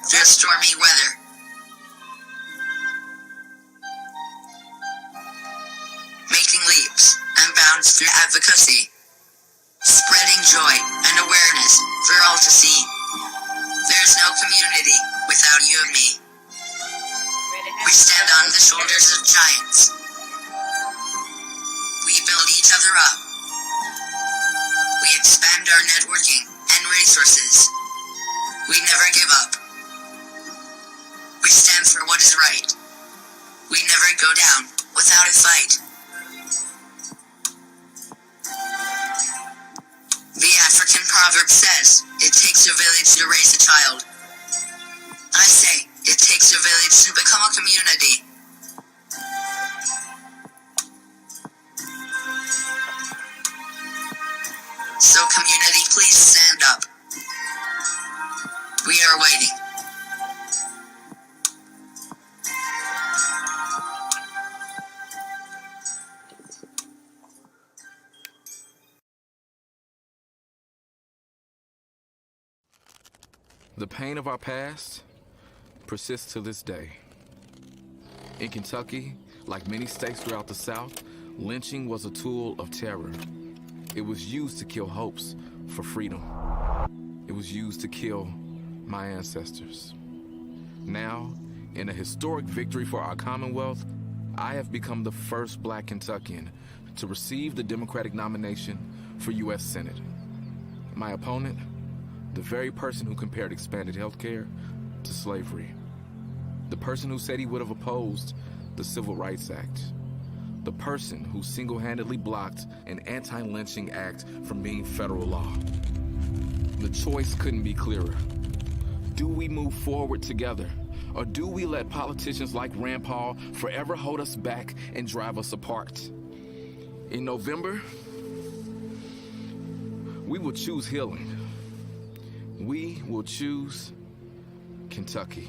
through stormy weather. Making leaps and bounds through advocacy. Spreading joy and awareness for all to see. There's no community without you and me. We stand on the shoulders of giants. We build each other up. We expand our networking and resources. We never give up. We stand for what is right. We never go down without a fight. The African proverb says, it takes a village to raise a child. I say, it takes a village to become a community. So community, please stand up. We are waiting. The pain of our past persists to this day. In Kentucky, like many states throughout the South, lynching was a tool of terror. It was used to kill hopes for freedom. It was used to kill my ancestors. Now, in a historic victory for our Commonwealth, I have become the first Black Kentuckian to receive the Democratic nomination for U.S. Senate. My opponent, the very person who compared expanded health care to slavery. The person who said he would have opposed the Civil Rights Act. The person who single-handedly blocked an anti-lynching act from being federal law. The choice couldn't be clearer. Do we move forward together, or do we let politicians like Rand Paul forever hold us back and drive us apart? In November, we will choose healing. We will choose Kentucky.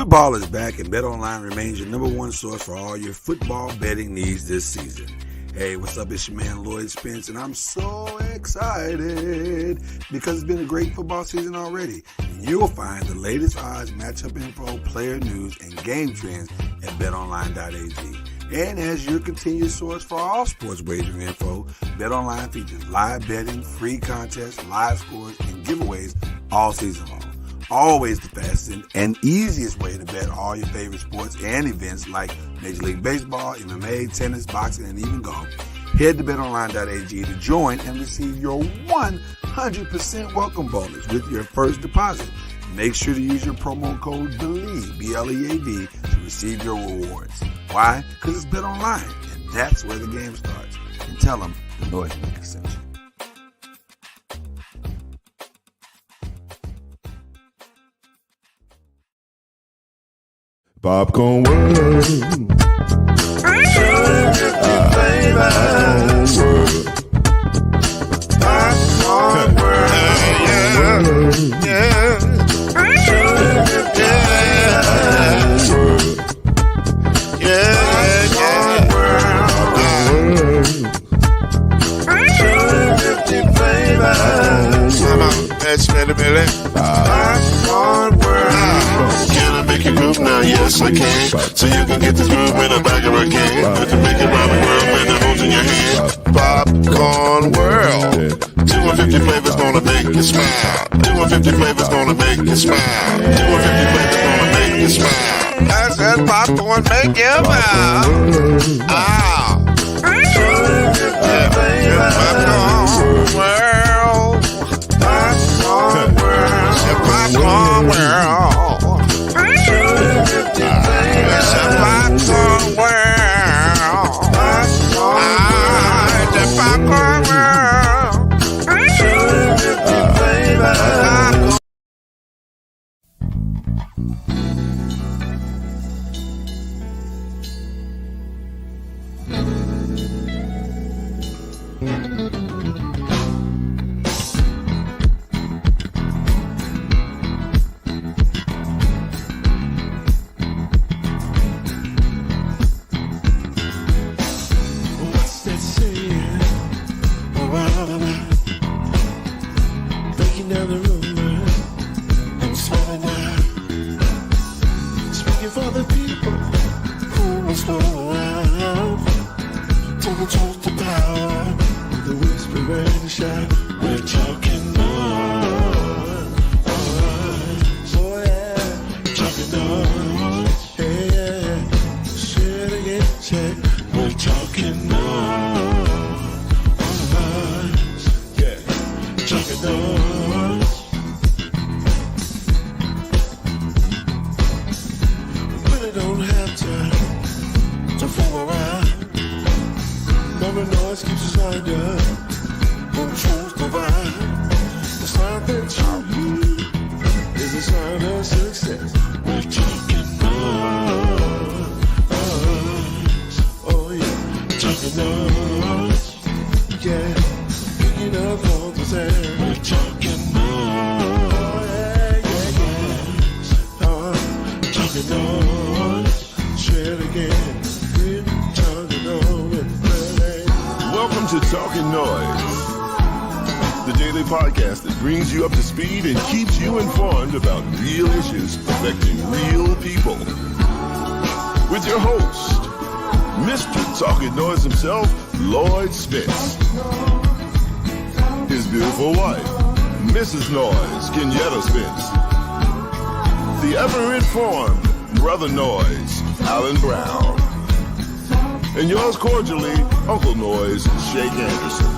Football is back, and BetOnline remains your number one source for all your football betting needs this season. Hey, what's up? It's your man Lloyd Spence, and I'm so excited because it's been a great football season already. And you'll find the latest odds, matchup info, player news, and game trends at betonline.ag. And as your continued source for all sports wagering info, BetOnline features live betting, free contests, live scores, and giveaways all season long. Always the fastest and easiest way to bet all your favorite sports and events like Major League Baseball, MMA, tennis, boxing, and even golf. Head to betonline.ag to join and receive your 100% welcome bonus with your first deposit. Make sure to use your promo code BELIEVE, B-L-E-A-V, to receive your rewards. Why? Because it's BetOnline, and that's where the game starts. And tell them the Noisemaker sent you. Popcorn World. Popcorn World. Yeah. Now, yes, I can. So you can get this groove in the back of a can. You can make it round the world with the moves in your hand. Popcorn World. 250 flavors gonna make you smile. 250 flavors gonna make you smile. 250 flavors gonna make you smile. I said popcorn make you smile. Ah. Popcorn World. Popcorn World. Popcorn World. It's a popcorn world. It's a popcorn world. Welcome to Talkin NOIZ, the daily podcast that brings you up to speed and keeps you informed about real issues affecting real people. With your host, Mr. Talkin NOIZ himself, Lloyd Spence. His beautiful wife, Mrs. NOIZ, Kenyatta Spence. The ever-informed Brother NOIZ, Alan Brown. And yours cordially, Uncle NOIZ, Shake Anderson.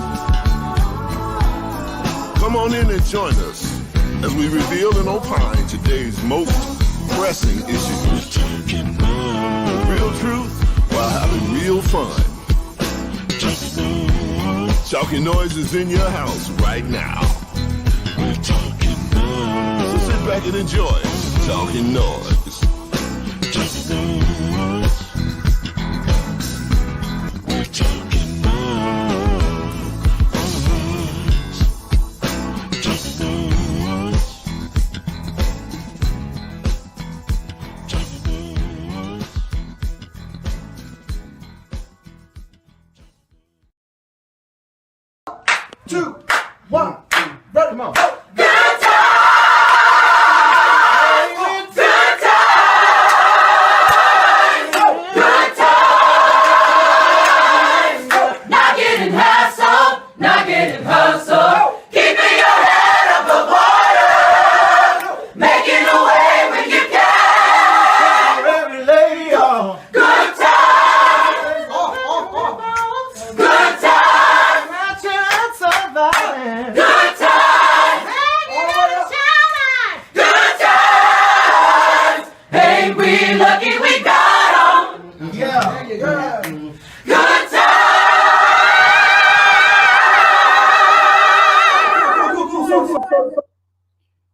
Come on in and join us as we reveal and opine today's most pressing issues. Real truth while having real fun. Talkin NOIZ is in your house right now. So sit back and enjoy Talkin NOIZ.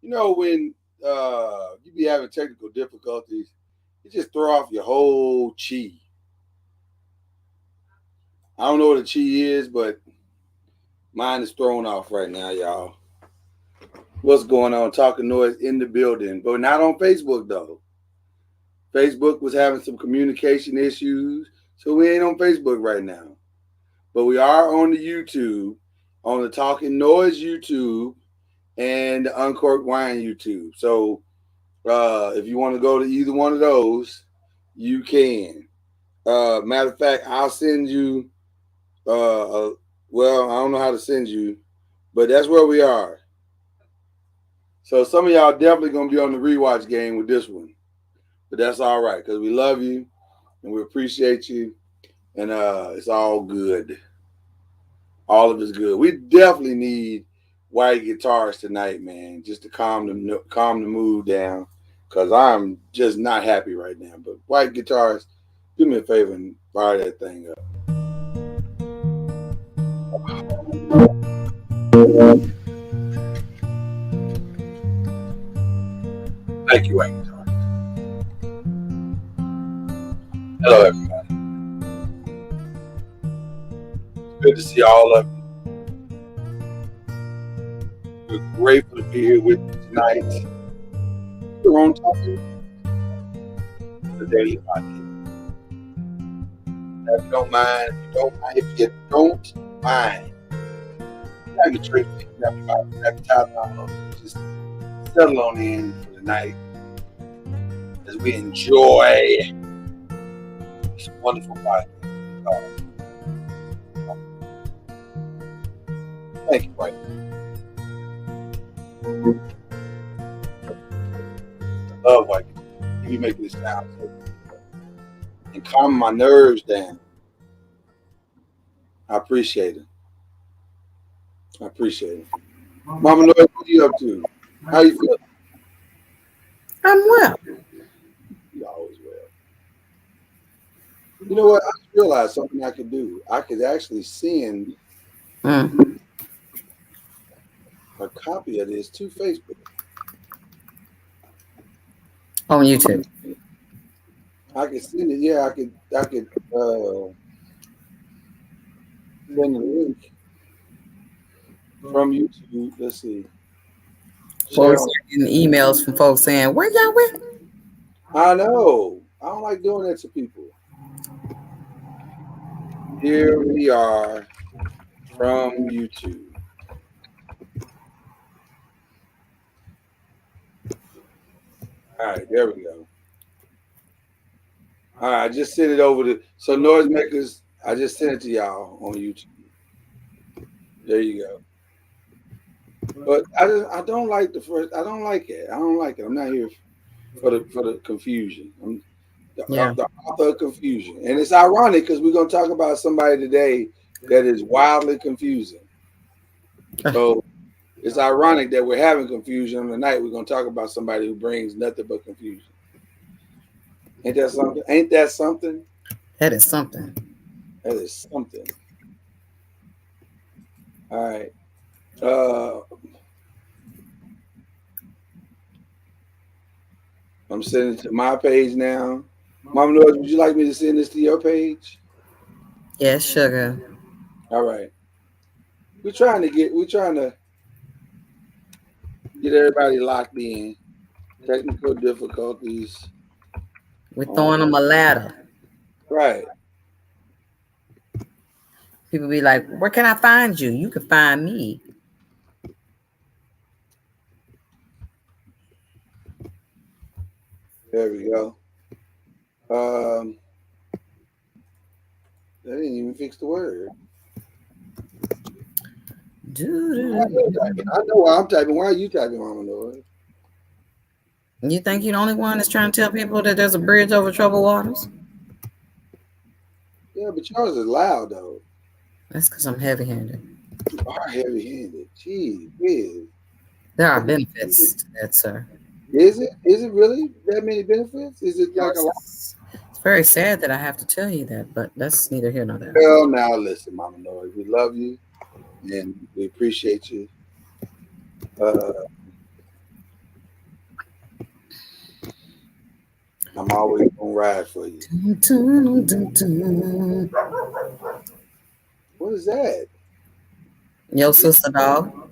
You know, when you be having technical difficulties, you just throw off your whole chi. I don't know what a chi is, but mine is thrown off right now, y'all. What's going on? Talking Noise in the building, but not on Facebook though. Facebook was having some communication issues, so we ain't on Facebook right now. But we are on the YouTube, on the Talkin Noise YouTube, and the Uncorked Wine YouTube. So if you want to go to either one of those, you can. Matter of fact, I'll send you. Well, I don't know how to send you, but that's where we are. So some of y'all definitely gonna be on the rewatch game with this one, but that's all right because we love you and we appreciate you, and it's all good. All of it's good. We definitely need white guitars tonight, man, just to calm the mood down, because I'm just not happy right now. But white guitars, do me a favor and fire that thing up. Thank you, white guitars. Hello, everybody. It's good to see all of you. We're grateful to be here with you tonight. We're on topic. The daily podcast. If you don't mind, if you don't mind, grab your drink, grab your Bible, grab your Tylenol, just settle on in for the night as we enjoy this wonderful podcast. Thank you, White. I love White. You making this sound so and calming my nerves down. I appreciate it. Mama Noise, what are you up to? How you feeling? I'm well. You always well. You know what? I just realized something I could do. I could actually send a copy of this to Facebook. On YouTube. I could send it. Yeah, I could send the link from YouTube. Let's see. Folks getting emails from folks saying, "Where y'all with?" I know. I don't like doing that to people. Here we are from YouTube. All right, there we go. All right, I just sent it over to Noisemakers. I just sent it to y'all on YouTube. There you go. But I don't like the first. I don't like it. I'm not here for the confusion. I'm the author of confusion, and it's ironic because we're gonna talk about somebody today that is wildly confusing. So it's ironic that we're having confusion on the night. We're gonna talk about somebody who brings nothing but confusion. Ain't that something? That is something. All right. I'm sending it to my page now. Mama Noise, would you like me to send this to your page? Yes, sugar. All right. We're trying to get everybody locked in. Technical difficulties. We're throwing them a ladder. Right. People be like, "Where can I find you?" You can find me. There we go. That didn't even fix the word. I know why I'm typing. Why are you typing, Mama Noise? You think you're the only one that's trying to tell people that there's a bridge over troubled waters? Yeah, but yours is loud though. That's because I'm heavy-handed. You are heavy-handed. Gee whiz. There are benefits to that, sir. Is it? Is it really that many benefits? Is it like a lot? It's very sad that I have to tell you that, but that's neither here nor there. Well, now listen, Mama Noise, we love you and we appreciate you. I'm always gonna ride for you. What is that? Your sister dog.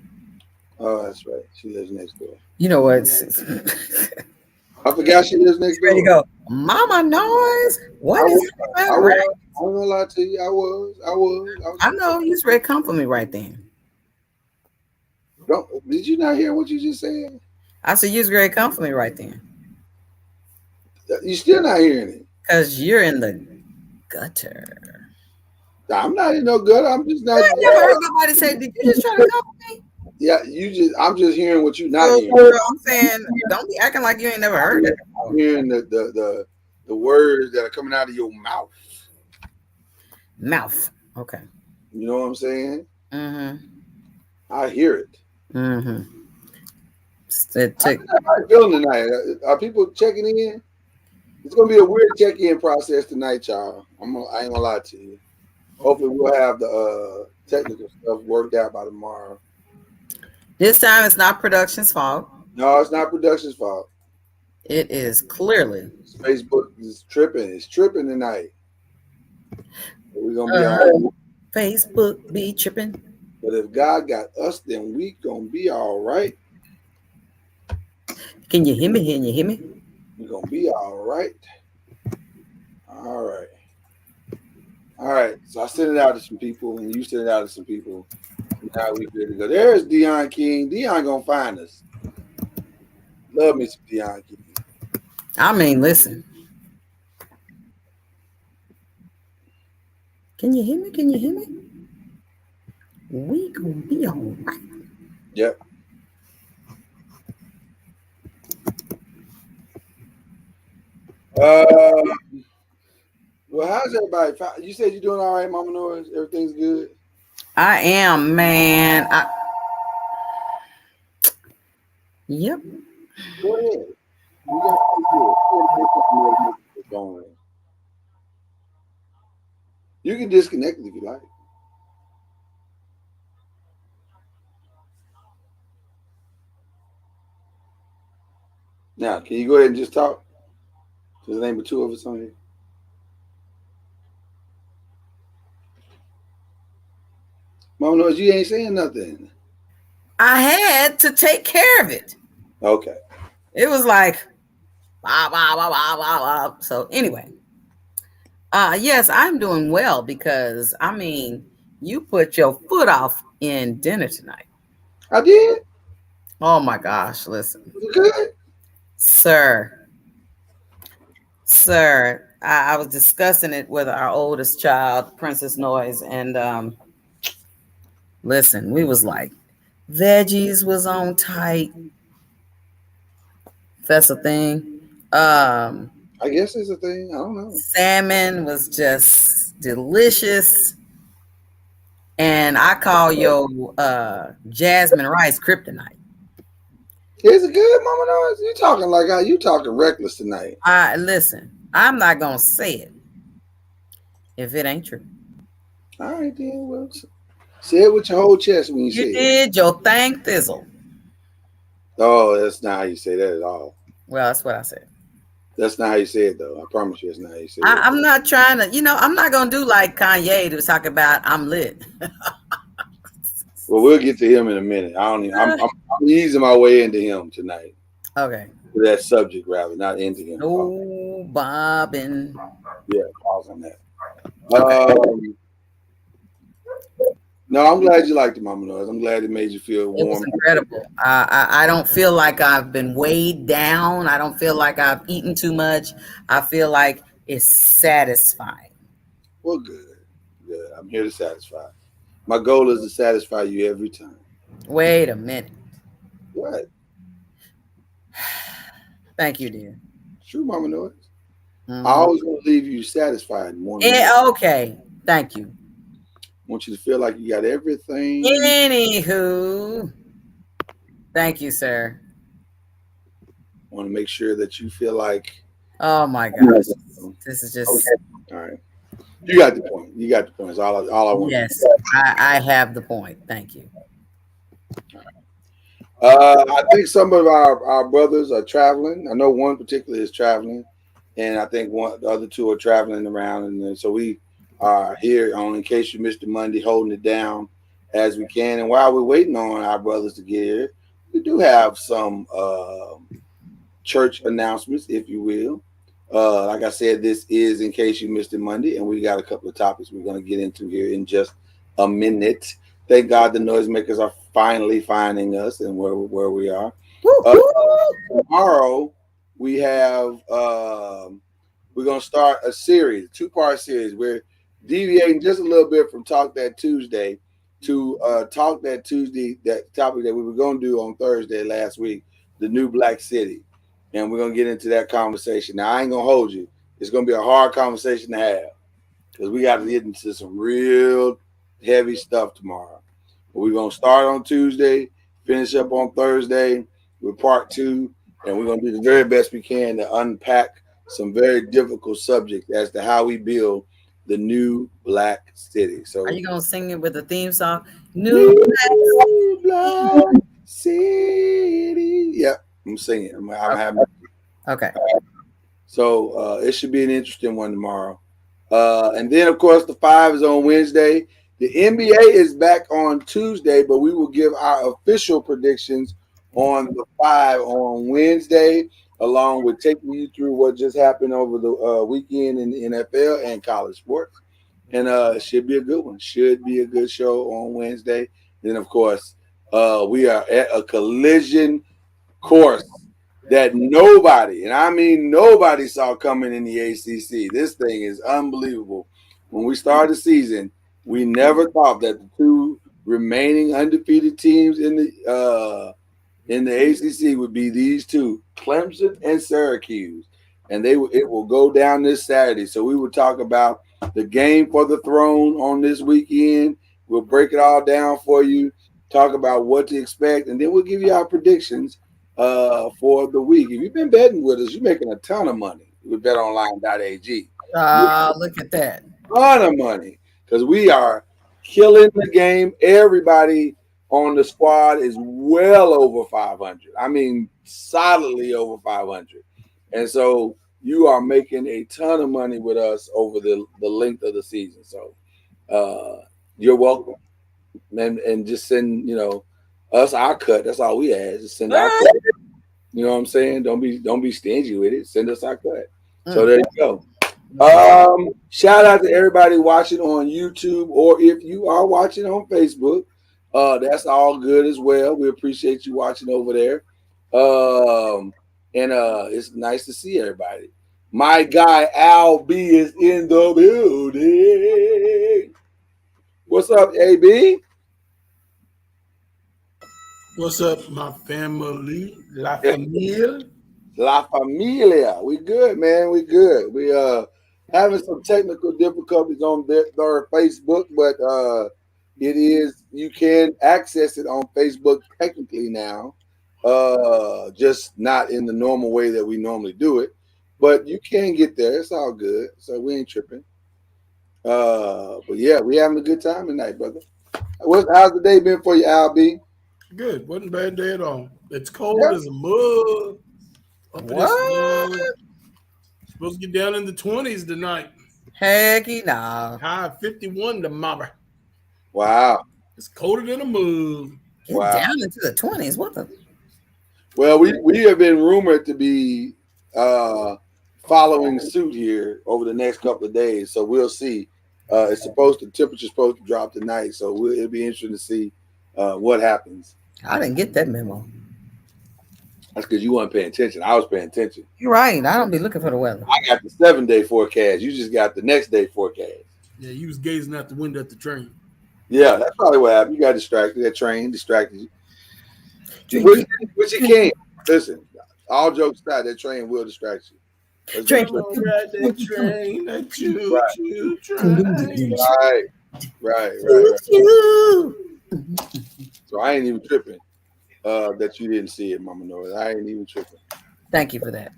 Oh, that's right. She lives next door. You know what? I forgot she lives next Ready to door. go. Mama noise. What I is was. that? I was. Right? I'm gonna lie to you. I was. I know you just ready to come for me right then. Did you not hear what you just said? I said you was ready to come for me right then. You still not hearing it? Because you're in the gutter. I'm not in no gutter. I'm just not. I never heard nobody say, did you just try to come for me? Yeah, I'm just hearing what you not hearing. Girl, I'm saying, don't be acting like you ain't never heard it. I'm hearing the words that are coming out of your mouth. Mouth. Okay. You know what I'm saying? Mm-hmm. I hear it. Mm-hmm. How you feeling tonight? Are people checking in? It's gonna be a weird check-in process tonight, y'all. I ain't gonna lie to you. Hopefully, we'll have the technical stuff worked out by tomorrow. This time, it's not production's fault. No, it's not production's fault. It is clearly. Facebook is tripping. It's tripping tonight. We're gonna be all right. Facebook be tripping. But if God got us, then we gonna be all right. Can you hear me? Can you hear me? We're gonna be all right. All right. All right. So I sent it out to some people, and you sent it out to some people. Now we ready to go. There's Dion King. Dion gonna find us. Love me some Dion King. I mean, listen. Can you hear me? Can you hear me? We gonna be all right. Yep. Well, how's everybody? You said you're doing all right, Mama Noise. Everything's good. I am, man. Yep. Go ahead. You can disconnect if you like. Now, can you go ahead and just talk? There's the name of two of us on here. Mama Noise, you ain't saying nothing. I had to take care of it. Okay. It was like, blah, blah, blah, blah, blah, blah. So anyway, yes, I'm doing well because, I mean, you put your foot off in dinner tonight. I did? Oh, my gosh. Listen. Was it good? Sir, I was discussing it with our oldest child, Princess Noise, and listen, we was like, veggies was on tight. That's a thing. I guess it's a thing. I don't know. Salmon was just delicious. And I call your jasmine rice kryptonite. Is it good, Mama Noise? You talking like how you talking reckless tonight. Listen, I'm not gonna say it if it ain't true. All right, then. Well, say it with your whole chest when you say it. You did your thing, thizzle. Oh, that's not how you say that at all. Well, that's what I said. That's not how you say it, though. I promise you, that's not how you say it. I'm not trying to, I'm not gonna do like Kanye to talk about I'm lit. Well, we'll get to him in a minute. I'm easing my way into him tonight. Okay. To that subject, rather, not into him. No, Bobbin. Yeah, pause on that. Okay. No, I'm glad you liked it, Mama Noise. I'm glad it made you feel warm. It was incredible. I don't feel like I've been weighed down. I don't feel like I've eaten too much. I feel like it's satisfying. Well, good. Good. I'm here to satisfy. My goal is to satisfy you every time. Wait a minute. What? Thank you, dear. True, Mama Noise. I always want to leave you satisfied more. Okay. Thank you. I want you to feel like you got everything. Anywho, thank you, sir. I want to make sure that you feel like. Oh my gosh, this is just. Okay. All right, you got the point. You got the point. It's all I want. Yes, I have the point. Thank you. I think some of our brothers are traveling. I know one particularly is traveling, and I think the other two are traveling around. And so we are here on In Case You Missed the Monday, holding it down as we can. And while we're waiting on our brothers to get here, we do have some church announcements, if you will. Like I said, this is In Case You Missed It Monday, and we got a couple of topics we're going to get into here in just a minute. Thank God the noisemakers are finally finding us and where we are. Tomorrow we have we're going to start a series, 2-part series. We're deviating just a little bit from Talk That Tuesday to Talk That Tuesday, that topic that we were going to do on Thursday last week, the new Black City. And we're going to get into that conversation. Now, I ain't going to hold you. It's going to be a hard conversation to have because we got to get into some real heavy stuff tomorrow. But we're going to start on Tuesday, finish up on Thursday with part 2, and we're going to do the very best we can to unpack some very difficult subjects as to how we build the new Black City. So, are you going to sing it with the theme song? New Black City. Yep, I'm singing. I'm having. Okay. So it should be an interesting one tomorrow. And then, of course, the 5 is on Wednesday. The NBA is back on Tuesday, but we will give our official predictions on the 5 on Wednesday, along with taking you through what just happened over the weekend in the NFL and college sports. And it should be a good one. Should be a good show on Wednesday. Then, of course, we are at a collision course that nobody, and I mean nobody, saw coming in the ACC. This thing is unbelievable. When we started the season, we never thought that the 2 remaining undefeated teams in the ACC would be these 2, Clemson and Syracuse, and it will go down this Saturday. So we will talk about the game for the throne on this weekend. We'll break it all down for you, talk about what to expect, and then we'll give you our predictions for the week. If you've been betting with us, you're making a ton of money with betonline.ag. Look at that. Ton of money because we are killing the game. Everybody on the squad is well over 500. I mean, solidly over 500. And so you are making a ton of money with us over the length of the season. So you're welcome. And just send, us our cut. That's all we ask. Just send our cut. You know what I'm saying? Don't be stingy with it. Send us our cut. So there you go. Shout out to everybody watching on YouTube, or if you are watching on Facebook, that's all good as well. We appreciate you watching over there. And it's nice to see everybody. My guy Al B is in the building. What's up, AB? What's up, my family? La familia. La familia. We good, man. We good. We having some technical difficulties on their Facebook, but you can access it on Facebook technically now. Just not in the normal way that we normally do it. But you can get there. It's all good. So we ain't tripping. But yeah, we having a good time tonight, brother. How's the day been for you, Al B? Good. Wasn't a bad day at all. It's cold as a mug. What? Supposed to get down in the 20s tonight. Hecky no. High 51 tomorrow. Wow. It's colder than a mug. Get down into the 20s. What the? Well, we have been rumored to be following suit here over the next couple of days, so we'll see. Temperature's supposed to drop tonight, so it'll be interesting to see what happens. I didn't get that memo. That's because you weren't paying attention. I was paying attention. You're right. I don't be looking for the weather. I got the 7-day forecast. You just got the next day forecast. Yeah, you was gazing out the window at the train. Yeah, that's probably what happened. You got distracted. That train distracted you. Which it can. Listen, all jokes aside, that train will distract you. Train. That choo-choo train. Right. So I ain't even tripping that you didn't see it, Mama Noah. I ain't even tripping. Thank you for that.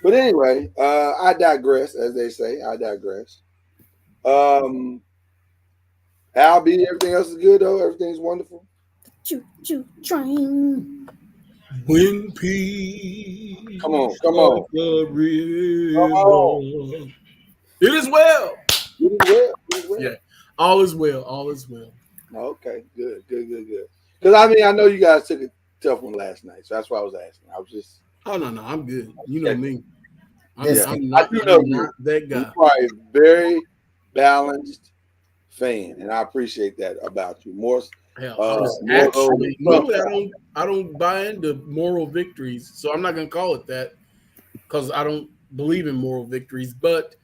But anyway, I digress, as they say. I digress. Al B, everything else is good though. Everything's wonderful. Choo choo train. When peace Come on. like a river. It is well. You did well. You did well. Yeah. All is well. All is well. Okay, good. Because I know you guys took a tough one last night, so that's why I was asking. I was just. Oh no, I'm good. You know me. I'm I not do know you. not that guy. You are a very balanced fan, and I appreciate that about you. Normally I don't buy into moral victories, so I'm not gonna call it that because I don't believe in moral victories. But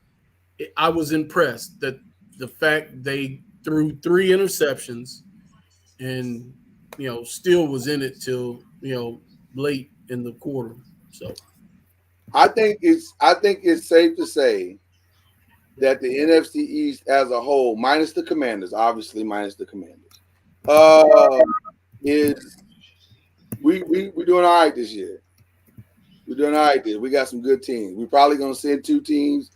I was impressed that the fact they threw 3 interceptions and still was in it till late in the quarter. So I think it's safe to say that the NFC East as a whole, minus the Commanders, obviously minus the Commanders, is we doing all right this year. We're doing all right this. We got some good teams. We're probably gonna send 2 teams,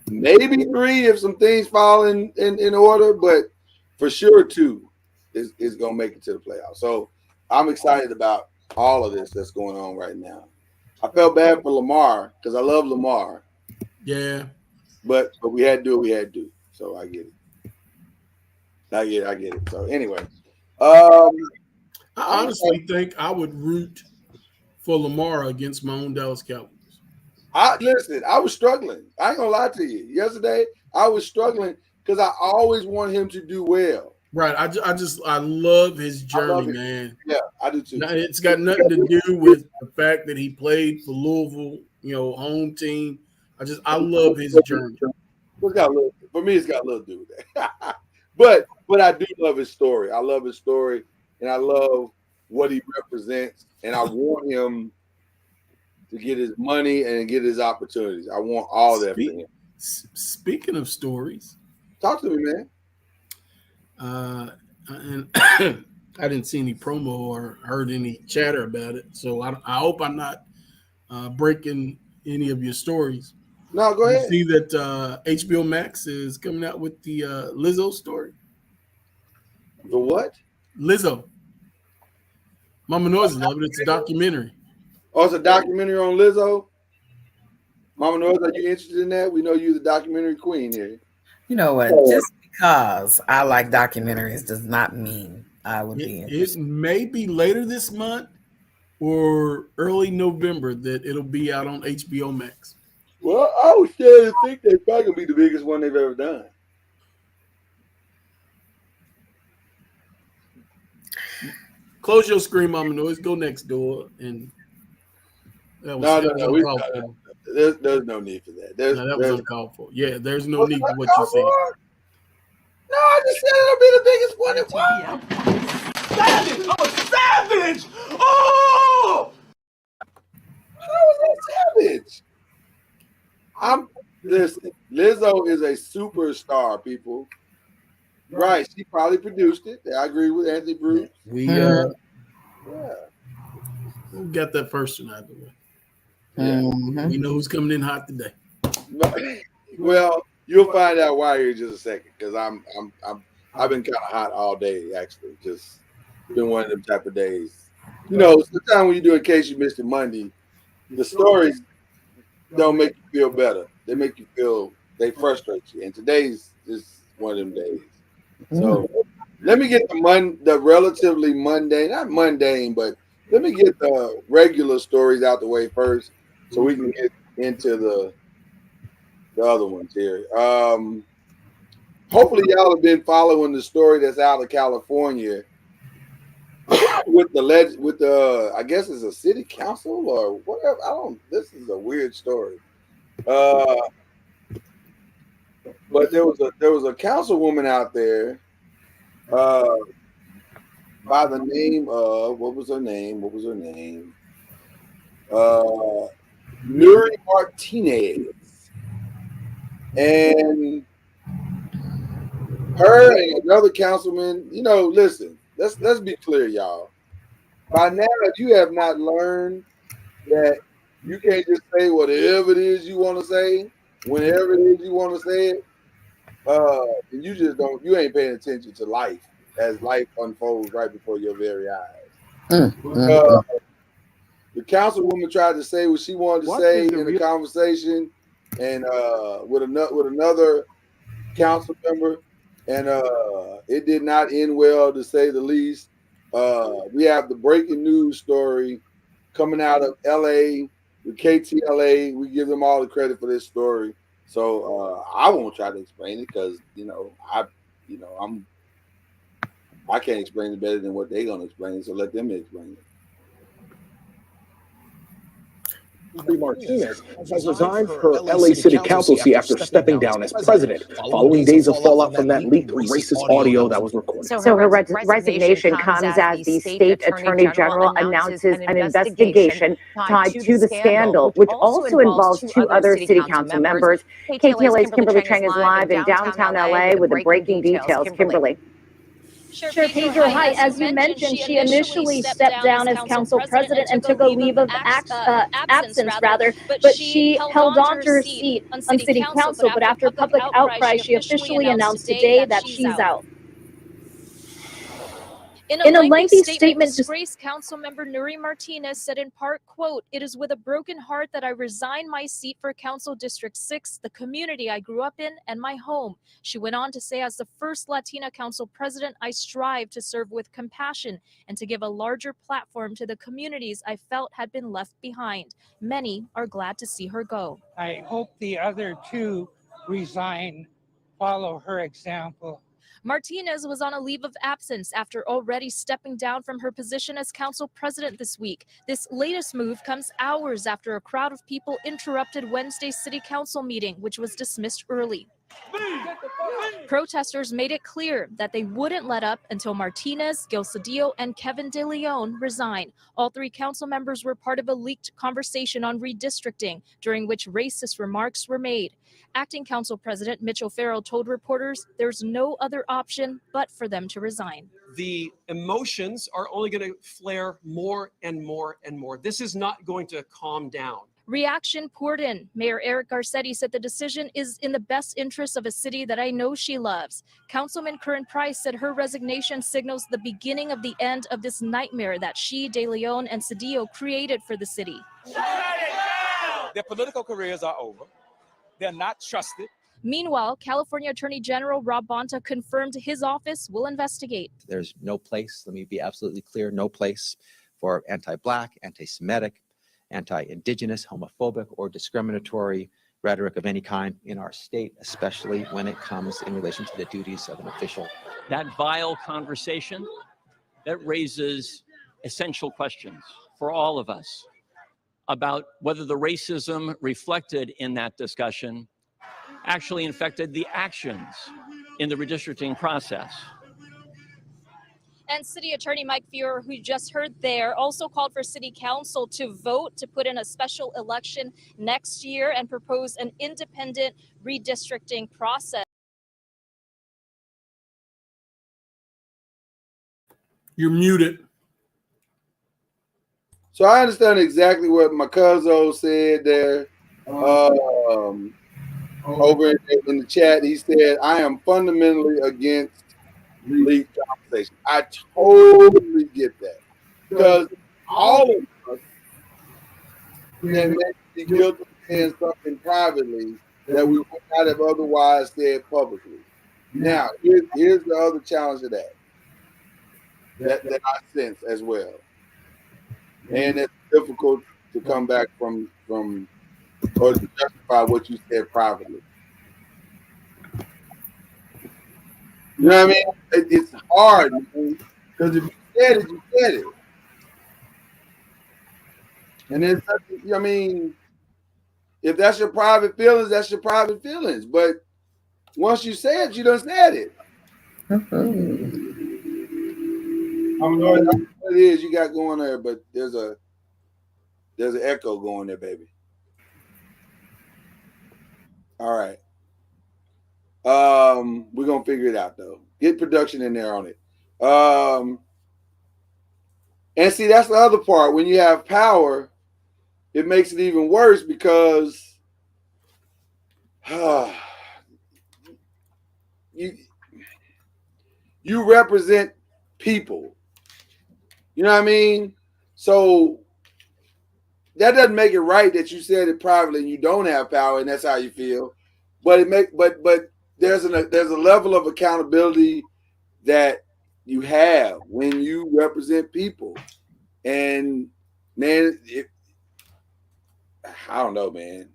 maybe 3 if some things fall in order, but for sure 2 is gonna make it to the playoffs. So I'm excited about all of this that's going on right now. I felt bad for Lamar because I love Lamar. Yeah. But we had to do what we had to do. So I get it. I get it. So anyway. I honestly think I would root for Lamar against my own Dallas Cowboys. I was struggling. I ain't gonna lie to you. Yesterday, I was struggling because I always want him to do well. Right. I love his journey, man. Yeah, I do too. Now, it's got nothing to do with the fact that he played for Louisville, home team. I love his journey. For me, it's got a little to do with that. but I do love his story. I love his story, and I love what he represents. And I want him to get his money and get his opportunities. I want all that for him. Speaking of stories, talk to me, man. And I didn't see any promo or heard any chatter about it, so I hope I'm not breaking any of your stories. No, go ahead. See that HBO Max is coming out with the Lizzo story. The what? Lizzo. Mama Noise love it. It's a documentary. Oh, it's a documentary on Lizzo? Mama Noise, are you interested in that? We know you're the documentary queen here. You know what? Just because I like documentaries does not mean I would be interested. It may be later this month or early November that it'll be out on HBO Max. Well, I was scared to think they're probably going to be the biggest one they've ever done. Close your screen, Mama Noise. Go next door. And that was, no. There's no need for that. That was uncalled for. Yeah, there's no need for what you said. No, I just said it'll be the biggest one. Savage! I'm a savage! Oh! How is that savage? Listen, Lizzo is a superstar, people. Right. She probably produced it. I agree with Anthony Bruce. We got that first one out of the way. Mm-hmm. We know who's coming in hot today. Well, you'll find out why here in just a second, because I've been kind of hot all day, actually. Just been one of them type of days. Sometimes when you do In Case You Missed It Monday, the stories don't make you feel better. They make you feel, they frustrate you. And today's is one of them days. So let me get the relatively mundane, not mundane, but let me get the regular stories out the way first so we can get into the other ones here. Hopefully y'all have been following the story that's out of California with the I guess it's a city council or whatever. This is a weird story. But there was a councilwoman out there by the name of what was her name? Nuri Martinez. And her and another councilman, listen, let's be clear, y'all. By now, if you have not learned that you can't just say whatever it is you want to say, whenever it is you want to say it, and you ain't paying attention to life as life unfolds right before your very eyes. Mm. The councilwoman tried to say what she wanted to say in the conversation, and with another council member, and it did not end well, to say the least. We have the breaking news story coming out of LA with KTLA. We give them all the credit for this story. So I won't try to explain it because I can't explain it better than what they're gonna explain. So let them explain it. Martinez has resigned her LA City Council seat after stepping down as president, following days of fallout from that leaked racist audio that was recorded. So her resignation comes as the state attorney general announces an investigation tied to the scandal, which also involves two other city council members. KTLA's Kimberly Chang is live in downtown LA with the breaking details. Kimberly. Sure, Pedro, hi. As you mentioned, she initially stepped down as council president and took a leave of absence, but she held on to her seat on city council. But after public outcry, she officially announced today that she's out. In a lengthy statement, disgraced Councilmember Nuri Martinez said in part, quote, "It is with a broken heart that I resign my seat for Council District 6, the community I grew up in and my home." She went on to say, "As the first Latina council president, I strive to serve with compassion and to give a larger platform to the communities I felt had been left behind. Many are glad to see her go." I hope the other two resign, follow her example. Martinez was on a leave of absence after already stepping down from her position as council president this week. This latest move comes hours after a crowd of people interrupted Wednesday's city council meeting, which was dismissed early. Protesters made it clear that they wouldn't let up until Martinez, Gil Cedillo, and Kevin De Leon resign. All three council members were part of a leaked conversation on redistricting, during which racist remarks were made. Acting Council President Mitch O'Farrell told reporters there's no other option but for them to resign. The emotions are only going to flare more and more and more. This is not going to calm down. Reaction poured in. Mayor Eric Garcetti said the decision is in the best interest of a city that I know she loves. Councilman Curran Price said her resignation signals the beginning of the end of this nightmare that she, De Leon, and Cedillo created for the city. Their political careers are over. They're not trusted. Meanwhile, California Attorney General Rob Bonta confirmed his office will investigate. There's no place, let me be absolutely clear, no place for anti-Black, anti-Semitic, anti-Indigenous, homophobic, or discriminatory rhetoric of any kind in our state, especially when it comes in relation to the duties of an official. That vile conversation, that raises essential questions for all of us about whether the racism reflected in that discussion actually infected the actions in the redistricting process. And City Attorney Mike Feuer, who you just heard there, also called for City Council to vote to put in a special election next year and propose an independent redistricting process. You're muted. So I understand exactly what my cousin said there. Over in the chat, he said, "I am fundamentally against legal conversation." I totally get that, because all of us can be guilty of saying something privately that we would not have otherwise said publicly. Now, here's the other challenge of that I sense as well. And it's difficult to come back from or to justify what you said privately. You know what I mean? It's hard, because if you said it, you said it. And it's, I mean, if that's your private feelings, that's your private feelings. But once you say it, you done said it. I don't know what it is you got going there, but there's an echo going there, baby. All right. We're gonna figure it out though. Get production in there on it. And see, that's the other part. When you have power, it makes it even worse, because You represent people. You know what I mean? So that doesn't make it right that you said it privately and you don't have power and that's how you feel. But there's a level of accountability that you have when you represent people. And man, I don't know, man.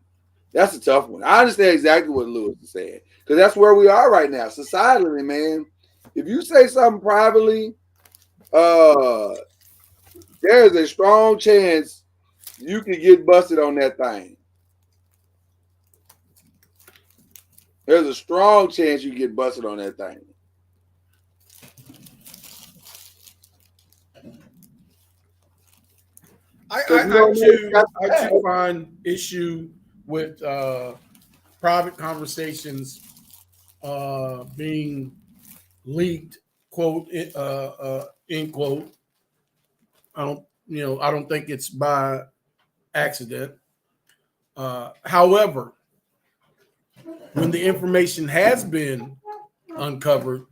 That's a tough one. I understand exactly what Lewis is saying because that's where we are right now, societally, man. If you say something privately, there is a strong chance you could get busted on that thing. There's a strong chance you get busted on that thing. I too find issue with private conversations being leaked, quote, end quote. I don't think it's by accident. However, when the information has been uncovered,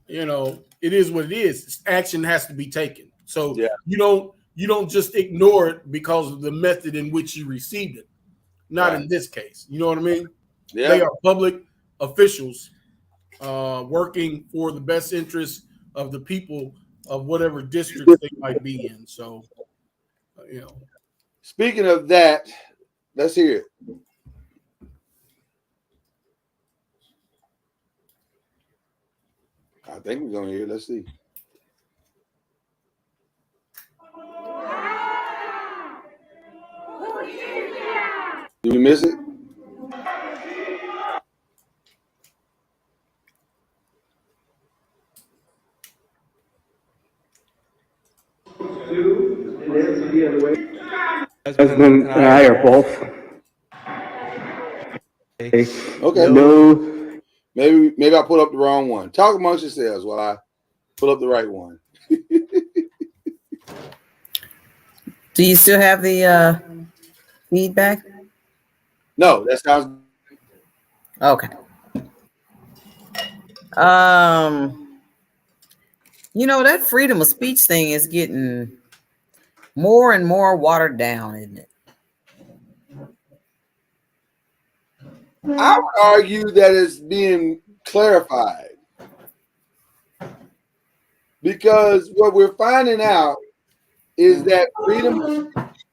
it is what it is. Action has to be taken. So you don't just ignore it because of the method in which you received it. Not in this case. You know what I mean? Yeah. They are public officials working for the best interest of the people of whatever districts they might be in. So, Speaking of that, let's hear it. I think we're going to hear it. Let's see. Did we miss it? Husband and I are both. Okay. No. Maybe I pull up the wrong one. Talk amongst yourselves while I pull up the right one. Do you still have the feedback? No, that sounds okay. That freedom of speech thing is getting more and more watered down, isn't it? I would argue that it's being clarified because what we're finding out is that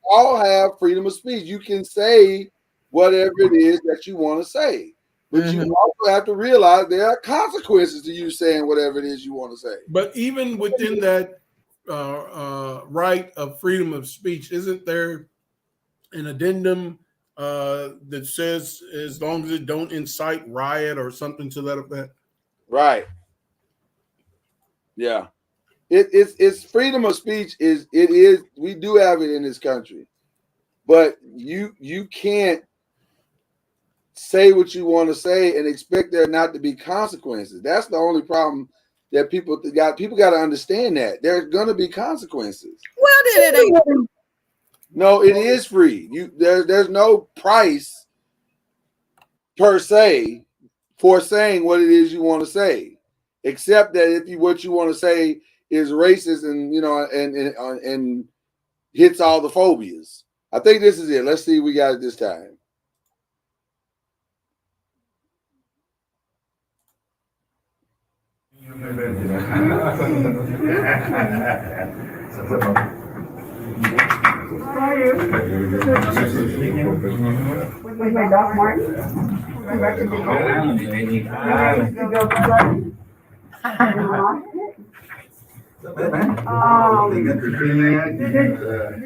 all have freedom of speech. You can say whatever it is that you want to say, but you also have to realize there are consequences to you saying whatever it is you want to say. But even within that right of freedom of speech, isn't there an addendum that says as long as it don't incite riot or something to that effect? Right. Yeah. It's freedom of speech is we do have it in this country, but you can't say what you want to say and expect there not to be consequences. That's the only problem that people got to understand that there's going to be consequences. Well, then it ain't. No, it is free. There's no price per se for saying what it is you want to say, except that if what you want to say is racist and hits all the phobias. I think this is it. Let's see if we got it this time. With my dog Martin.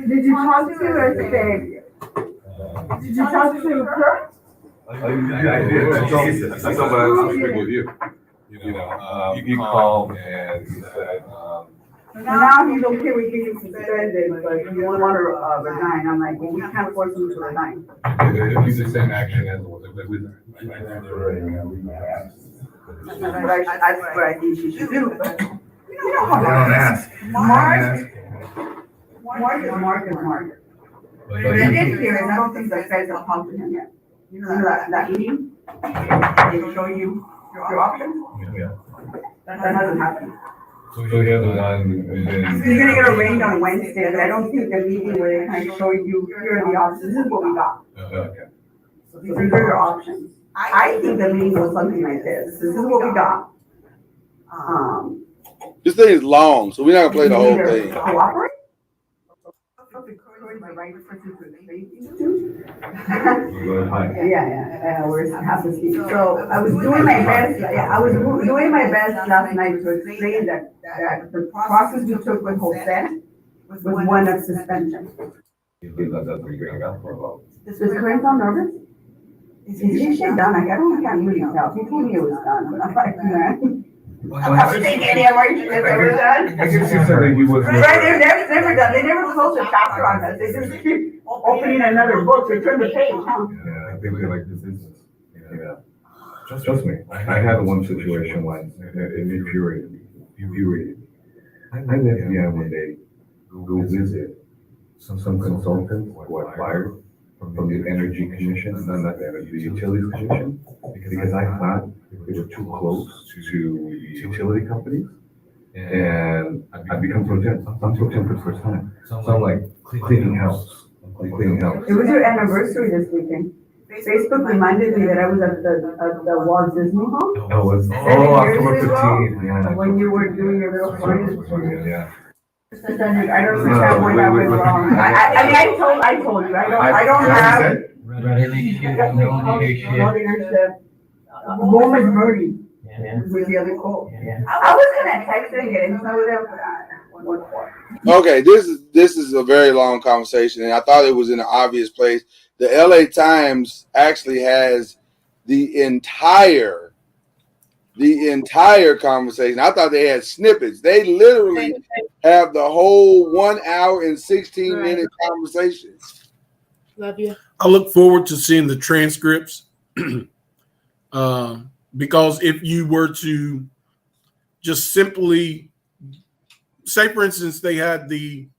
Did you talk to her today? Did you talk to her? I did. I thought I was speaking with you. You called and you said. Now he's okay with getting suspended, but you want to resign. I'm like, well, we can't force him to resign. He's the same action as what we. That's what I think you should do. But you know how Don't ask. Mark is Mark. But in this case, I don't think the feds have talked to him yet. You know that meeting? They show you your options? Yeah. That hasn't happened. So he hasn't done, and then. He's gonna get arraigned on Wednesday, but I don't think the meeting where they kind of show you, here are the options, this is what we got. Okay. So these are your options. I think the meeting was something like this is what we got. This thing is long, so we're not gonna play the whole thing. Cooperate? Yeah, we're half asleep. So I was doing my best, doing my best last night to explain that the process we took with Jose was one of suspension. Does Corinne sound nervous? Is this shit done? I can't really tell. He told me it was done. I'm like, man. I don't think any of our shit is ever done. I guess you said that he was. Right, they're never done. They never close a chapter on us. They just keep opening another book. They turn the page, huh? Yeah, I think they like this business. Yeah. Trust me, I had one situation once, it infuriated me. I met here one day, go visit some consultants who are fired from the Energy Commission, not the Energy, the Utilities Commission, because I thought they were too close to the utility companies. And I become pro temp. I'm pro temp for the first time. So I'm like cleaning house. It was your anniversary this weekend. Facebook reminded me that I was at the Walt Disney Hall. October 15th. Yeah. When you were doing your little party. Yeah. I don't understand why that went wrong. I told you. I don't have. No leadership. Moment Birdie. Was really cool. I was gonna text and get into it, but I went for it. Okay, this is a very long conversation, and I thought it was in an obvious place. The LA Times actually has the entire conversation. I thought they had snippets. They literally have the whole 1 hour and 16-minute conversation. Love you. I look forward to seeing the transcripts. Because if you were to just simply say, for instance, they had the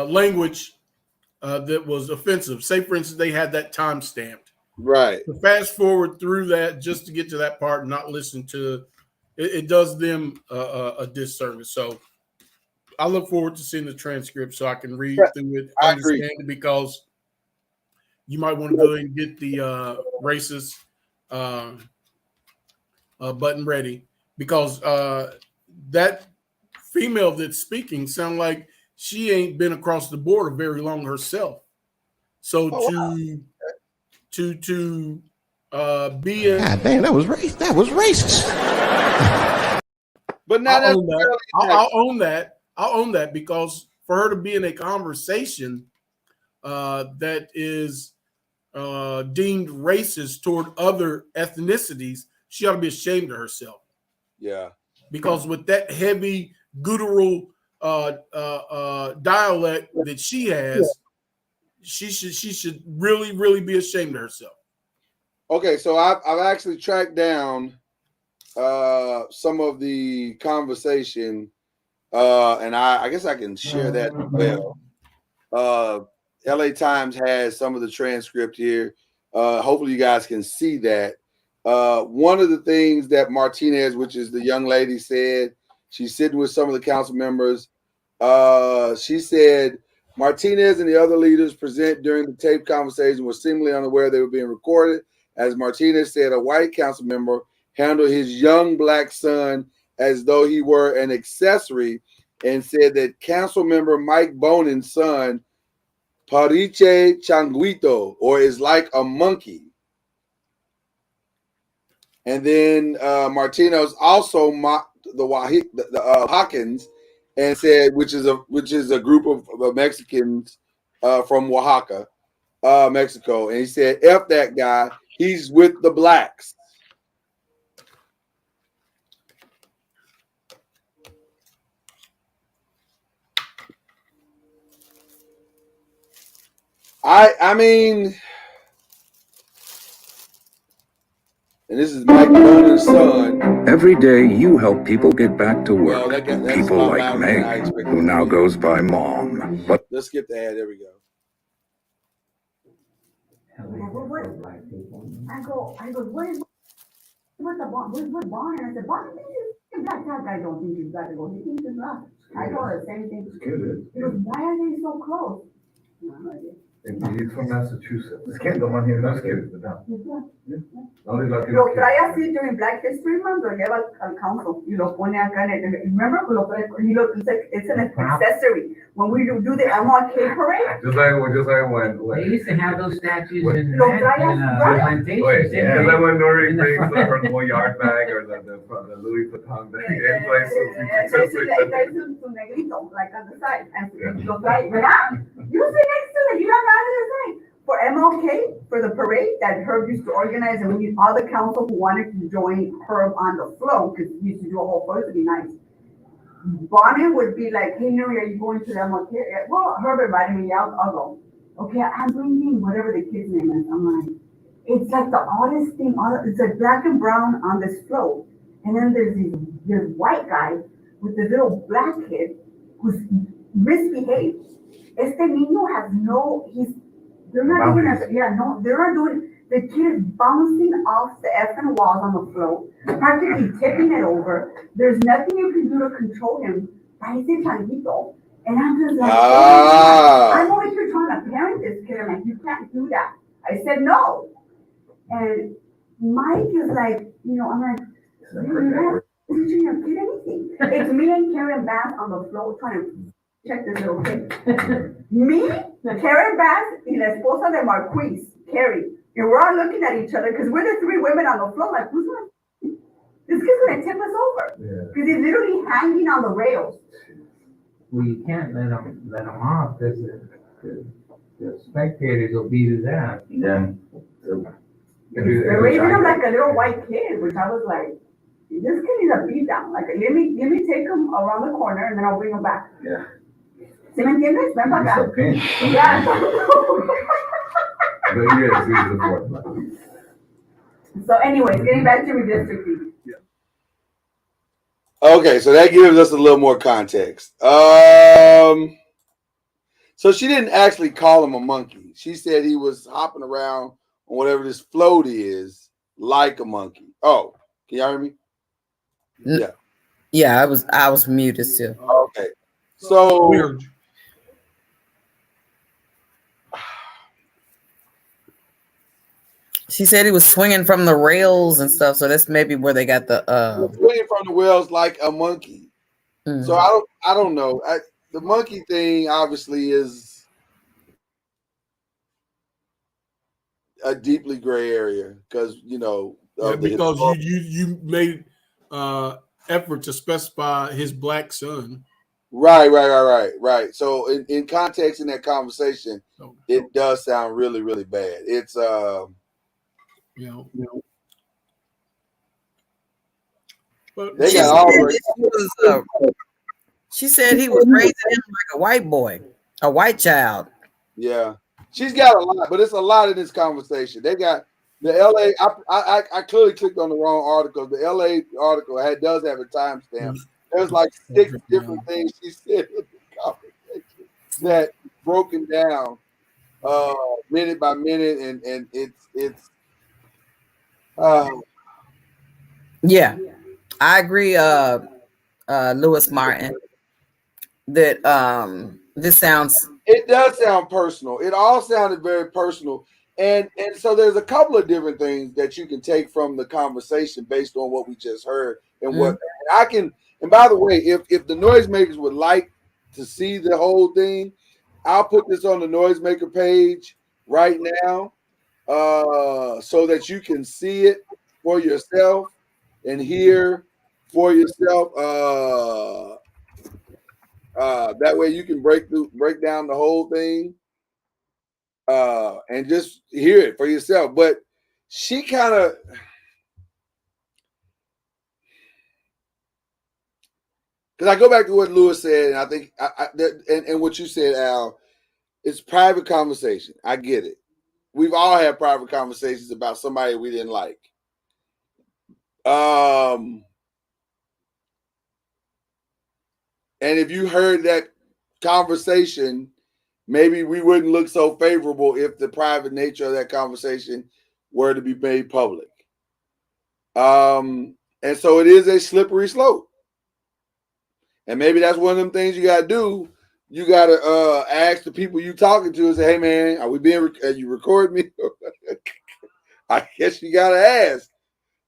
language that was offensive. Say, for instance, they had that time stamped. Right. To fast forward through that just to get to that part and not listen to it does them a disservice. So I look forward to seeing the transcript so I can read through it, understand it, because you might want to go and get the racist button ready, because that female that's speaking sound like she ain't been across the border very long herself. So to be a God damn, that was racist. But not I'll own that because for her to be in a conversation that is deemed racist toward other ethnicities, she ought to be ashamed of herself. Yeah. Because with that heavy guttural dialect that she has, she should really be ashamed of herself. Okay, so I've actually tracked down some of the conversation, and I guess I can share that as well. LA Times has some of the transcript here. Hopefully you guys can see that. One of the things that Martinez, which is the young lady, said, she's sitting with some of the council members. She said Martinez and the other leaders present during the tape conversation were seemingly unaware they were being recorded. As Martinez said, a white council member handled his young black son as though he were an accessory, and said that council member Mike Bonin's son, Pariche Changuito, or is like a monkey. And then Martinez also mocked the Hawkins and said, which is a group of Mexicans from Oaxaca, Mexico, and he said, "F that guy, he's with the blacks." I mean, and this is Mike Bonin's son. Every day you help people get back to work. Well, that's People like Meg, who now goes by Mom. But let's skip the ad. There we go. And I go, what? I go, what's the bond? What's bond? And I said, bond, this black guy don't think he's got to go. He thinks he's not. I told her the same thing. He goes, why are they so close? And he's from Massachusetts. This kid, the one here, those kids, the dumb. Lo trae así during Black History Month, lo lleva al council y lo pone acá en el, remember, it's an accessory. When we do the MLK parade. Just like when They used to have those statues in Lo trae plantations. yeah, like when Nori brings her little yard bag or the Louis Vuitton bag in place. There's su negrito, like on the side, and lo trae, ¿verdad? You sit next to it, you don't know the side. For MLK, for the parade that Herb used to organize, and we need all the council who wanted to join Herb on the float, because he used to do a whole float, it'd be nice. Bonnie would be like, hey, Nuri, are you going to the MLK? Well, Herb invited me, I'll go. Okay, I'm bringing whatever the kid's name is. I'm like, it's like the oddest thing. It's like black and brown on this float. And then there's this white guy with this little black kid who's misbehaved. Este niño has they're not doing, the kid is bouncing off the effing walls on the float, practically tipping it over. There's nothing you can do to control him. Parece changuito. And I'm just like, I'm over here trying to parent this kid. I'm like, you can't do that. I said no. And Mike is like, I'm like, you're not teaching your kid anything. It's me and Karen Bass on the float trying to check this little kid. Me, Karen Bass, y la esposa de Marquise, Carrie. And we're all looking at each other because we're the three women on the floor. Like, who's gonna? This kid's gonna tip us over because he's literally hanging on the rails. Well, you can't let him off because the spectators will beat his ass. Yeah. They're raising him like a little white kid, which I was like, this kid needs a beat down. Like, let me take him around the corner and then I'll bring him back. Yeah. ¿Sí me entiendes? Ven para acá. Yeah. Yeah. But yes, he's the fourth one. So anyways, getting back to redistricting. Okay, so that gives us a little more context. So she didn't actually call him a monkey. She said he was hopping around on whatever this float is like a monkey. Oh, can y'all hear me? Yeah. Yeah, I was muted too. Okay. So Weird. She said he was swinging from the rails and stuff, so that's maybe where they got the swinging from the rails like a monkey. Mm-hmm. So I don't know. The monkey thing obviously is a deeply gray area because because you made effort to specify his black son. Right. So in context in that conversation, it does sound really, really bad. It's But they got all she said he was raising him like a white boy, a white child. Yeah, she's got a lot, but it's a lot in this conversation. They got the LA. I clearly clicked on the wrong article. The LA article does have a timestamp. There's like 6 different things she said in the conversation that broken down minute by minute, and it's yeah, I agree. Lewis Martin, that this sounds. It does sound personal. It all sounded very personal. And so there's a couple of different things that you can take from the conversation based on what we just heard and what I can. And by the way, if the noisemakers would like to see the whole thing, I'll put this on the noisemaker page right now so that you can see it for yourself and hear for yourself. That way you can break down the whole thing and just hear it for yourself. But she kind of because I go back to what Lewis said, and I think and what you said, Al, it's private conversation. I get it. We've all had private conversations about somebody we didn't like. And if you heard that conversation maybe we wouldn't look so favorable if the private nature of that conversation were to be made public. And so it is a slippery slope. And maybe that's one of them things you got to do. You got to ask the people you talking to and say, hey, man, are you recording me? I guess you got to ask.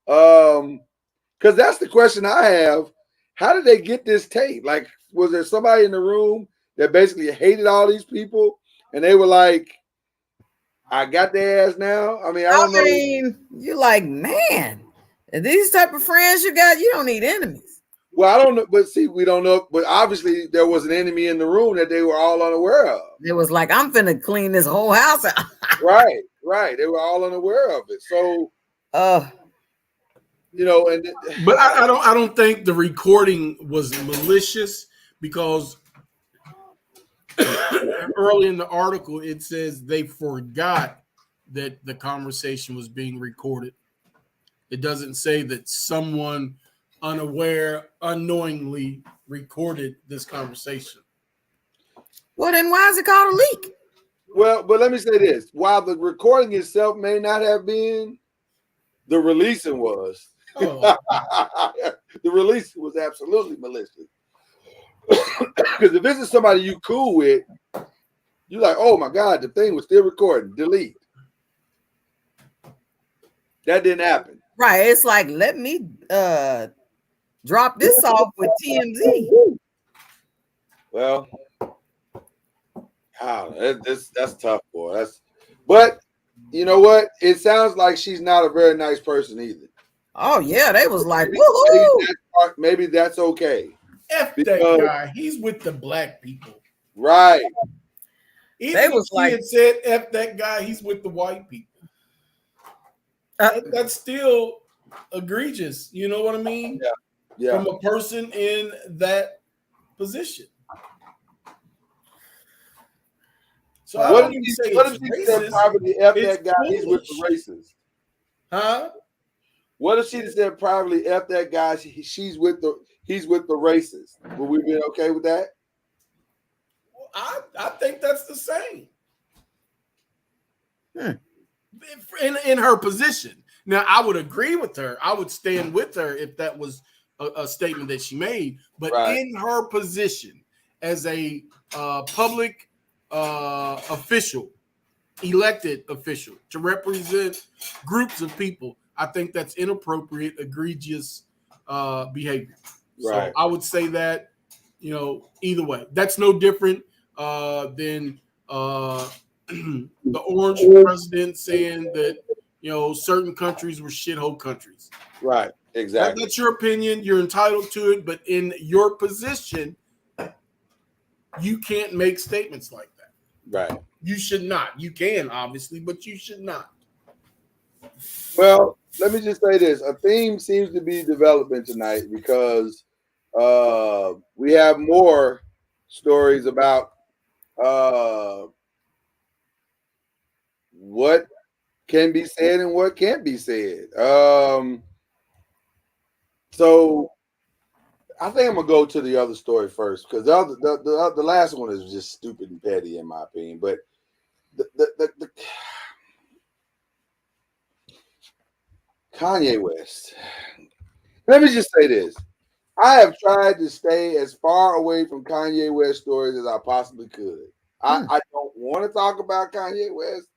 Because that's the question I have. How did they get this tape? Like, was there somebody in the room that basically hated all these people? And they were like, I got their ass now? I mean, I don't know. You're like, man, these type of friends you got, you don't need enemies. Well, I don't know. But see, we don't know. But obviously, there was an enemy in the room that they were all unaware of. It was like, I'm finna clean this whole house out. Right. They were all unaware of it. So, you know, but I don't think the recording was malicious, because early in the article it says they forgot that the conversation was being recorded. It doesn't say that someone unknowingly recorded this conversation. Well, then why is it called a leak? Well, but let me say this: while the recording itself may not have been, the releasing was. The release was absolutely malicious. Because if this is somebody you cool with, you're like, oh my God, the thing was still recording. Delete. That didn't happen. Right. It's like, let me drop this off with TMZ. Well, that's tough, boy. But you know what? It sounds like she's not a very nice person either. Oh yeah, they was like, woohoo! Maybe that's okay. F that guy. He's with the black people. Right. Even if he had said F that guy, he's with the white people. That's still egregious. You know what I mean? Yeah. From a person in that position. So what if she said privately F that guy, he's with the racists? Huh? What if she said privately F that guy, he's with the racists? Would we be okay with that? I think that's the same. In her position. Now, I would agree with her. I would stand with her if that was a statement that she made. But in her position as a public official, elected official to represent groups of people, I think that's inappropriate, egregious behavior. So I would say that, either way, that's no different than the orange president saying that, certain countries were shithole countries. Right. Exactly. That's your opinion. You're entitled to it. But in your position, you can't make statements like that. Right. You should not. You can, obviously, but you should not. Well, let me just say this. A theme seems to be developing tonight because we have more stories about what can be said and what can't be said. So I think I'm gonna go to the other story first because the last one is just stupid and petty in my opinion. But the Kanye West. Let me just say this. I have tried to stay as far away from Kanye West stories as I possibly could. I don't want to talk about Kanye West.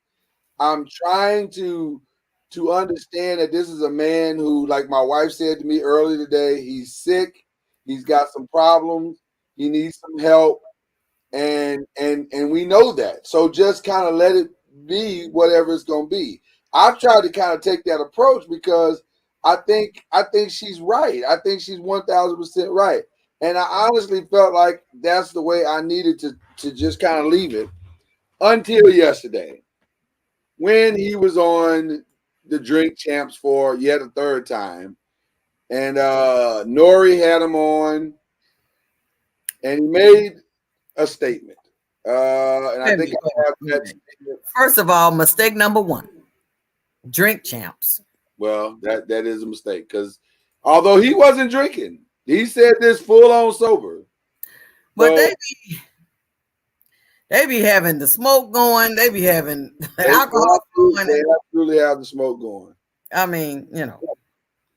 I'm trying to understand that this is a man who, like my wife said to me earlier today, he's sick. He's got some problems. He needs some help. And we know that. So just kind of let it be whatever it's going to be. I've tried to kind of take that approach because I think she's right. I think she's 1,000% right. And I honestly felt like that's the way I needed to just kind of leave it until yesterday when he was on the Drink Champs for yet a third time. And Nori had him on and he made a statement. And I think I have that statement. First of all, mistake number one. Drink Champs. Well, that is a mistake because although he wasn't drinking, he said this full on sober. But They be having the smoke going. They be having They alcohol going. They absolutely have the smoke going. I mean, you know.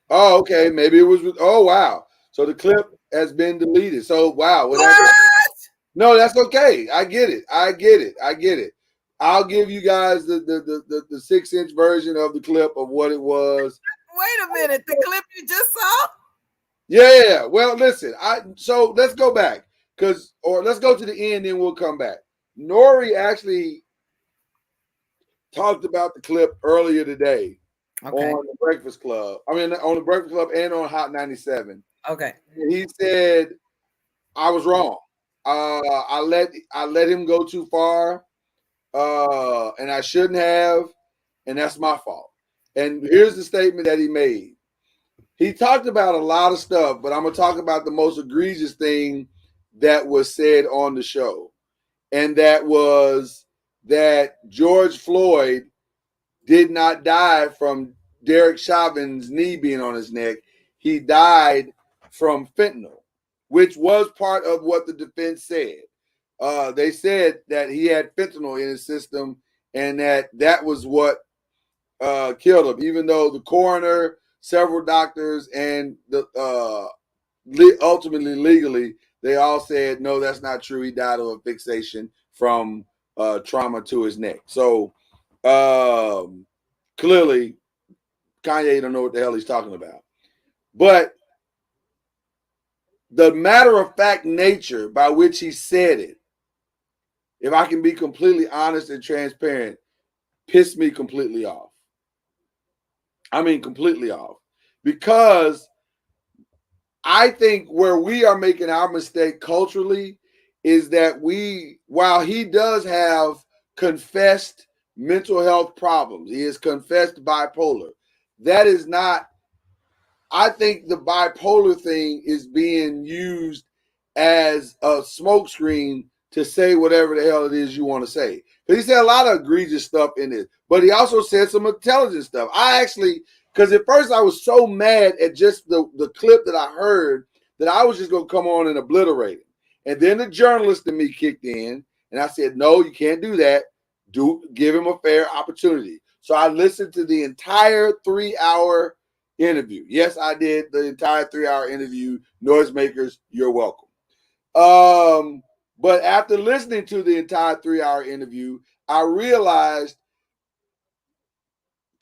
Oh, okay. Maybe it was. Oh, wow. So the clip has been deleted. So wow. No, that's okay. I get it. I get it. I'll give you guys the 6-inch version of the clip of what it was. Wait a minute. The clip you just saw? Yeah. Well, listen. So let's go back let's go to the end, then we'll come back. Nori actually talked about the clip earlier today on the Breakfast Club. I mean, on the Breakfast Club and on Hot 97. Okay. He said, I was wrong. I let him go too far, and I shouldn't have, and that's my fault. And here's the statement that he made. He talked about a lot of stuff, but I'm going to talk about the most egregious thing that was said on the show. And that was that George Floyd did not die from Derek Chauvin's knee being on his neck. He died from fentanyl, which was part of what the defense said. They said that he had fentanyl in his system and that was what killed him, even though the coroner, several doctors, and ultimately legally, they all said, no, that's not true. He died of a fixation from trauma to his neck. So clearly, Kanye don't know what the hell he's talking about. But the matter-of-fact nature by which he said it, if I can be completely honest and transparent, pissed me completely off. I mean, completely off. Because I think where we are making our mistake culturally is that while he does have confessed mental health problems, he is confessed bipolar. That is not, I think the bipolar thing is being used as a smokescreen to say whatever the hell it is you want to say. Because he said a lot of egregious stuff in it, but he also said some intelligent stuff. Because at first I was so mad at just the clip that I heard that I was just going to come on and obliterate it. And then the journalist in me kicked in, and I said, no, you can't do that. Give him a fair opportunity. So I listened to the entire 3-hour interview. Yes, I did the entire 3-hour interview. Noisemakers, you're welcome. But after listening to the entire 3-hour interview, I realized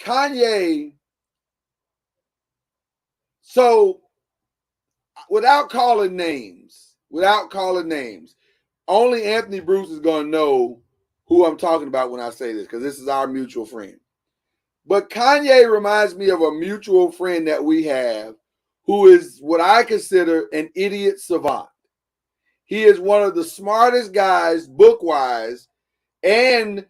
Kanye, so without calling names, only Anthony Bruce is going to know who I'm talking about when I say this, because this is our mutual friend. But Kanye reminds me of a mutual friend that we have who is what I consider an idiot savant. He is one of the smartest guys, book-wise and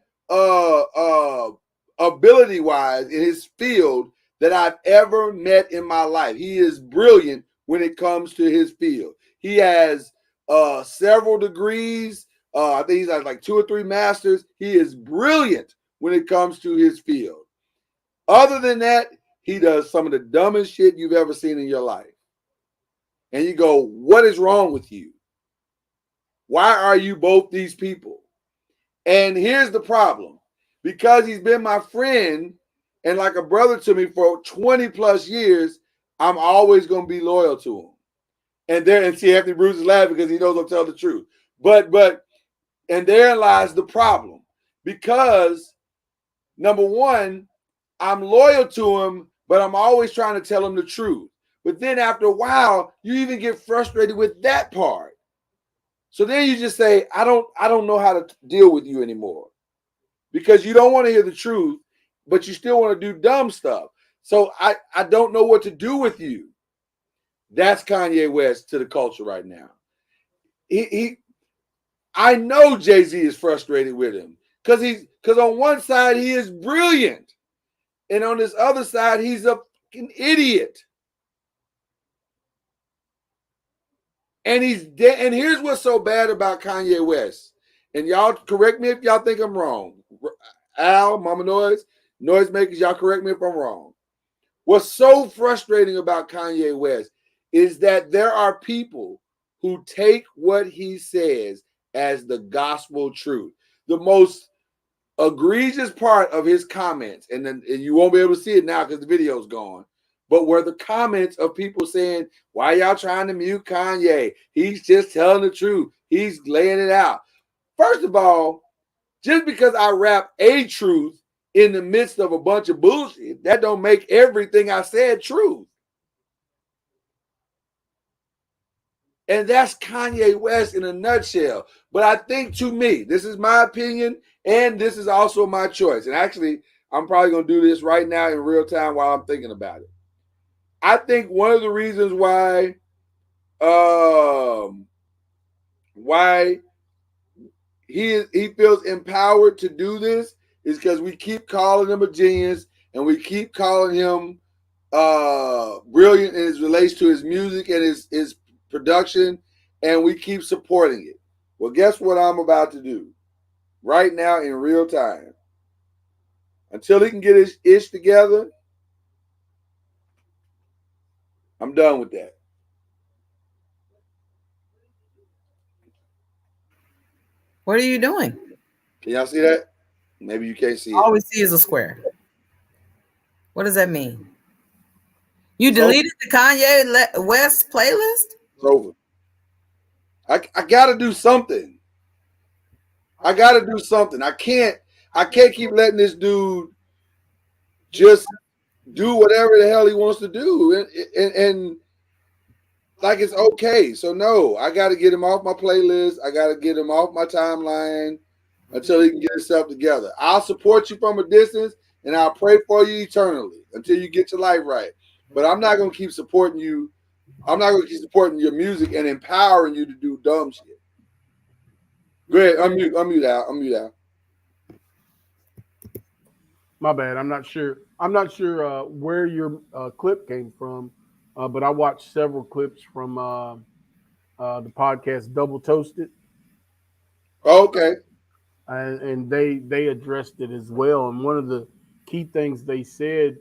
ability-wise in his field that I've ever met in my life. He is brilliant when it comes to his field. He has several degrees. I think he's has like 2 or 3 masters. He is brilliant when it comes to his field. Other than that, he does some of the dumbest shit you've ever seen in your life. And you go, what is wrong with you? Why are you both these people? And here's the problem. Because he's been my friend and like a brother to me for 20 plus years, I'm always going to be loyal to him. And see, Anthony Bruce is laughing because he knows I'm telling the truth. And therein lies the problem. Because, number one, I'm loyal to him, but I'm always trying to tell him the truth. But then after a while, you even get frustrated with that part. So then you just say, I don't know how to deal with you anymore. Because you don't want to hear the truth, but you still want to do dumb stuff. So I don't know what to do with you. That's Kanye West to the culture right now. I know Jay-Z is frustrated with him because on one side he is brilliant. And on this other side, he's a fucking idiot. And he's dead. And here's what's so bad about Kanye West. And y'all correct me if y'all think I'm wrong. Al, Mama Noisemakers, y'all correct me if I'm wrong. What's so frustrating about Kanye West is that there are people who take what he says as the gospel truth. The most egregious part of his comments, and you won't be able to see it now because the video's gone, but were the comments of people saying, why y'all trying to mute Kanye? He's just telling the truth. He's laying it out. First of all, just because I rap a truth in the midst of a bunch of bullshit, that don't make everything I said true. And that's Kanye West in a nutshell. But I think, to me, this is my opinion, and this is also my choice. And actually, I'm probably going to do this right now in real time while I'm thinking about it. I think one of the reasons why he feels empowered to do this is because we keep calling him a genius, and we keep calling him brilliant as it relates to his music and his production, and we keep supporting it. Well, guess what I'm about to do right now in real time? Until he can get his ish together, I'm done with that. What are you doing? Can y'all see that? Maybe you can't see it. All we see is a square. What does that mean? You deleted the Kanye West playlist? It's over. I gotta do something. I gotta do something. I can't keep letting this dude just do whatever the hell he wants to do. And like it's okay. So no, I gotta get him off my playlist. I gotta get him off my timeline until he can get himself together. I'll support you from a distance, and I'll pray for you eternally until you get your life right. But I'm not gonna keep supporting you. I'm not gonna keep supporting your music and empowering you to do dumb shit. Go ahead, unmute out. My bad. I'm not sure where your clip came from, but I watched several clips from the podcast Double Toasted. Okay. And they addressed it as well. And one of the key things they said,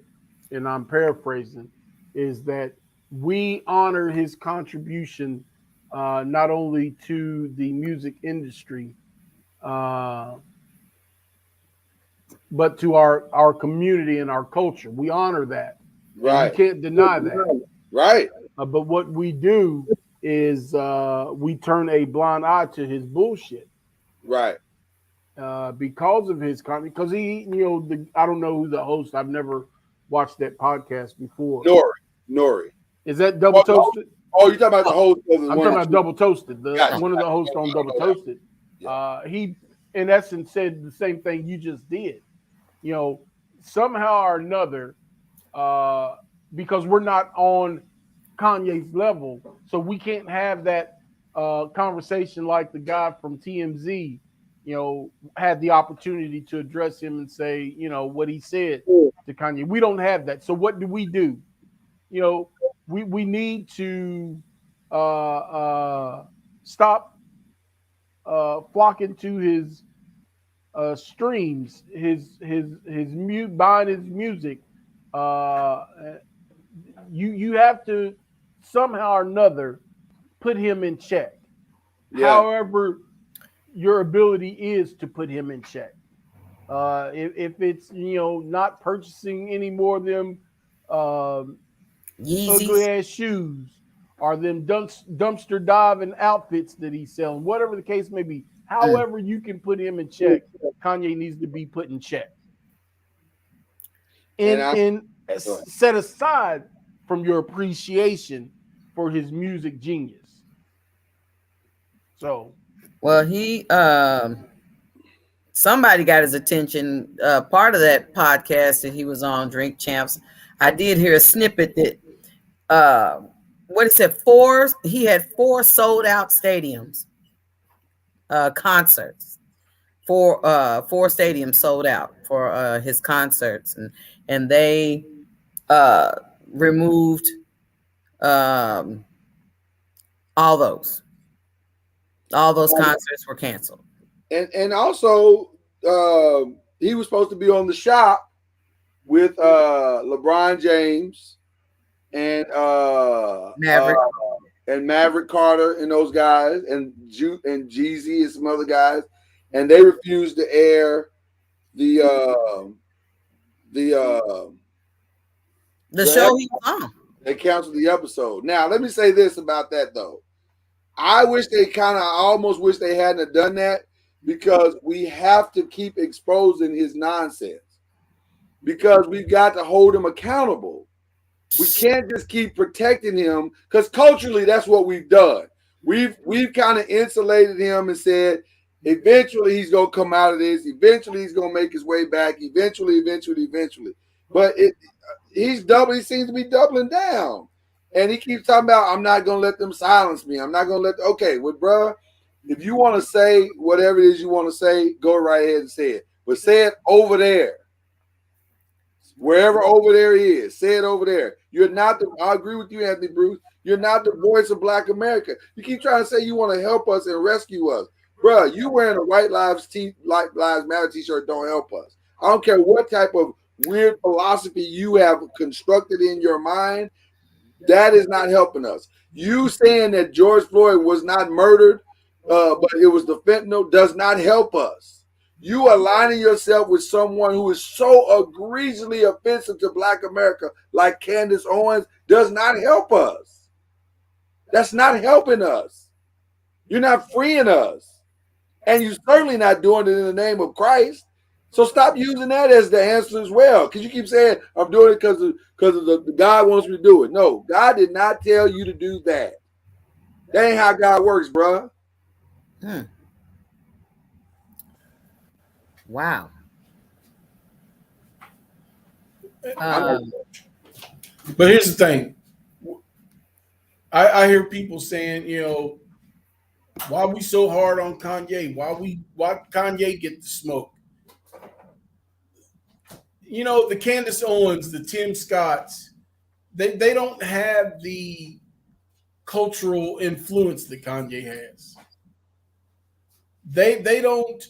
and I'm paraphrasing, is that we honor his contribution not only to the music industry, but to our community and our culture. We honor that. Right. You can't deny that. Right. But what we do is we turn a blind eye to his bullshit. Right. Because of his content, because he, I don't know who the host. I've never watched that podcast before. Nori. Is that Double Toasted? Oh, you're talking about the host of the I'm talking about Double Toasted. Gotcha. One of the hosts on Double Toasted. He, in essence, said the same thing you just did. Somehow or another, because we're not on Kanye's level, so we can't have that conversation like the guy from TMZ, had the opportunity to address him and say, what he said to Kanye. We don't have that. So what do? We need to stop flocking to his streams, buying his music. You have to somehow or another put him in check. Yeah. However your ability is to put him in check. If it's not purchasing any more of them ugly ass shoes or them dumpster diving outfits that he's selling, whatever the case may be. However you can put him in check, Kanye needs to be put in check. And set aside from your appreciation for his music genius. So, well, somebody got his attention. Part of that podcast that he was on, Drink Champs, I did hear a snippet that what it said, he had 4 sold out stadiums, concerts, 4 stadiums sold out for his concerts, and they removed all those concerts were canceled. And also he was supposed to be on The Shop with LeBron James and and Maverick Carter and those guys and Jeezy and some other guys, and they refused to air the show he was on. They canceled the episode. Now, let me say this about that though. I almost wish they hadn't done that, because we have to keep exposing his nonsense, because we've got to hold him accountable. We can't just keep protecting him, because culturally that's what we've done. We've kind of insulated him and said eventually he's gonna come out of this. Eventually he's gonna make his way back. Eventually. But he seems to be doubling down, and he keeps talking about, I'm not gonna let them silence me. I'm not gonna let. Okay, well, bruh, if you want to say whatever it is you want to say, go right ahead and say it. But say it over there. Wherever over there he is, say it over there. You're not I agree with you, Anthony Bruce. You're not the voice of Black America. You keep trying to say you want to help us and rescue us. Bruh, you wearing a White Lives Matter t-shirt don't help us. I don't care what type of weird philosophy you have constructed in your mind. That is not helping us. You saying that George Floyd was not murdered, but it was the fentanyl, does not help us. You aligning yourself with someone who is so egregiously offensive to Black America, like Candace Owens, does not help us. That's not helping us. You're not freeing us. And you're certainly not doing it in the name of Christ. So stop using that as the answer as well. Because you keep saying, I'm doing it because the God wants me to do it. No, God did not tell you to do that. That ain't how God works, bro. Wow. But here's the thing. I hear people saying, why we so hard on Kanye? Why Kanye get the smoke? The Candace Owens, the Tim Scotts, they don't have the cultural influence that Kanye has. They don't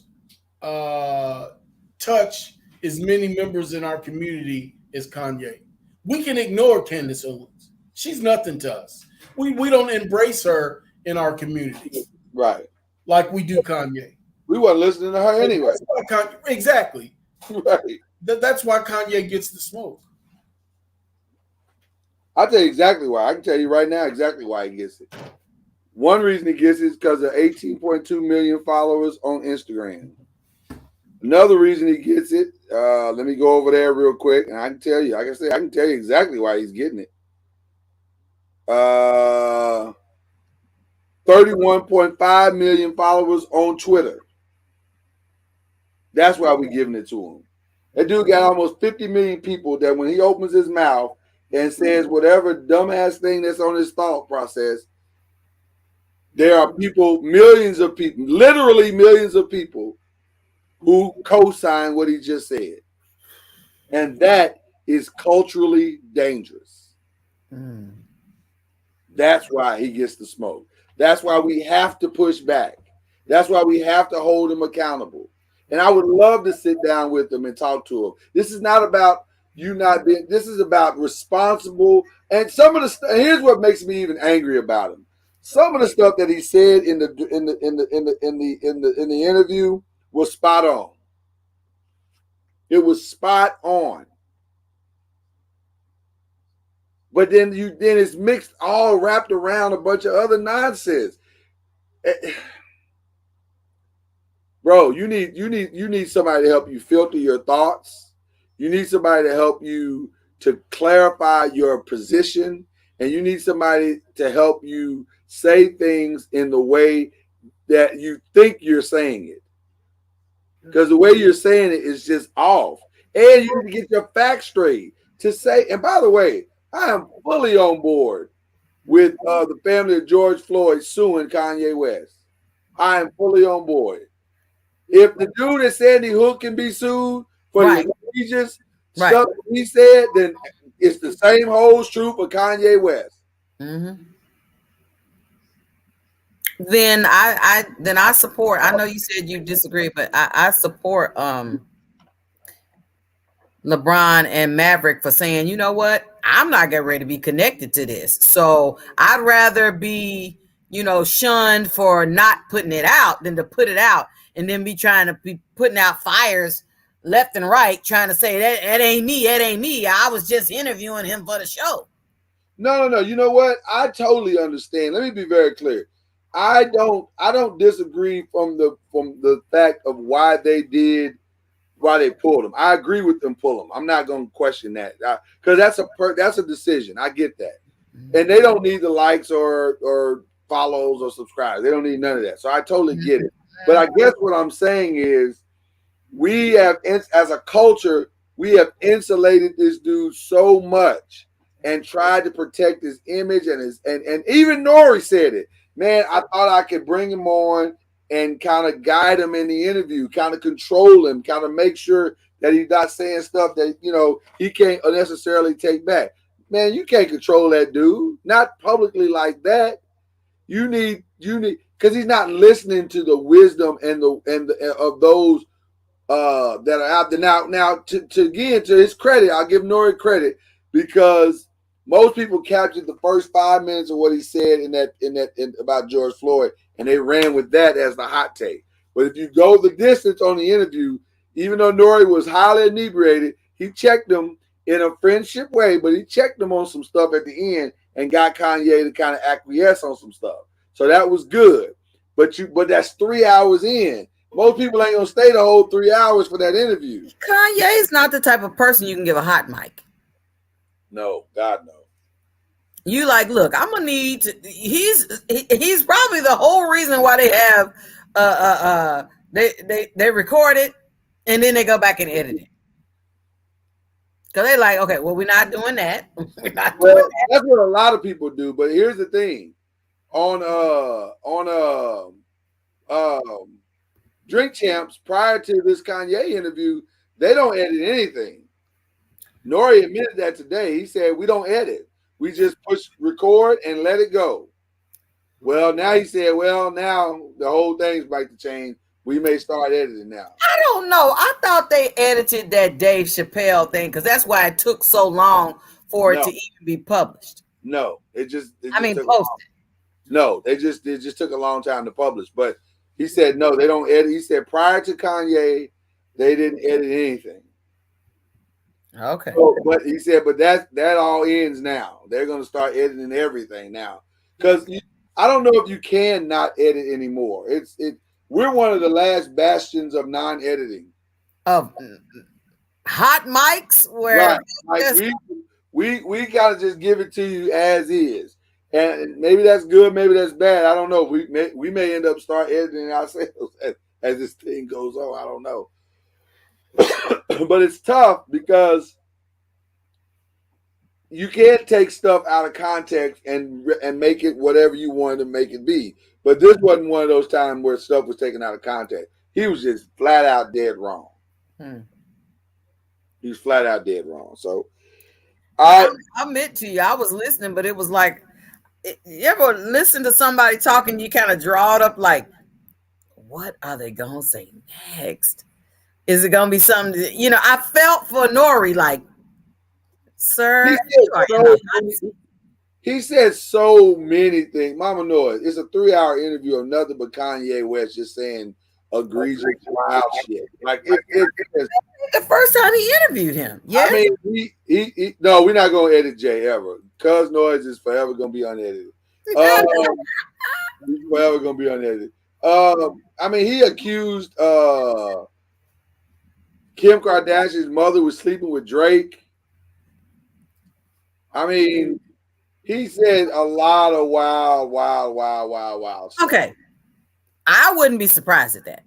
touch as many members in our community as Kanye. We can ignore Candace Owens. She's nothing to us. We don't embrace her in our communities. Right. Like we do Kanye. We weren't listening to her anyway. Exactly. Right. That's why Kanye gets the smoke. I'll tell you exactly why. I can tell you right now exactly why he gets it. One reason he gets it is because of 18.2 million followers on Instagram. Another reason he gets it, let me go over there real quick, and I can tell you, like I said, I can tell you exactly why he's getting it. 31.5 million followers on Twitter. That's why we're giving it to him. That dude got almost 50 million people that when he opens his mouth and says whatever dumbass thing that's on his thought process, there are people, millions of people, literally millions of people who co-sign what he just said. And that is culturally dangerous. That's why he gets the smoke. That's why we have to push back. That's why we have to hold him accountable. And I would love to sit down with him and talk to him. This is not about you not being, this is about responsible. And some of the here's what makes me even angry about him. Some of the stuff that he said in the interview was spot on. It was spot on. But then it's mixed, all wrapped around a bunch of other nonsense. Bro, you need somebody to help you filter your thoughts. You need somebody to help you to clarify your position, and you need somebody to help you say things in the way that you think you're saying it. Because the way you're saying it is just off. And you need to get your facts straight to say, and by the way, I am fully on board with the family of George Floyd suing Kanye West. I am fully on board. If the dude at Sandy Hook can be sued for the egregious stuff he said, then it's the same holds true for Kanye West. Then I support. I know you said you disagree, but I support LeBron and Maverick for saying, you know what? I'm not getting ready to be connected to this. So I'd rather be, shunned for not putting it out than to put it out and then be trying to be putting out fires left and right, trying to say that ain't me, that ain't me. I was just interviewing him for the show. No. You know what? I totally understand. Let me be very clear. I don't disagree from the fact of why they pulled him. I agree with them pull him. I'm not going to question that because that's a decision. I get that, and they don't need the likes or follows or subscribes. They don't need none of that. So I totally get it. But I guess what I'm saying is we have, as a culture, we have insulated this dude so much and tried to protect his image and even Nori said it. Man, I thought I could bring him on and kind of guide him in the interview, kind of control him, kind of make sure that he's not saying stuff that, he can't necessarily take back. Man, you can't control that dude, not publicly like that. You need, because he's not listening to the wisdom and of those that are out there. Now, to his credit, I'll give Nori credit because most people captured the first 5 minutes of what he said in about George Floyd, and they ran with that as the hot take. But if you go the distance on the interview, even though Nori was highly inebriated, he checked him in a friendship way, but he checked him on some stuff at the end and got Kanye to kind of acquiesce on some stuff. So that was good. But that's 3 hours in. Most people ain't gonna stay the whole 3 hours for that interview. Kanye is not the type of person you can give a hot mic. No, God no. You look, I'm gonna need to. He's probably the whole reason why they have they record it and then they go back and edit it. Because they're like, okay, well, we're not doing that. We're not doing that. That's what a lot of people do. But here's the thing: on Drink Champs, prior to this Kanye interview, they don't edit anything. Nori admitted that today. He said, we don't edit. We just push record and let it go. Well, now he said, now the whole thing's about to change. We may start editing now. I don't know. I thought they edited that Dave Chappelle thing because that's why it took so long for it to even be published. No, it just posted. No, it just took a long time to publish. But he said no, they don't edit. He said prior to Kanye, they didn't edit anything. Okay. So, but he said, but that all ends now. They're going to start editing everything now because I don't know if you can not edit anymore. We're one of the last bastions of non-editing. Of hot mics where we gotta just give it to you as is. And maybe that's good, maybe that's bad. I don't know. We may end up start editing ourselves as this thing goes on. I don't know. But it's tough because you can't take stuff out of context and make it whatever you wanted to make it be. But this wasn't one of those times where stuff was taken out of context. He was just flat out dead wrong. He was flat out dead wrong. So I admit to you, I was listening, but it was like, you ever listen to somebody talking, you kind of draw it up like, what are they going to say next? Is it going to be something, I felt for Nori, like, sir, he said so many things. Mama Noise, it's a 3-hour interview of nothing but Kanye West just saying egregious wild shit. Like it's the first time he interviewed him. Yeah. I mean, he no, we're not gonna edit Jay ever. Cuz Noise is forever gonna be unedited. He's forever gonna be unedited. I mean, he accused Kim Kardashian's mother was sleeping with Drake. I mean, he said a lot of wild stuff. Okay. I wouldn't be surprised at that.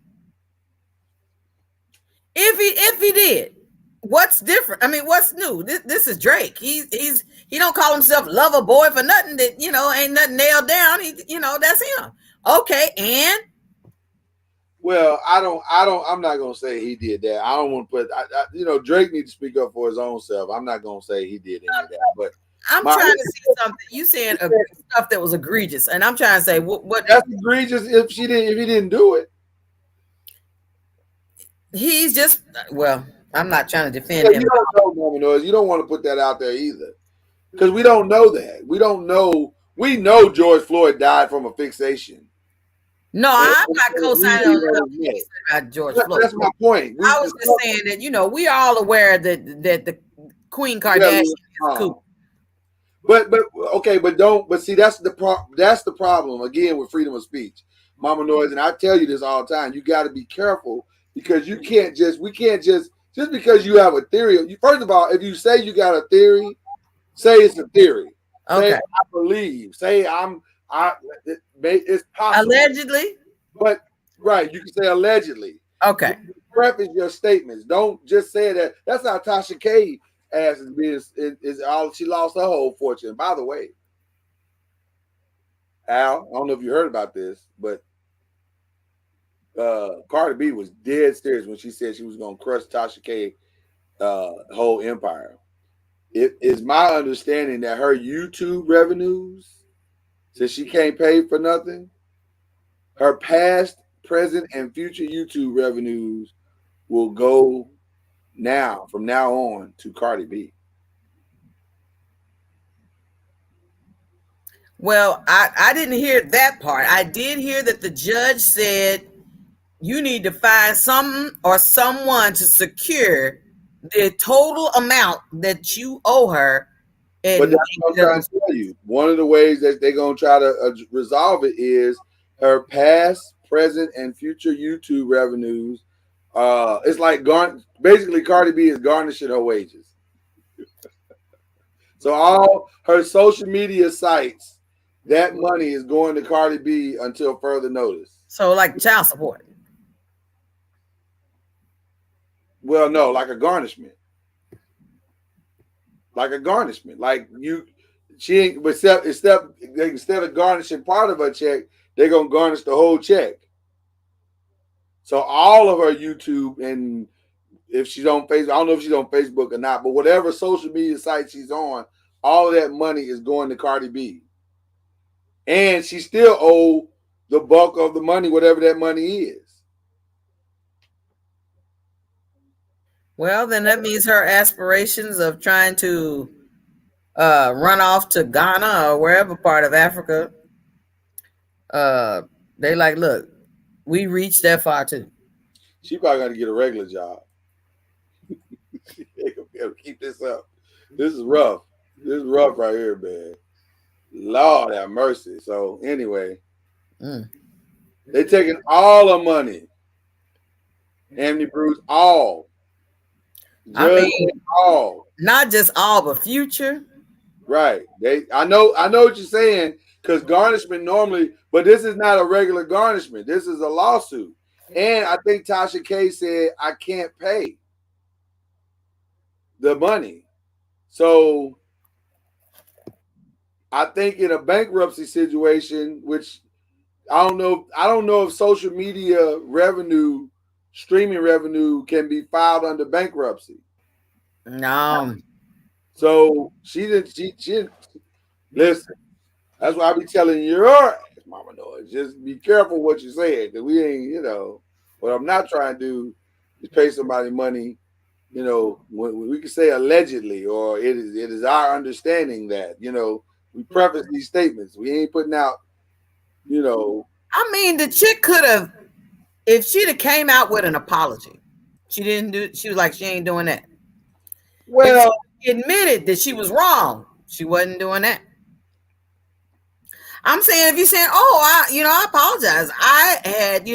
If he did, what's different? I mean, what's new? This is Drake. He don't call himself lover boy for nothing that, ain't nothing nailed down. That's him. Okay. And well, I'm not gonna say he did that. I don't want to put Drake needs to speak up for his own self. I'm not gonna say he did any of that, but I'm trying to see something. You saying stuff that was egregious, and I'm trying to say what that's egregious if he didn't do it. He's just I'm not trying to defend him. You don't know, Mama Noise. You don't want to put that out there either. Because we don't know that. We don't know. We know George Floyd died from a fixation. No, I'm not co-signing on nothing about George Floyd. That's my point. I was just saying that, we all aware that the Queen Kardashian is cool. But see, that's the problem again with freedom of speech, Mama Noise, and I tell you this all the time. You got to be careful because we can't just because you have a theory. First of all, if you say you got a theory, say it's a theory. Okay. Say I believe. Say it's possible. Allegedly. But right, you can say allegedly. Okay. Preface your statements. Don't just say that. That's how Tasha K ass is all. She lost her whole fortune. By the way, Al, I don't know if you heard about this, but Cardi B was dead serious when she said she was going to crush Tasha K whole empire. It is my understanding that her YouTube revenues, since she can't pay for nothing, her past, present, and future YouTube revenues will go from now on to Cardi B. Well, I didn't hear that part. I did hear that the judge said you need to find something or someone to secure the total amount that you owe her. But that's what I'm trying to tell you. One of the ways that they're going to try to resolve it is her past, present, and future YouTube revenues. It's like basically Cardi B is garnishing her wages. So all her social media sites, that money is going to Cardi B until further notice. So like child support. Well, no, like a garnishment. Like a garnishment. Like she ain't, but instead of garnishing part of her check, they're gonna garnish the whole check. So all of her YouTube, and if she's on Facebook, I don't know if she's on Facebook or not, but whatever social media site she's on, all of that money is going to Cardi B. And she still owe the bulk of the money, whatever that money is. Well, then that means her aspirations of trying to run off to Ghana or wherever part of Africa, they like, look, we reached that far too. She probably got to get a regular job. Keep this up. This is rough. This is rough right here, man. Lord have mercy. So anyway, they're taking all the money. Anthony Bruce, all. All. Not just all, but future. Right. I know what you're saying, because garnishment normally, but this is not a regular garnishment. This is a lawsuit. And I think Tasha K said, I can't pay the money. So I think in a bankruptcy situation, which I don't know if social media revenue, streaming revenue can be filed under bankruptcy. No. So she didn't listen. That's why I be telling your Mama Noise, just be careful what you say, because we ain't, what I'm not trying to do is pay somebody money, when we can say allegedly, or it is our understanding that, we preface these statements. We ain't putting out, I mean, the chick could have, if she'd have came out with an apology, she was like, she ain't doing that. Well, she admitted that she was wrong. She wasn't doing that. I'm saying, if you're saying, I apologize. I had,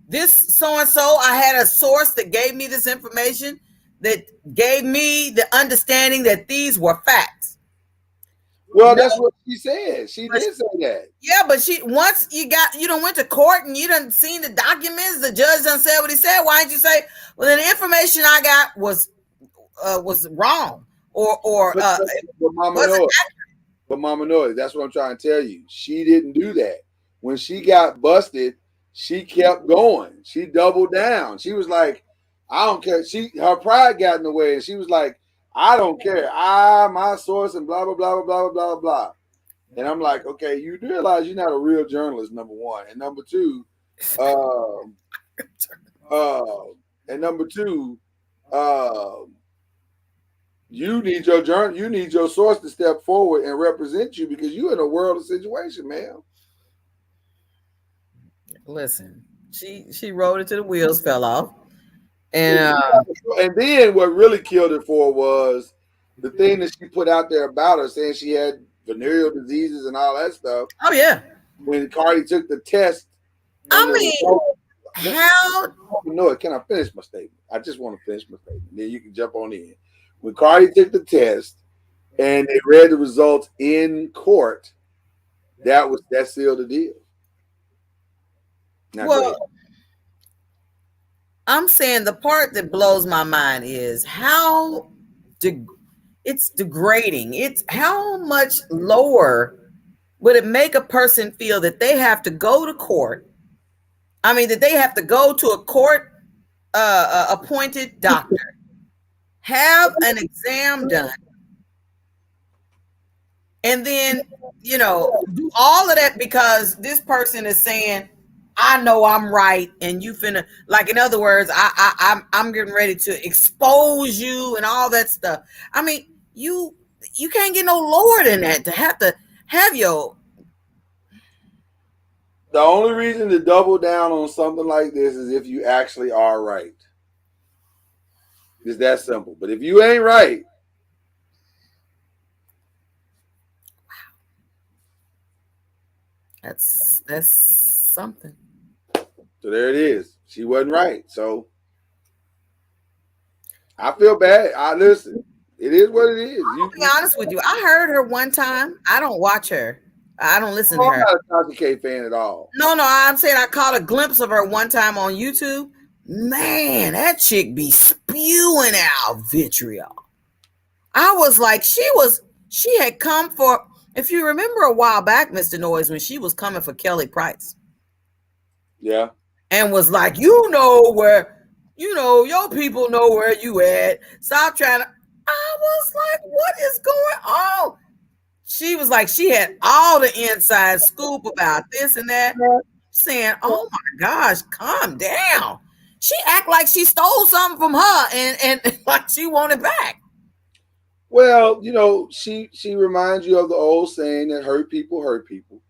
this so-and-so, I had a source that gave me this information that gave me the understanding that these were facts. Well, that's what she said. She did say that. Yeah, but once you went to court and you done seen the documents, the judge done said what he said. Why didn't you say, well, the information I got was wrong or But Mama Noise, that's what I'm trying to tell you. She didn't do that. When she got busted, she kept going. She doubled down. She was like, I don't care. Her pride got in the way, and she was like, I don't care. My source and blah, blah, blah, blah, blah, blah, blah. And I'm like, okay, you realize you're not a real journalist, number one. And number two, you need your source to step forward and represent you because you're in a world of situation, man. Listen, she rode it till the wheels fell off. And then what really killed it for was the thing that she put out there about her, saying she had venereal diseases and all that stuff. Oh yeah. When Cardi took the test. I mean, how? No, can I finish my statement? I just want to finish my statement. Then you can jump on in. When Cardi took the test and they read the results in court, that sealed the deal. Now, well, I'm saying the part that blows my mind is how it's degrading. It's how much lower would it make a person feel that they have to go to court? I mean, that they have to go to a court appointed doctor, have an exam done, and then, do all of that because this person is saying, I know I'm right, and you finna, like, in other words, I'm getting ready to expose you and all that stuff. I mean, you can't get no lower than that to have your. The only reason to double down on something like this is if you actually are right. It's that simple. But if you ain't right, that's something. So there it is. She wasn't right. So I feel bad. Listen. It is what it is. I'll be honest with you. I heard her one time. I don't watch her. I don't listen to her. I'm not a Tasha K fan at all. No, I'm saying I caught a glimpse of her one time on YouTube. Man, that chick be spewing out vitriol. I was like, she had come for, if you remember a while back, Mr. Noise, when she was coming for Kelly Price. Yeah. And was like, your people know where you at. Stop trying to. I was like, what is going on? She was like, she had all the inside scoop about this and that, saying, oh my gosh, calm down. She act like she stole something from her and like she wanted back. Well, she reminds you of the old saying that hurt people hurt people.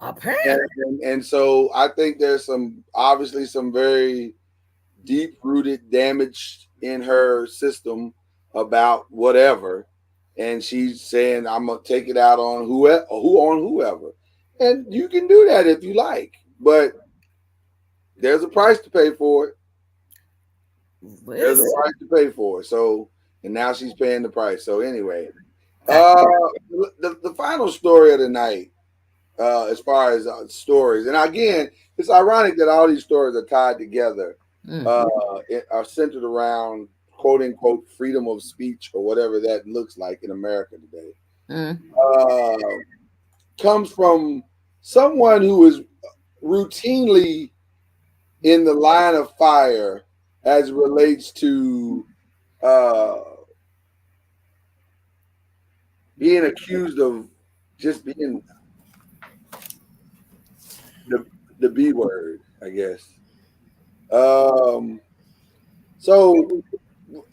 Apparently. And so I think there's obviously some very deep-rooted damage in her system about whatever. And she's saying, I'm going to take it out on whoever. And you can do that if you like. But there's a price to pay for it. There's a price to pay for it. So, and now she's paying the price. So anyway, the final story of the night, as far as stories, and again, it's ironic that all these stories are tied together, are centered around quote unquote freedom of speech or whatever that looks like in America today. Comes from someone who is routinely in the line of fire as it relates to being accused of just being the B word, I guess. So,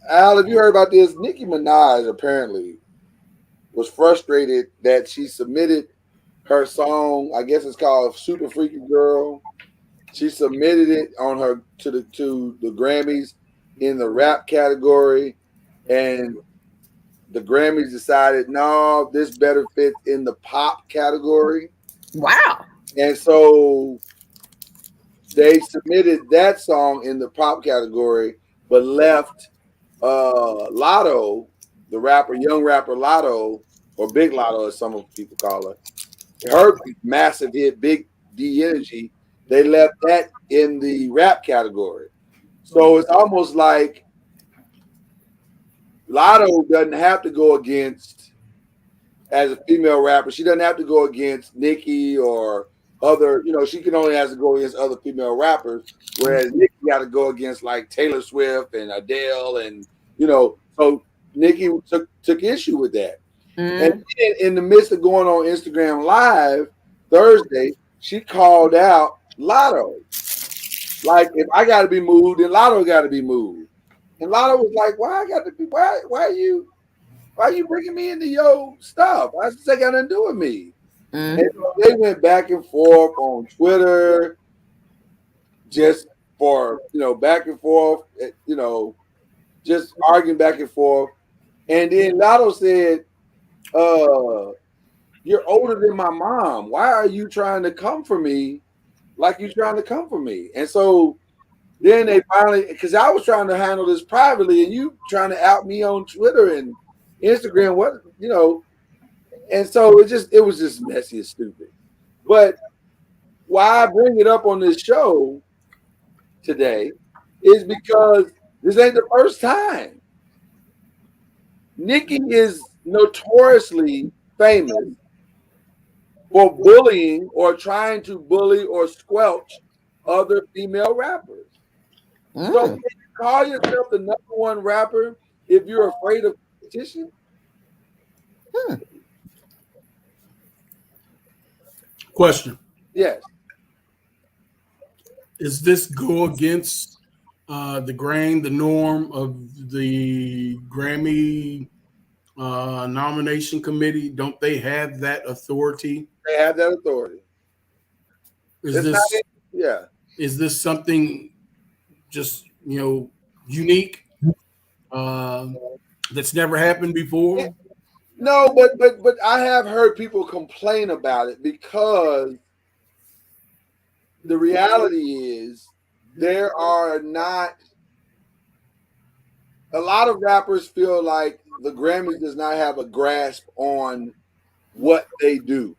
Al, have you heard about this? Nicki Minaj apparently was frustrated that she submitted her song, I guess it's called Super Freaky Girl. She submitted it on her to the Grammys in the rap category, and the Grammys decided, no, this better fit in the pop category. Wow. And so they submitted that song in the pop category, but left Lotto, the rapper, young rapper Lotto, or Big Lotto as some people call her massive hit, Big D Energy, they left that in the rap category. So it's almost like Lotto doesn't have to go against, as a female rapper, she doesn't have to go against Nicki or other, she can only has to go against other female rappers, whereas Nicki got to go against like Taylor Swift and Adele, and so Nicki took issue with that. And then in the midst of going on Instagram Live Thursday, she called out Lotto. Like, if I got to be moved, then Lotto got to be moved. And Lotto was like, "Why I got to be? Why are you bringing me into your stuff? I just got nothing to do with me." Mm. And so they went back and forth on Twitter, just for back and forth, just arguing back and forth. And then Lotto said, "You're older than my mom. Why are you trying to come for me like you're trying to come for me?" And so then they finally, because I was trying to handle this privately, and you trying to out me on Twitter and Instagram, and so it was just messy and stupid. But why I bring it up on this show today is because this ain't the first time. Nicki is notoriously famous for bullying or trying to bully or squelch other female rappers. So can you call yourself the number one rapper if you're afraid of competition? Question. Yes. Is this go against the grain, the norm of the Grammy nomination committee? Don't they have that authority? They have that authority. Is this something just unique that's never happened before? No, but I have heard people complain about it because the reality is there are not a lot of rappers feel like the Grammys does not have a grasp on what they do.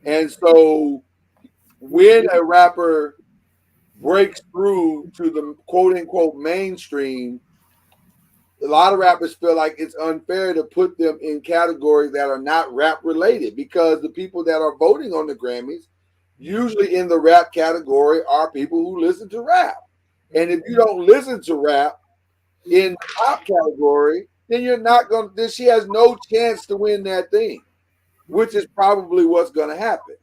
And so when a rapper breaks through to the quote unquote mainstream, a lot of rappers feel like it's unfair to put them in categories that are not rap related, because the people that are voting on the Grammys, usually in the rap category, are people who listen to rap. And if you don't listen to rap in the pop category, then then she has no chance to win that thing, which is probably what's going to happen.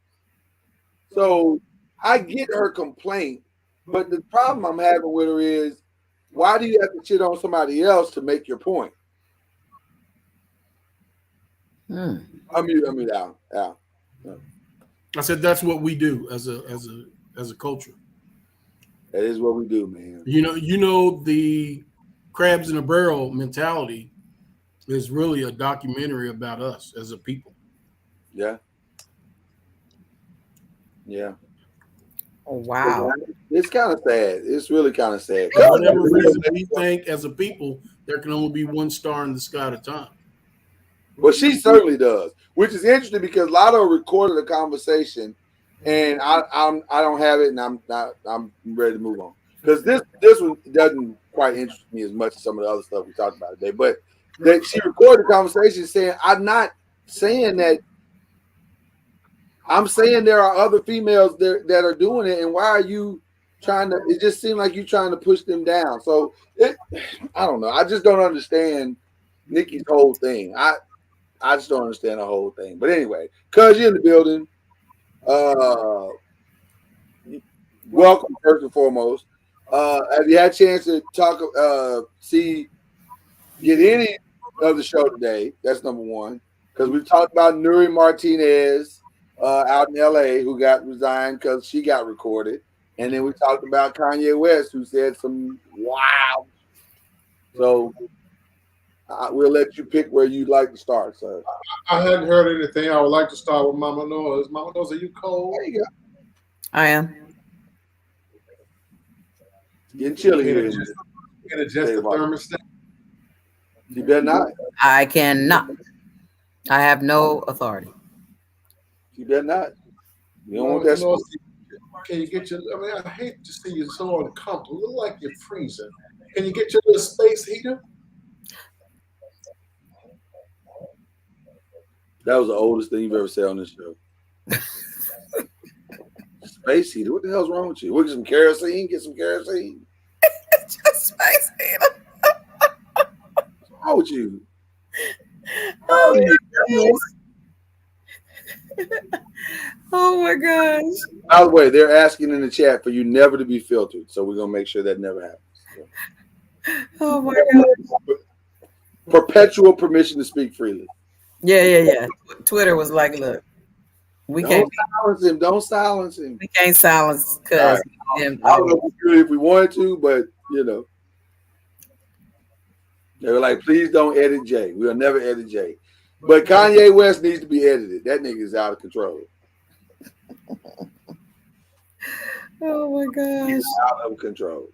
So I get her complaint, but the problem I'm having with her is, why do you have to shit on somebody else to make your point? I'm mute out. I said that's what we do as a culture. That is what we do, man. The crabs in a barrel mentality is really a documentary about us as a people. Yeah. Oh, wow. It's kind of sad. It's really kind of sad. For whatever reason, we think as a people there can only be one star in the sky at a time. Well, she certainly does, which is interesting because Lotto recorded a conversation, and I don't have it, and I'm ready to move on because this one doesn't quite interest me as much as some of the other stuff we talked about today. But that she recorded a conversation saying, "I'm not saying that. I'm saying there are other females there that are doing it, and why are you trying to?" It just seemed like you're trying to push them down. So I don't know. I just don't understand Nicki's whole thing. I just don't understand the whole thing. But anyway, cuz you're in the building, welcome first and foremost. Have you had a chance to talk, get any of the show today? That's number one. Because we've talked about Nuri Martinez out in LA who got resigned because she got recorded. And then we talked about Kanye West who said some wow. So we'll let you pick where you'd like to start, sir. I hadn't heard anything. I would like to start with Mama Noise. Mama Noise, are you cold? There you go. I am. Getting chilly here. You can adjust the thermostat. You better not. I cannot. I have no authority. You better not. You don't want that. Can you get your? I mean, I hate to see you so uncomfortable. You look like you're freezing. Can you get your little space heater? That was the oldest thing you've ever said on this show. Space heater. What the hell's wrong with you? We'll get some kerosene. Get some kerosene. Just space heater. What's wrong with you? Oh my gosh. By the way, they're asking in the chat for you never to be filtered, so we're gonna make sure that never happens. Oh my God. Perpetual permission to speak freely. Yeah. Twitter was like, look, we Don't can't silence him. Don't silence him. we can't silence cuz him. I don't know if we could if we wanted to, but you know. They were like, please don't edit Jay. We'll never edit Jay. But Kanye West needs to be edited. That nigga is out of control. Oh my gosh. He's out of control.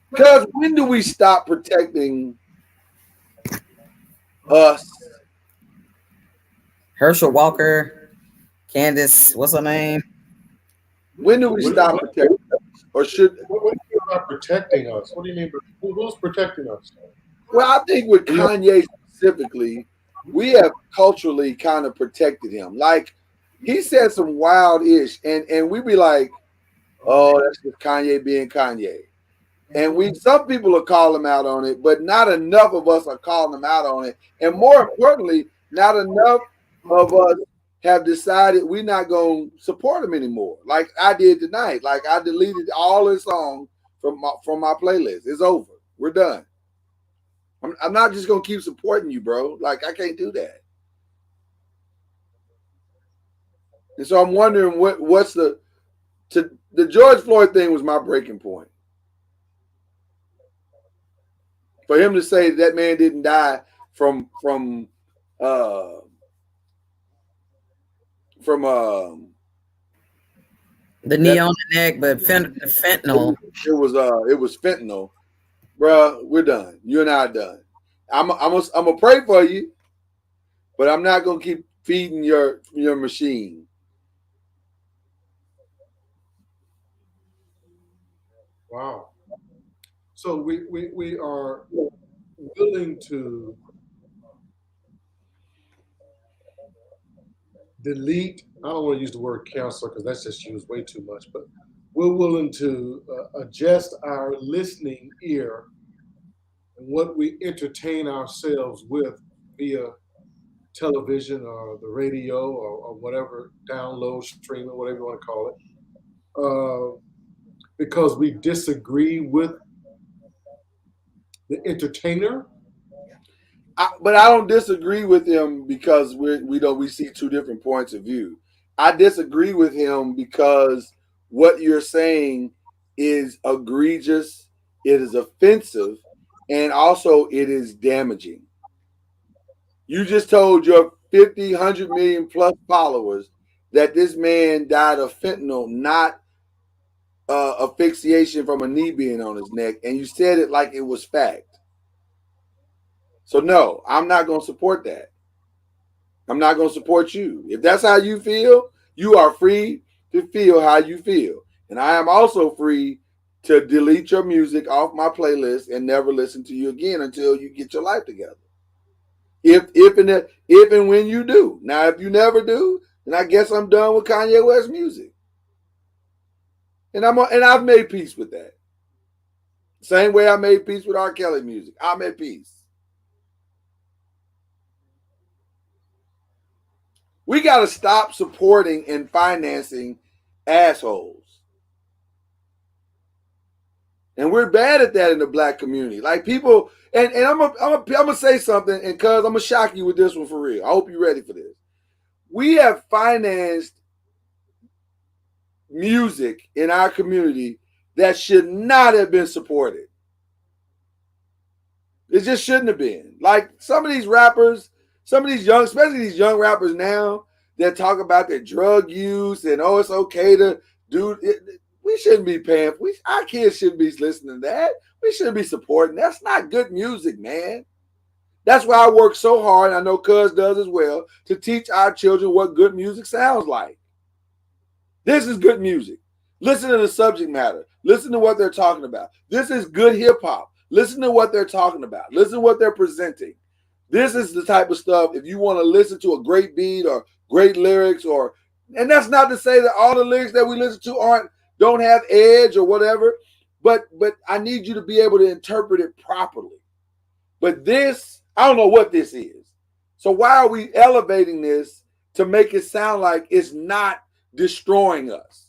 Because when do we stop protecting us? Herschel Walker, Candace, what's her name? When do we stop protecting us? Or should What do you mean by protecting us? What do you mean? Who's protecting us? Well, I think with Kanye specifically, we have culturally kind of protected him. Like he said some wild ish, and we be like, oh, that's just Kanye being Kanye. And some people are calling him out on it, but not enough of us are calling him out on it. And more importantly, not enough of us have decided we're not going to support him anymore. Like I did tonight. Like I deleted all his songs from my playlist. It's over. We're done. I'm not just going to keep supporting you, bro. Like I can't do that. And so I'm wondering what's the George Floyd thing was my breaking point. For him to say that man didn't die from the knee on the neck, but fentanyl. It was fentanyl, bro. We're done. You and I are done. I'm gonna pray for you, but I'm not gonna keep feeding your machine. Wow. So we are willing to delete. I don't want to use the word cancel because that's just used way too much. But we're willing to adjust our listening ear and what we entertain ourselves with via television or the radio or whatever, download, streaming, whatever you want to call it, because we disagree with the entertainer. But I don't disagree with him because we see two different points of view. I disagree with him because what you're saying is egregious, it is offensive, and also it is damaging. You just told your 50, 100 million plus followers that this man died of fentanyl, not asphyxiation from a knee being on his neck, and you said it like it was fact. So no, I'm not going to support that. I'm not going to support you. If that's how you feel, you are free to feel how you feel. And I am also free to delete your music off my playlist and never listen to you again until you get your life together. If and when you do. Now, if you never do, then I guess I'm done with Kanye West music. And I've made peace with that. Same way I made peace with R. Kelly music. I'm at peace. We got to stop supporting and financing assholes. And we're bad at that in the black community. Like people, and I'm gonna say something, and cuz I'm gonna shock you with this one for real. I hope you're ready for this. We have financed music in our community that should not have been supported. It just shouldn't have been. Like some of these rappers, especially these young rappers now that talk about their drug use and it's okay to do it. We shouldn't be paying. Our kids shouldn't be listening to that. We shouldn't be supporting. That's not good music, man. That's why I work so hard, I know Cuz does as well, to teach our children what good music sounds like. This is good music. Listen to the subject matter. Listen to what they're talking about. This is good hip hop. Listen to what they're talking about. Listen to what they're presenting. This is the type of stuff, if you want to listen to a great beat or great lyrics, and that's not to say that all the lyrics that we listen to don't have edge or whatever, but I need you to be able to interpret it properly. But this, I don't know what this is. So why are we elevating this to make it sound like it's not destroying us?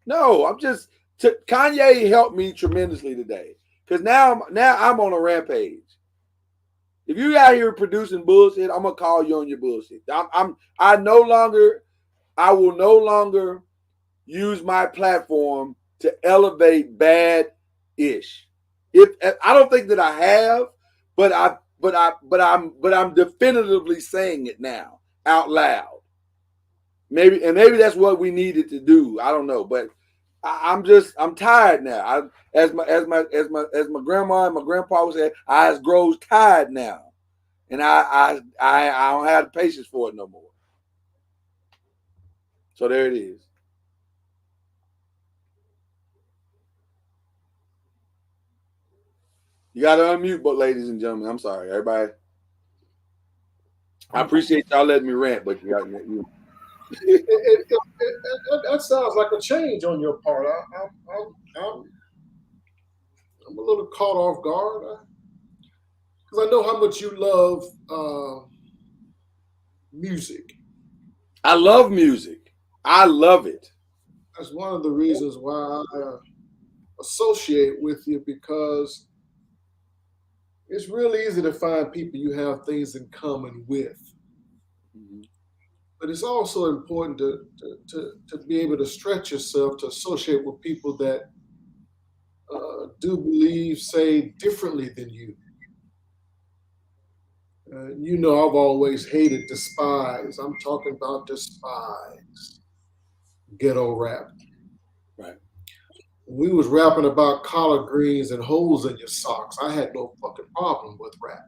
No, I'm just Kanye helped me tremendously today because now I'm on a rampage. If you out here producing bullshit, I'm gonna call you on your bullshit. I will no longer use my platform to elevate bad-ish. If I don't think that I have, but I'm definitively saying it now out loud. Maybe that's what we needed to do. I don't know, but I'm tired now. As my grandma and my grandpa would say, I grows tired now, and I don't have the patience for it no more. So there it is. You got to unmute, but ladies and gentlemen, I'm sorry, everybody. I appreciate y'all letting me rant, but you got you. That sounds like a change on your part. I'm a little caught off guard because I know how much you love music. I love music. I love it. That's one of the reasons why I associate with you, because it's really easy to find people you have things in common with. Mm-hmm. But it's also important to be able to stretch yourself to associate with people that do believe, say, differently than you. You know, I've always hated despise. I'm talking about despise ghetto rap. Right. We was rapping about collard greens and holes in your socks. I had no fucking problem with rap.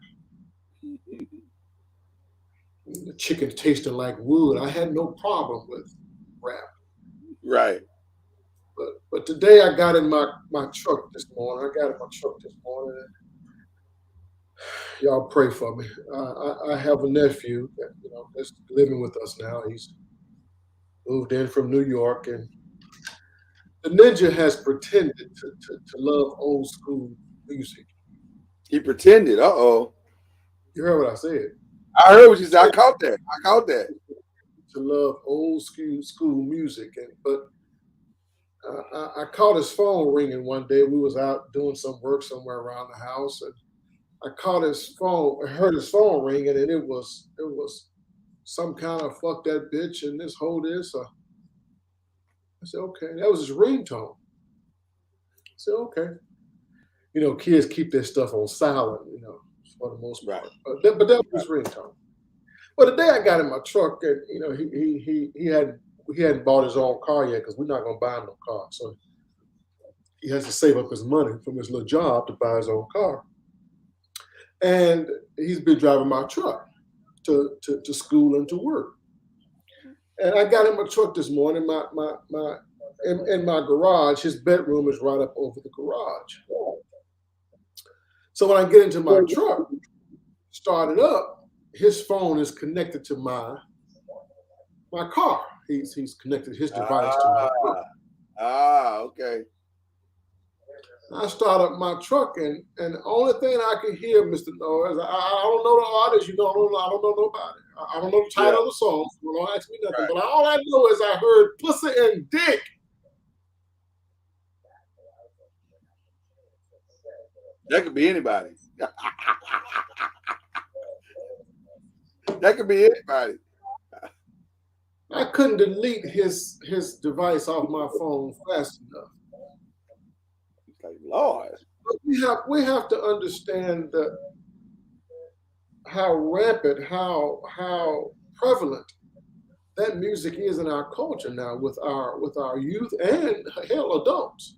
The chicken tasted like wood. I had no problem with rap. Right. But today I got in my truck this morning. Y'all pray for me. I have a nephew that, that's living with us now. He's moved in from New York, and the ninja has pretended to love old school music. He pretended. Uh-oh. You heard what I said. I heard what you said. I caught that. To love old school music, but I caught his phone ringing one day. We was out doing some work somewhere around the house, and I caught his phone. I heard his phone ringing, and it was some kind of fuck that bitch and this whole this. I said, okay, that was his ringtone. I said, okay. Kids keep their stuff on silent, for the most part. But that was his ringtone. But the day I got in my truck, and he hadn't bought his own car yet, because we're not gonna buy him no car. So he has to save up his money from his little job to buy his own car. And he's been driving my truck to school and to work. And I got in my truck this morning. In my garage, his bedroom is right up over the garage. So when I get into my truck, start it up, his phone is connected to my car. He's connected his device to my car. Okay. I start up my truck, and the only thing I can hear, Mr. Noah, is I don't know the artist. I don't know nobody. I don't know the title of the song. So don't ask me nothing. Right. But all I know is I heard pussy and dick. That could be anybody. That could be anybody. I couldn't delete his device off my phone fast enough. Like, Lord. But we have to understand that how rampant, how prevalent that music is in our culture now, with our youth and hell, adults.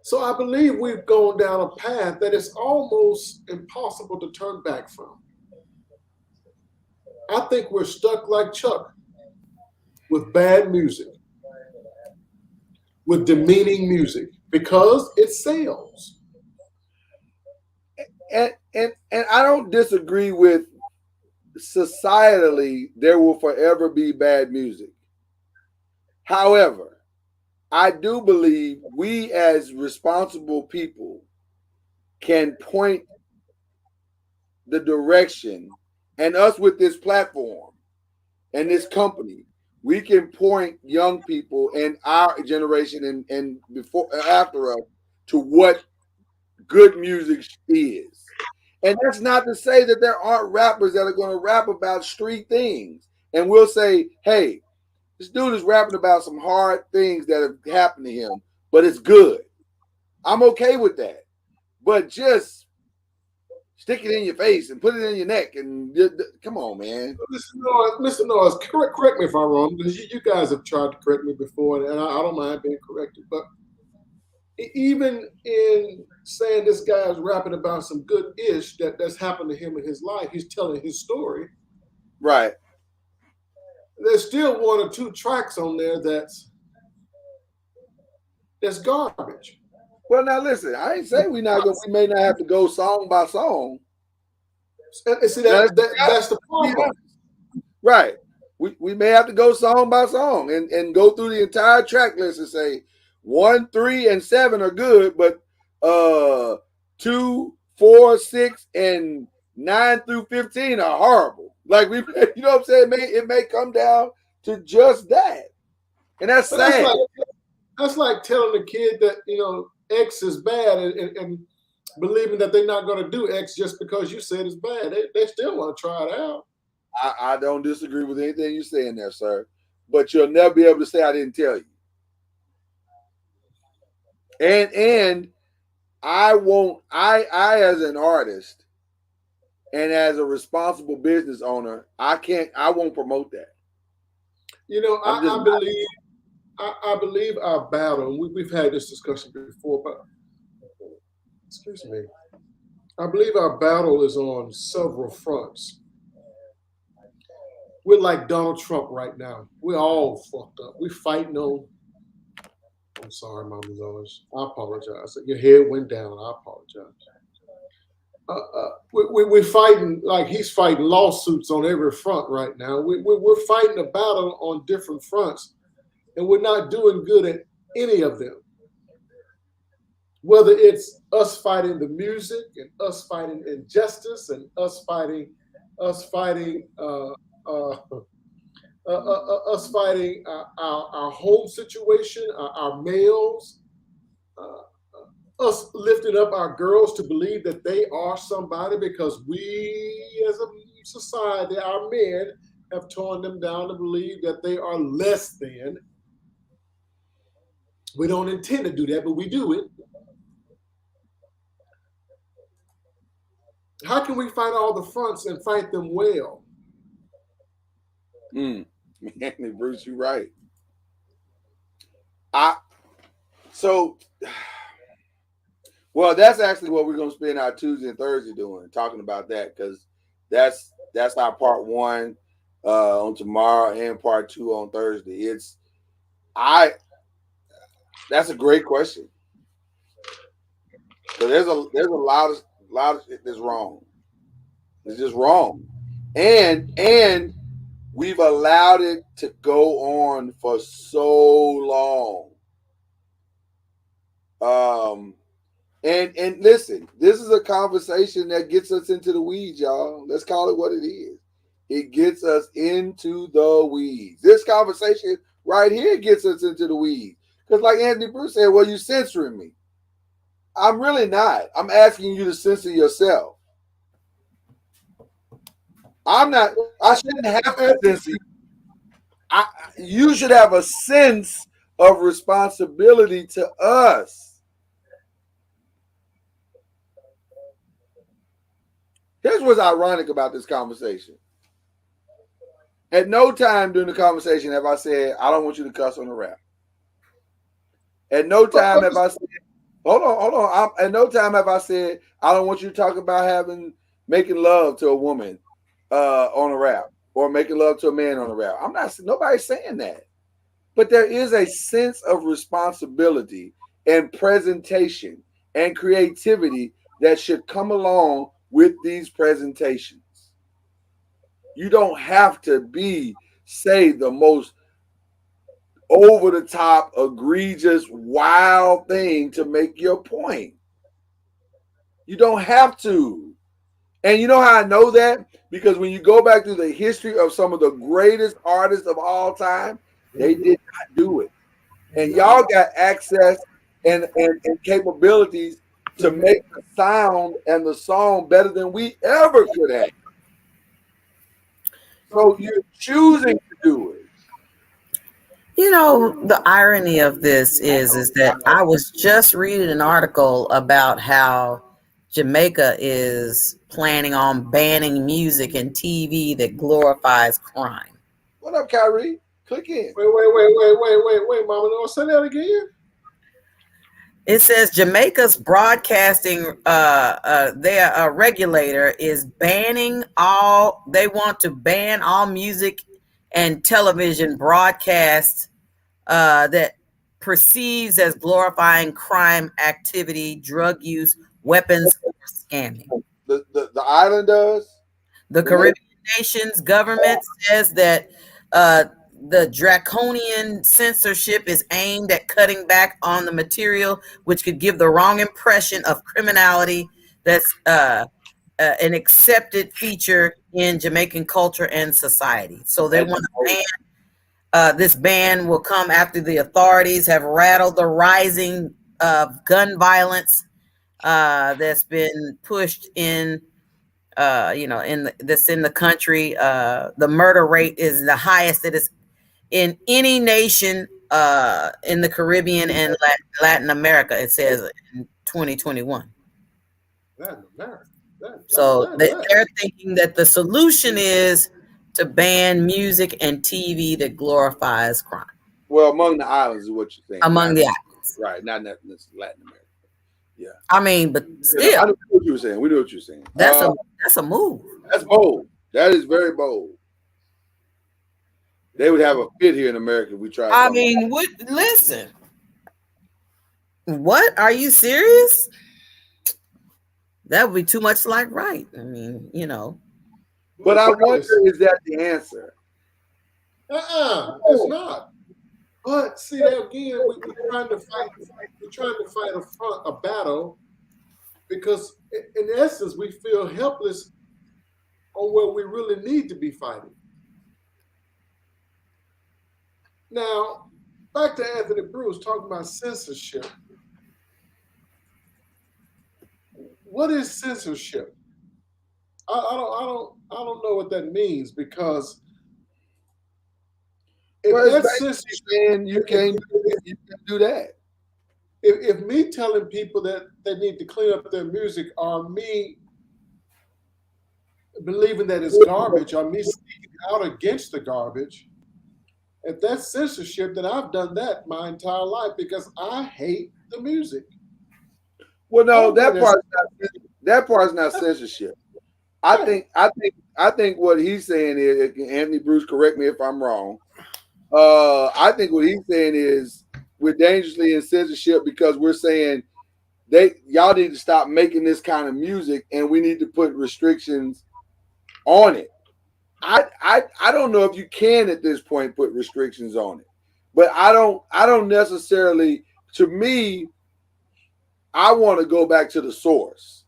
So I believe we've gone down a path that is almost impossible to turn back from. I think we're stuck like Chuck with bad music, with demeaning music, because it sells. And I don't disagree with societally there will forever be bad music. However, I do believe we as responsible people can point the direction, and us with this platform and this company, we can point young people and our generation and before after us to what good music is. And that's not to say that there aren't rappers that are going to rap about street things. And we'll say, hey, this dude is rapping about some hard things that have happened to him, but it's good. I'm okay with that. But just stick it in your face and put it in your neck and come on, man. Mr. Noise, correct me if I'm wrong, because you guys have tried to correct me before, and I don't mind being corrected. But even in saying this guy's rapping about some good ish that's happened to him in his life, he's telling his story. Right. There's still one or two tracks on there that's garbage. Well, now listen, I ain't saying we may not have to go song by song. And see, that's the problem. Right. We may have to go song by song and go through the entire track list and say 1, 3, and 7 are good, but 2, 4, 6, and 9 through 15 are horrible. Like you know what I'm saying? It may come down to just that, and that's sad. That's like telling a kid that X is bad and believing that they're not going to do X just because you said it's bad. They still want to try it out. I don't disagree with anything you're saying there, sir. But you'll never be able to say I didn't tell you. And I won't. I as an artist and as a responsible business owner, I won't promote that. I believe our battle. We've had this discussion before, but excuse me. I believe our battle is on several fronts. We're like Donald Trump right now. We're all fucked up. We're fighting on. I'm sorry, Mama Lois. I apologize. Your head went down. I apologize. We're fighting like he's fighting lawsuits on every front right now. We're fighting a battle on different fronts, and we're not doing good at any of them. Whether it's us fighting the music and us fighting injustice and us fighting our home situation, our males, us lifting up our girls to believe that they are somebody because we as a society, our men, have torn them down to believe that they are less than. We don't intend to do that, but we do it. How can we fight all the fronts and fight them well? Anthony Bruce, you're right. Well, that's actually what we're going to spend our Tuesday and Thursday doing, talking about that, because that's our part 1 on tomorrow and part 2 on Thursday. That's a great question. So there's a lot of shit that's wrong. It's just wrong, and we've allowed it to go on for so long. And listen, this is a conversation that gets us into the weeds, y'all. Let's call it what it is. It gets us into the weeds. This conversation right here gets us into the weeds. Because like Anthony Bruce said, well, you're censoring me. I'm really not. I'm asking you to censor yourself. I'm not. I shouldn't have to censor you. You should have a sense of responsibility to us. Here's what's ironic about this conversation. At no time during the conversation have I said, I don't want you to cuss on the rap. At no time have I said, hold on. At no time have I said, I don't want you to talk about making love to a woman on a rap or making love to a man on a rap. Nobody's saying that. But there is a sense of responsibility and presentation and creativity that should come along with these presentations. You don't have to say the most over the top, egregious, wild thing to make your point. You don't have to. And you know how I know that? Because when you go back through the history of some of the greatest artists of all time, they did not do it. And y'all got access and capabilities to make the sound and the song better than we ever could have. So you're choosing to do it. You know, the irony of this is that I was just reading an article about how Jamaica is planning on banning music and TV that glorifies crime. What up, Kyrie? Click in. Wait, Mama. No, say that again. It says Jamaica's broadcasting, their regulator is banning all. They want to ban all music and television broadcasts that perceives as glorifying crime activity, drug use, weapons, or scamming. The island does? The Caribbean nation's government says that the draconian censorship is aimed at cutting back on the material, which could give the wrong impression of criminality that's an accepted feature in Jamaican culture and society. So they want to ban. This ban will come after the authorities have rattled the rising gun violence that's been pushed in, that's in the country. The murder rate is the highest it is in any nation in the Caribbean and Latin America. It says in 2021. Latin America. So they're thinking that the solution is to ban music and TV that glorifies crime. Well, among the islands is what you're saying. Among the islands. Right, not necessarily Latin America. Yeah. I mean, but still. I know what you were saying. We know what you're saying. That's a move. That's bold. That is very bold. They would have a fit here in America if we tried. I mean, listen. What? Are you serious? That would be too much like right. I mean, But I wonder, is that the answer? It's not. But see that again, we're trying to fight. We're trying to fight a battle because, in essence, we feel helpless on where we really need to be fighting. Now, back to Anthony Bruce talking about censorship. What is censorship? I don't know what that means because if that's censorship, you can't do that. If me telling people that they need to clean up their music or me believing that it's garbage or me speaking out against the garbage, if that's censorship, then I've done that my entire life because I hate the music. Well, no, that part's not censorship. I think what he's saying is, Anthony Bruce, correct me if I'm wrong. I think what he's saying is we're dangerously in censorship because we're saying y'all need to stop making this kind of music and we need to put restrictions on it. I don't know if you can at this point put restrictions on it, but I don't necessarily. To me, I want to go back to the source.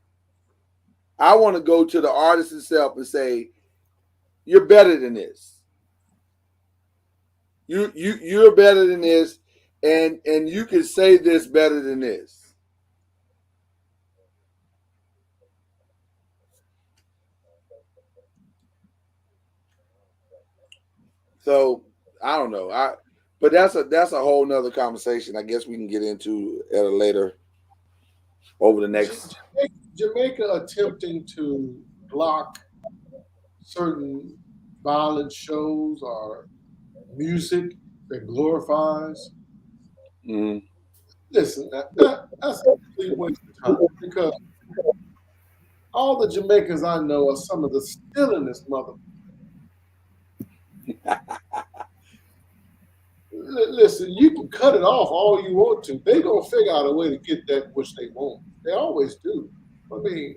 I want to go to the artist itself and say, "You're better than this. You're better than this, and you can say this better than this." So I don't know. But that's a whole nother conversation. I guess we can get into at a later over the next. Jamaica attempting to block certain violent shows or music that glorifies. Mm-hmm. Listen, that's a complete waste of time because all the Jamaicans I know are some of the still in this mother. Listen, you can cut it off all you want to. They're gonna figure out a way to get that which they want. They always do. I mean,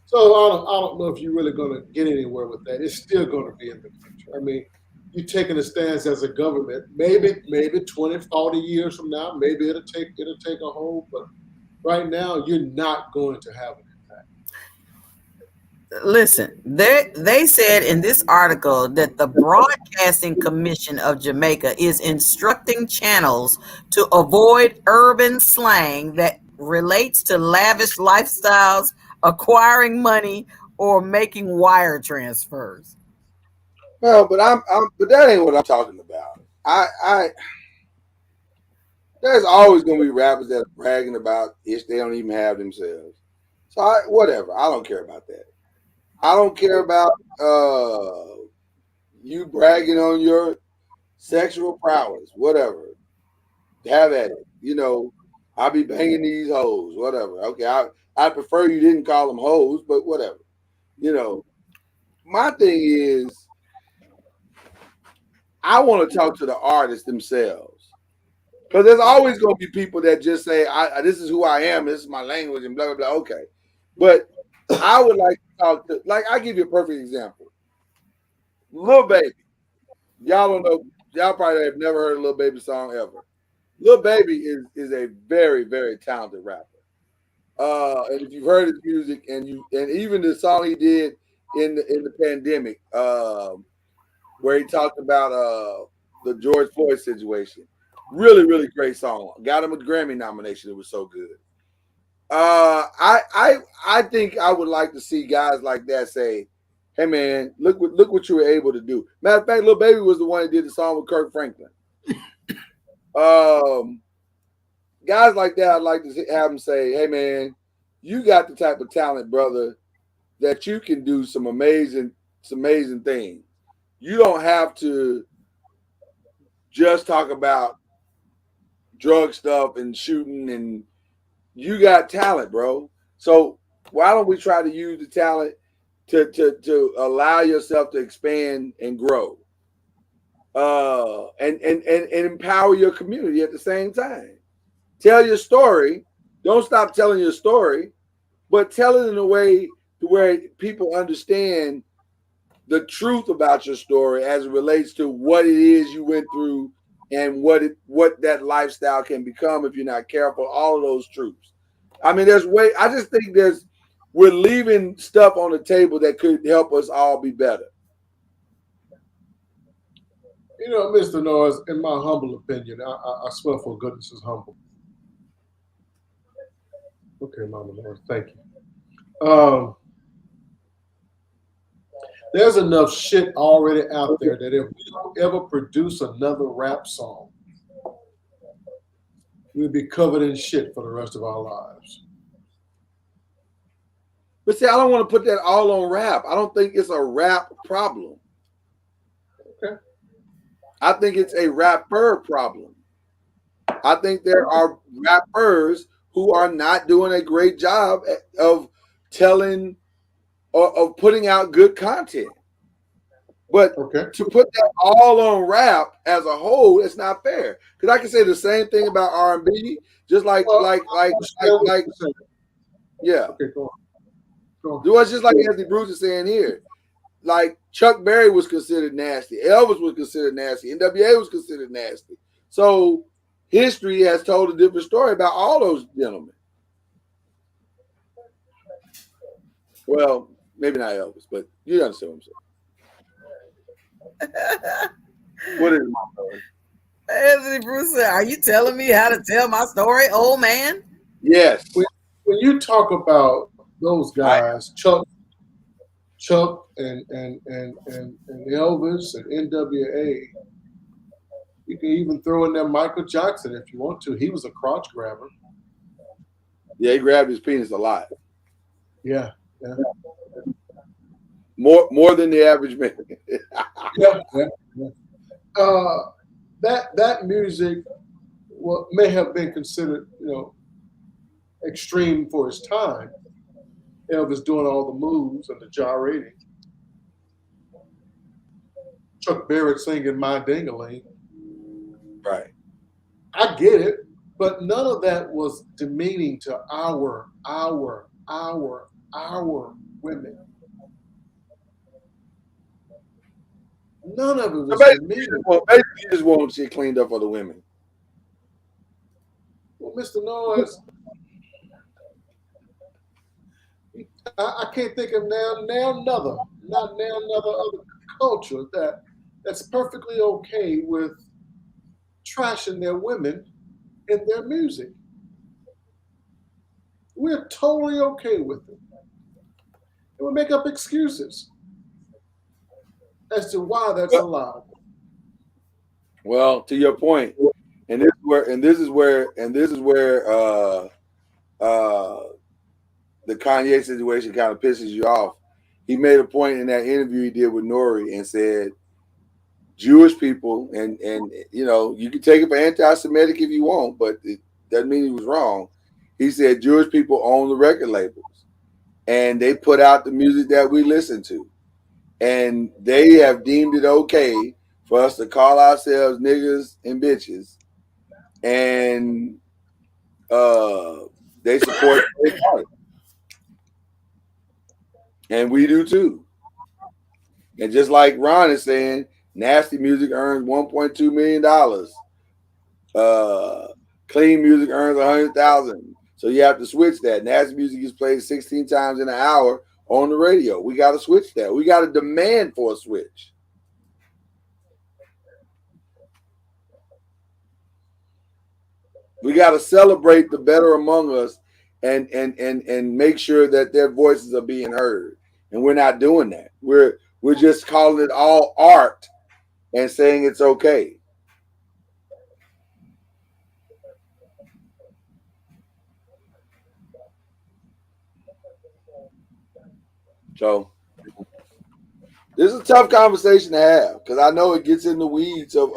so I don't know if you're really gonna get anywhere with that. It's still gonna be in the country. I mean, you're taking a stance as a government. Maybe 20, 40 years from now, maybe it'll take a hold, but right now, you're not going to have it. Listen, they said in this article that the Broadcasting Commission of Jamaica is instructing channels to avoid urban slang that relates to lavish lifestyles, acquiring money, or making wire transfers. Well, but but that ain't what I'm talking about. There's always gonna be rappers that are bragging about ish they don't even have themselves. So whatever. I don't care about that. I don't care about you bragging on your sexual prowess, whatever. Have at it. You know, I'll be banging these hoes, whatever. Okay, I prefer you didn't call them hoes, but whatever. You know, my thing is I want to talk to the artists themselves. Because there's always going to be people that just say, this is who I am, this is my language, and blah, blah, blah. Okay. But I would like to talk to, like, I'll give you a perfect example. Lil Baby. Y'all don't know, y'all probably have never heard a Lil Baby song ever. Lil Baby is a very, very talented rapper. And if you've heard his music and even the song he did in the pandemic, where he talked about the George Floyd situation. Really, really great song. Got him a Grammy nomination. It was so good. I think I would like to see guys like that say, "Hey man, look what you were able to do." Matter of fact, Lil Baby was the one that did the song with Kirk Franklin. Guys like that, I'd like to have them say, "Hey man, you got the type of talent, brother, that you can do some amazing things. You don't have to just talk about drug stuff and shooting, and you got talent, bro. So why don't we try to use the talent to allow yourself to expand and grow, and empower your community at the same time. Tell your story. Don't stop telling your story, but tell it in a way to where people understand the truth about your story as it relates to what it is you went through and what that lifestyle can become if you're not careful. All of those truths. I mean, I just think we're leaving stuff on the table that could help us all be better. You know, Mr. Noise, in my humble opinion, I swear for goodness is humble. Okay, Mama Noise, thank you. There's enough shit already out there that if we don't ever produce another rap song, we'll be covered in shit for the rest of our lives. But see, I don't want to put that all on rap. I don't think it's a rap problem. Okay. I think it's a rapper problem. I think there are rappers who are not doing a great job of telling or of putting out good content. But to put that all on rap as a whole, it's not fair. Because I can say the same thing about R&B, just like yeah. Okay, go on. Do it just like Anthony Bruce is saying here. Like Chuck Berry was considered nasty, Elvis was considered nasty, NWA was considered nasty. So history has told a different story about all those gentlemen. Well, maybe not Elvis, but you understand what I'm saying. What is my story? Anthony Bruce said, "Are you telling me how to tell my story, old man?" Yes. When you talk about those guys, Chuck and Elvis and NWA, you can even throw in there Michael Jackson if you want to. He was a crotch grabber. Yeah, he grabbed his penis a lot. Yeah. More than the average man. That music may have been considered, extreme for his time. Elvis doing all the moves and the gyrating. Chuck Berry singing My Ding-a-Ling. Right. I get it, but none of that was demeaning to our women. None of it was demeaning. Basically, you just want shit cleaned up for the women. Well, Mr. Noise, I can't think of another other culture that's perfectly okay with trashing their women in their music. We're totally okay with it. And we make up excuses as to why that's allowed. Well, to your point, and this is where the Kanye situation kind of pisses you off. He made a point in that interview he did with Nori and said Jewish people, and you know, you can take it for anti-Semitic if you want, but it doesn't mean he was wrong. He said Jewish people own the record labels and they put out the music that we listen to. And they have deemed it okay for us to call ourselves niggas and bitches. And they support their party. And we do too. And just like Ron is saying, nasty music earns $1.2 million. Clean music earns $100,000. So you have to switch that. Nasty music is played 16 times in an hour on the radio. We got to switch that. We got to demand for a switch. We got to celebrate the better among us and make sure that their voices are being heard. And we're not doing that. We're just calling it all art and saying it's okay. So this is a tough conversation to have because I know it gets in the weeds of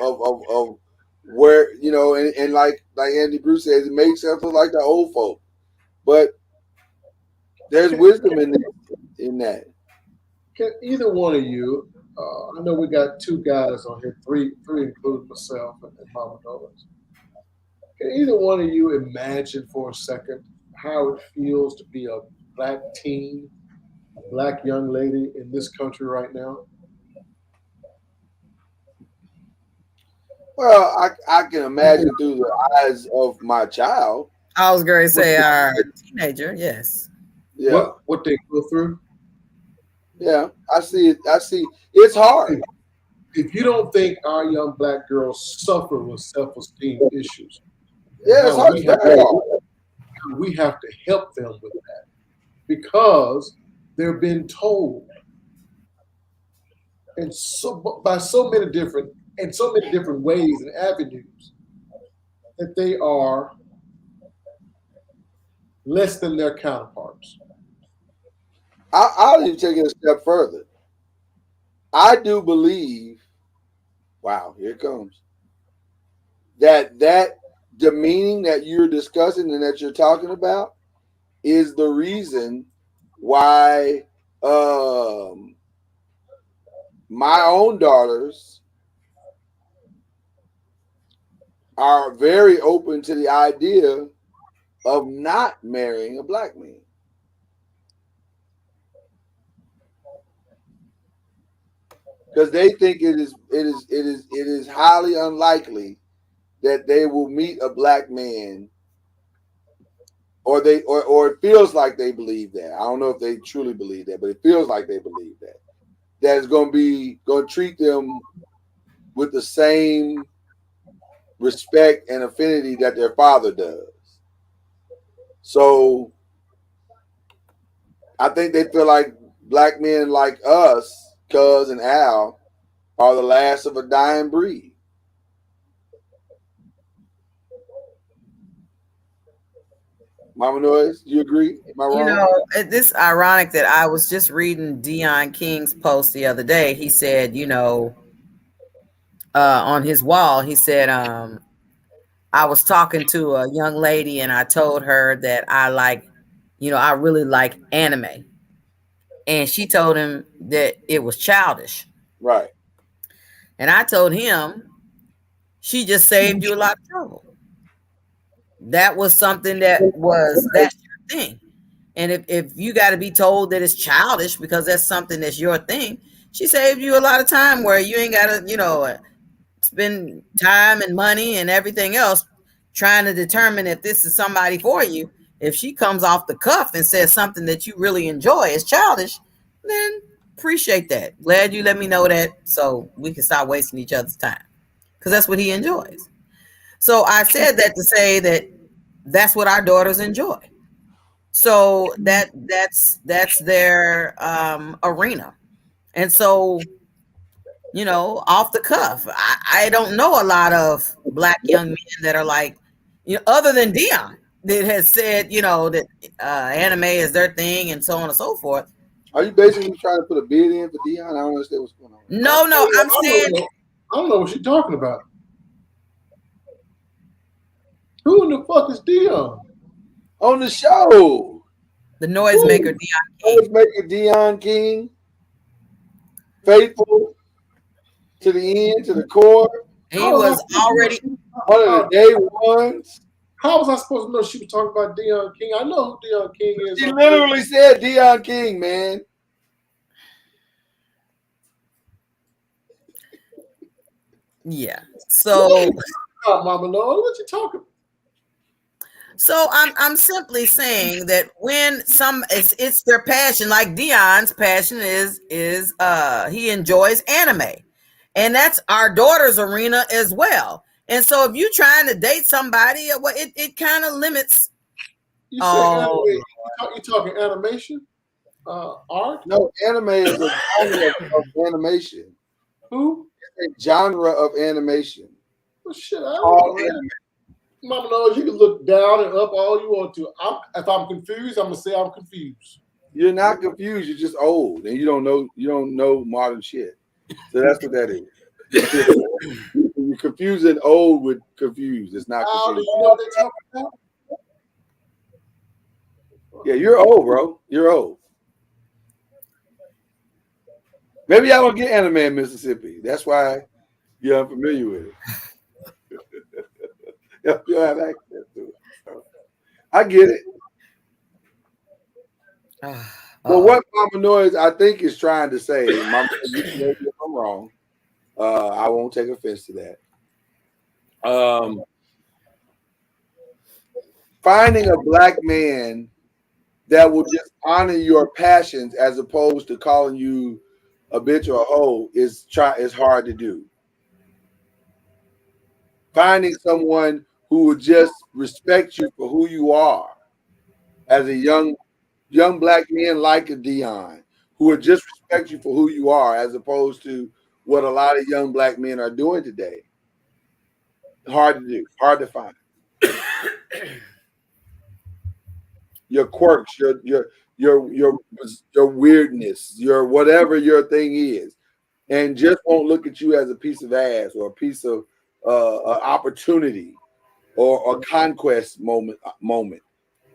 where, you know, and like Andy Bruce says, it makes us look like the old folk. But there's wisdom in that. Can either one of you, I know we got two guys on here, three including myself and Mama Doris. Can either one of you imagine for a second how it feels to be a black teen, a black young lady in this country right now? Well, I can imagine through the eyes of my child. I was going to say our teenager, yes. Yeah. What they go through? Yeah, I see it. It's hard. If you don't think our young black girls suffer with self-esteem issues, yeah, it's hard. We have to help them with that because they're being told, and by so many different ways and avenues, that they are less than their counterparts. I'll even take it a step further. I do believe, wow, here it comes, that demeaning that you're discussing and that you're talking about is the reason why my own daughters are very open to the idea of not marrying a black man. Because they think it is highly unlikely that they will meet a black man, or it feels like they believe that. I don't know if they truly believe that, but it feels like they believe that. That is going to treat them with the same respect and affinity that their father does. So I think they feel like black men like us, Cuz and Al, are the last of a dying breed. Mama Noise, you agree? Am I wrong? You know, it's ironic that I was just reading Dion King's post the other day. He said, you know, on his wall, he said, I was talking to a young lady and I told her that I really like anime. And she told him that it was childish. Right. And I told him, she just saved you a lot of trouble. That was something that's your thing. And if you got to be told that it's childish because that's something that's your thing, she saved you a lot of time where you ain't got to, you know, spend time and money and everything else trying to determine if this is somebody for you. If she comes off the cuff and says something that you really enjoy is childish, then appreciate that. Glad you let me know that so we can stop wasting each other's time, because that's what he enjoys. So I said that to say that that's what our daughters enjoy. So that's their arena. And so, you know, off the cuff, I don't know a lot of black young men that are like, you know, other than Dion, that has said, you know, that anime is their thing and so on and so forth. Are you basically trying to put a bid in for Dion? I don't understand what's going on. No, I'm saying I don't know what she's talking about. Who in the fuck is Dion? On the show. The noisemaker Dion King. Noisemaker Dion King. Faithful to the end, to the core. He was already one of the day ones. How was I supposed to know she was talking about Dion King? I know who Dion King is. She literally said Dion King, man. Yeah. So Mama Lord, what you talking about? So I'm simply saying that when it's their passion, like Dion's passion is he enjoys anime, and that's our daughter's arena as well. And so if you're trying to date somebody, well, it kind of limits. You say anime, you talking animation, art? No, anime is a genre of animation. Who? It's a genre of animation. Well, shit, I don't know. Mama knows you can look down and up all you want to. If I'm confused, I'm gonna say I'm confused. You're not confused. You're just old, and you don't know modern shit. So that's what that is. You're confusing old with confused. It's not confused. You know what they talking about? Yeah, you're old, bro. You're old. Maybe I don't get anime in Mississippi. That's why you're unfamiliar with it. You have access to it. I get it. But what Mama Noise, I think, is trying to say, Mama, if I'm wrong, I won't take offense to that. Finding a black man that will just honor your passions as opposed to calling you a bitch or a hoe is hard to do. Finding someone who will just respect you for who you are as a young black man like a Dion, who would just respect you for who you are as opposed to what a lot of young black men are doing today. Hard to do, hard to find. Your quirks, your weirdness, your whatever your thing is, and just won't look at you as a piece of ass or a piece of opportunity or a conquest moment.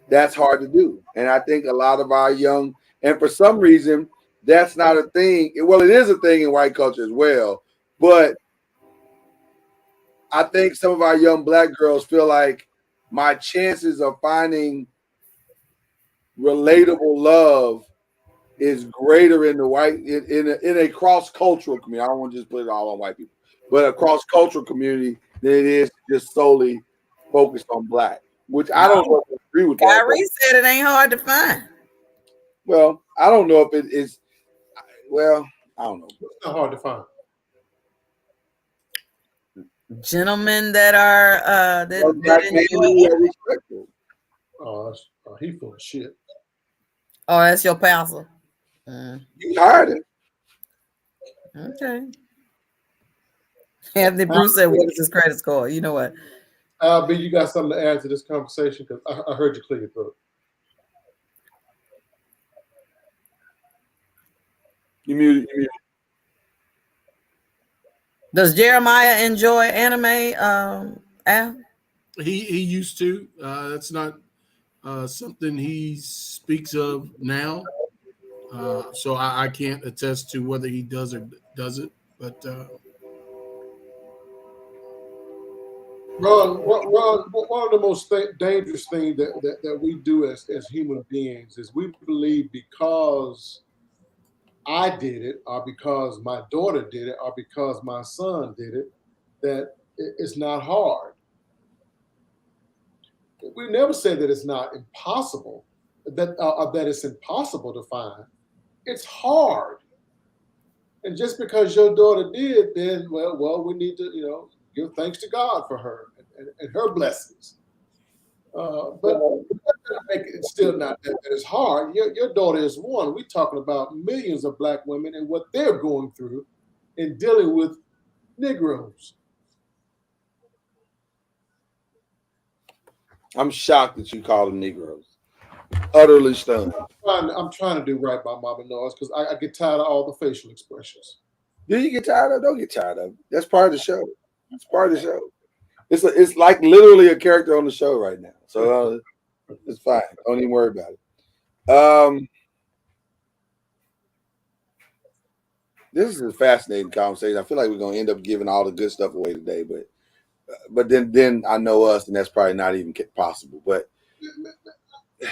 That's hard to do. And I think a lot of our young, and for some reason, that's not a thing. Well, it is a thing in white culture as well. But I think some of our young black girls feel like my chances of finding relatable love is greater in the white in a cross-cultural community. I don't want to just put it all on white people, but a cross-cultural community than it is just solely focused on black, which I don't agree with. Kyrie said it ain't hard to find. Well, I don't know if it is. Well, I don't know. It's not hard to find. Gentlemen that are that enjoy. Oh, he full of shit. Oh, that's your pastor. You hired him. Okay. Anthony Bruce said, "What is his credit score?" You know what? B, you got something to add to this conversation because I heard you clear your throat. You muted. Does Jeremiah enjoy anime? Al? He used to. That's not something he speaks of now. So I can't attest to whether he does or doesn't. But Ron, one of the most dangerous things that we do as human beings is we believe because I did it, or because my daughter did it, or because my son did it, that it's not hard. We never say that it's not impossible, that it's impossible to find. It's hard. And just because your daughter did, then, well, we need to, give thanks to God for her and her blessings. But it's still not that it's hard. Your daughter is one. We're talking about millions of Black women and what they're going through in dealing with Negroes. I'm shocked that you call them Negroes. Utterly stunned. I'm trying to do right by Mama Noise because I get tired of all the facial expressions. Do you get tired of it? Don't get tired of it. That's part of the show. It's part of the show. It's like literally a character on the show right now. So it's fine. Don't even worry about it. This is a fascinating conversation. I feel like we're gonna end up giving all the good stuff away today, but then I know us, and that's probably not even possible. But I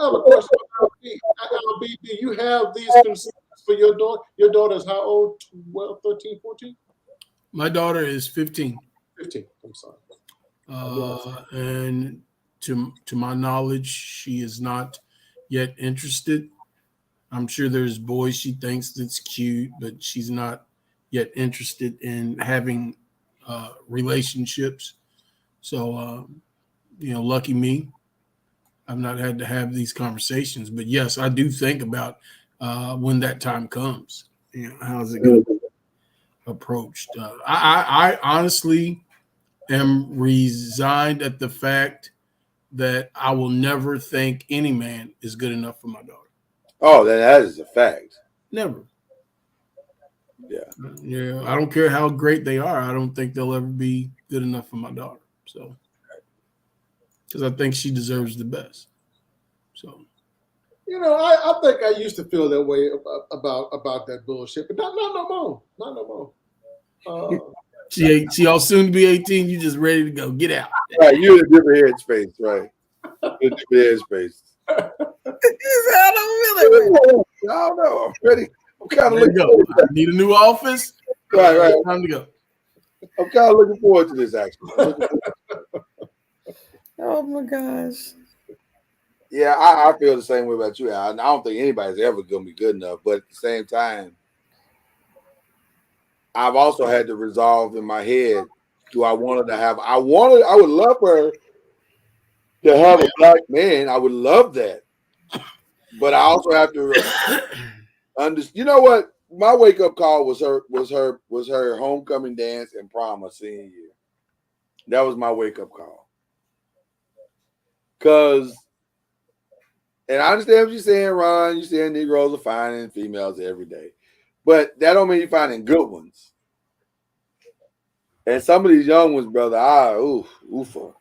have a question. LB, do you have these concerns for your daughter? Your daughter is how old? 12, 13, 14? My daughter is 15. 15. I'm sorry. And to my knowledge, she is not yet interested. I'm sure there's boys she thinks that's cute, but she's not yet interested in having relationships. So, lucky me, I've not had to have these conversations. But yes, I do think about when that time comes. How's it going to be approached? I honestly am resigned at the fact that I will never think any man is good enough for my daughter. Oh, then that is a fact. Never. Yeah. Yeah. I don't care how great they are. I don't think they'll ever be good enough for my daughter. So, because I think she deserves the best. So, I think I used to feel that way about that bullshit, but not no more. Not no more. She all soon to be 18. You just ready to go. Get out. Right. You're in a different headspace, right? You're in a different headspace. I don't know. I'm ready. I'm kind of looking forward to that. Need a new office? Right. Time to go. I'm kind of looking forward to this, actually. Oh my gosh. Yeah, I feel the same way about you. I don't think anybody's ever going to be good enough. But at the same time, I've also had to resolve in my head, do I want her to have, I would love her to have a Black man. I would love that. But I also have to understand. You know what? My wake up call was her homecoming dance and prom her senior year. That was my wake up call. And I understand what you're saying, Ron. You're saying Negroes are finding females every day, but that don't mean you're finding good ones. And some of these young ones, brother, oofa.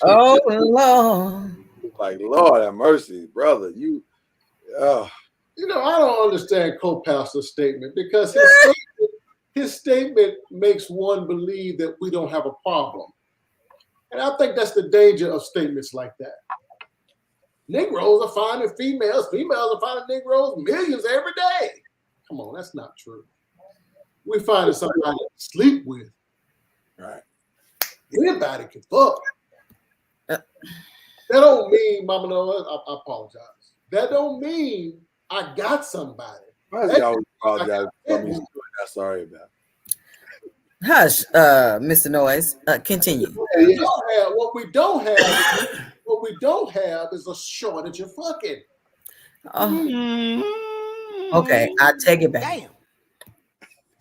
Oh Lord. Like, Lord have mercy, brother. I don't understand co-pastor's statement because his statement makes one believe that we don't have a problem. And I think that's the danger of statements like that. Negroes are finding females. Females are finding Negroes millions every day. Come on, that's not true. We're finding somebody to sleep with. Right. Anybody can fuck. That don't mean, Mama Noah, I apologize. That don't mean I got somebody. Why does he always apologize for something he's not sorry about? Hush, Mr. Noise. Continue. What we don't have is a shortage of fucking. Okay, I take it back. Damn.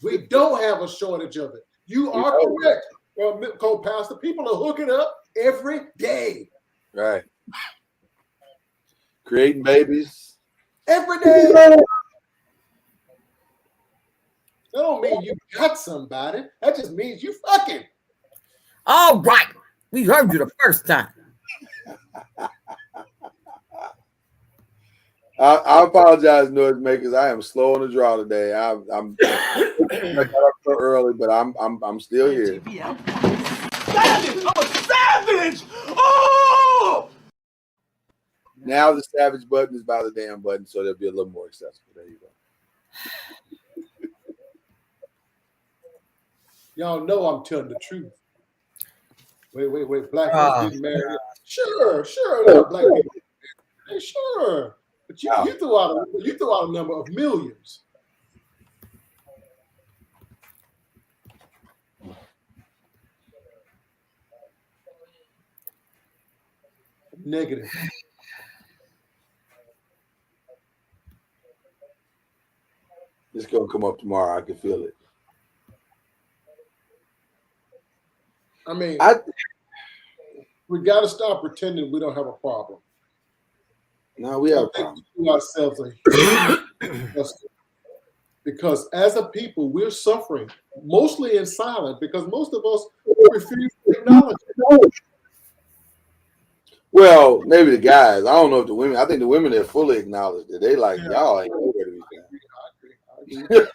We don't have a shortage of it. You are correct, co-pastor. People are hooking up every day. Right. Creating babies. Every day. That don't mean you got somebody. That just means you fucking. All right. We heard you the first time. I apologize, noisemakers. I am slow on the draw today. I got up so early, but I'm still here. Savage! I'm a savage! Oh! Now the savage button is by the damn button, so they'll be a little more accessible. There you go. Y'all know I'm telling the truth. Wait. Black folks getting married. Sure. Black people. Hey, sure. But you threw out a number of millions. Negative. It's gonna come up tomorrow. I can feel it. I mean, we got to stop pretending we don't have a problem. No, we have a problem. We ourselves a because as a people we're suffering mostly in silence because most of us refuse to acknowledge it. Well, maybe the guys. I don't know if the women. I think the women have fully acknowledged it. They like y'all ain't nowhere to be found.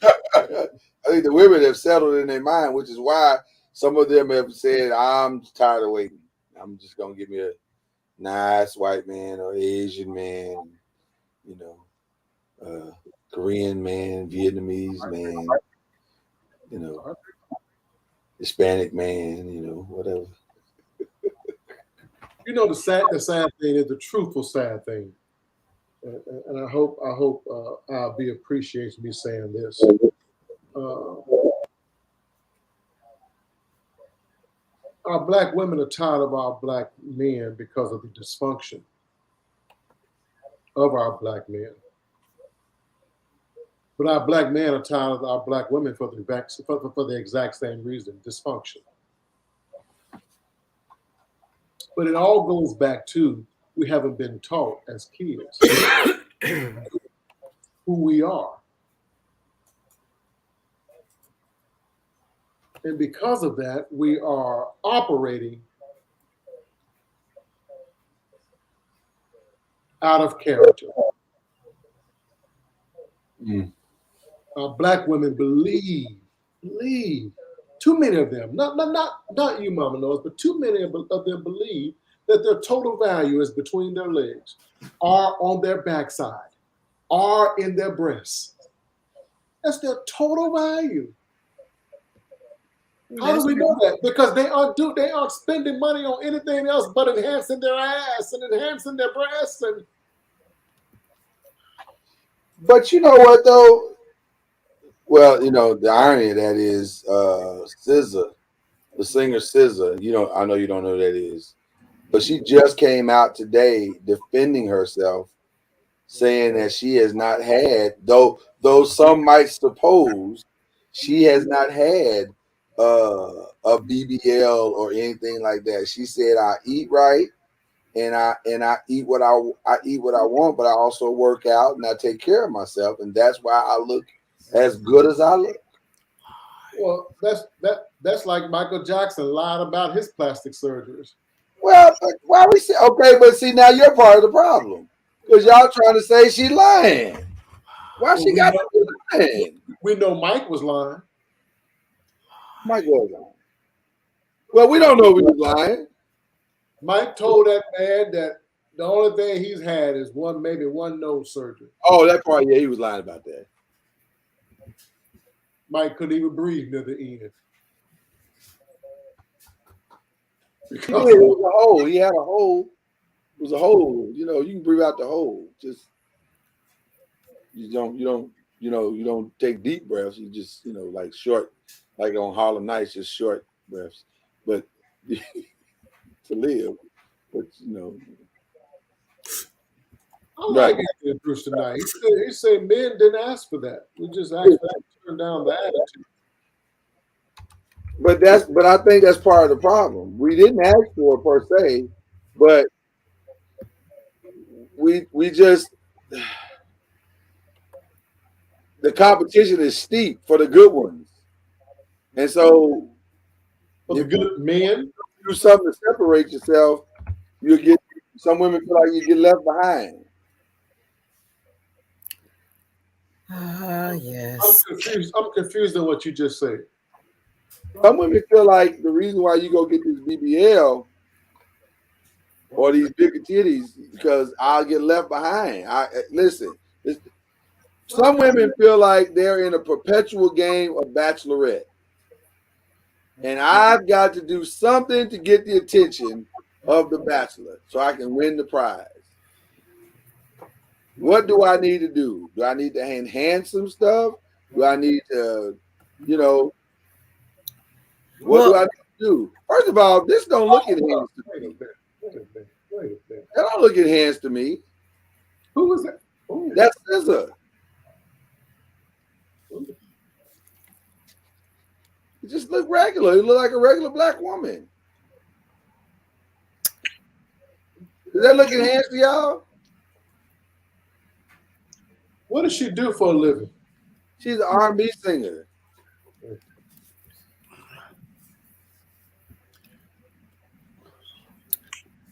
I think the women have settled in their mind, which is why some of them have said, "I'm tired of waiting. I'm just gonna give me a nice white man or Asian man, you know, Korean man, Vietnamese man, you know, Hispanic man, you know, whatever." You know, the sad thing is the truthful sad thing, and I hope Alb appreciates me saying this. Our black women are tired of our black men because of the dysfunction of our black men. But our black men are tired of our black women for the exact same reason, dysfunction. But it all goes back to we haven't been taught as kids who we are. And because of that, we are operating out of character. Black women believe, too many of them, not you, Mama Knows, but too many of them believe that their total value is between their legs, are on their backside, are in their breasts. That's their total value. How do we know that? Because they aren't spending money on anything else but enhancing their ass and enhancing their breasts. But you know what though? Well, you know, the irony of that is SZA, the singer SZA, I know you don't know who that is, but she just came out today defending herself, saying that she has not had, though some might suppose she has not had a BBL or anything like that. She said, "I eat right, and I eat what I want, but I also work out and I take care of myself, and that's why I look as good as I look." Well, that's like Michael Jackson lied about his plastic surgeries. Well, why we say okay? But see, now you're part of the problem because y'all trying to say she lying. Why she got to be lying? We know Mike was lying. Mike was lying. Well, we don't know if he was lying. Mike told that man that the only thing he's had is maybe one nose surgery. Oh, that part, yeah, he was lying about that. Mike couldn't even breathe near the end. It was a hole. He had a hole. It was a hole. You can breathe out the hole. Just you don't take deep breaths. You just like short, like on Harlem Nights, just short breaths. But to live, but I like Anthony Bruce tonight. He said men didn't ask for that. We just asked for that to turn down the attitude. But I think that's part of the problem. We didn't ask for it per se, but we just the competition is steep for the good ones, and so for the good men, do something to separate yourself. You get some women feel like you get left behind. Yes. I'm confused on what you just said. Some women feel like the reason why you go get this BBL or these bigger titties because I'll get left behind. Listen. Some women feel like they're in a perpetual game of bachelorette. And I've got to do something to get the attention of the bachelor so I can win the prize. What do I need to do? Do I need to enhance some stuff? Do I need to, what do I need to do? First of all, this don't look enhanced to me. That don't look enhanced to me. Who is that? That's SZA. It just look regular. It look like a regular black woman. Does that look enhanced to y'all? What does she do for a living? She's an R&B singer.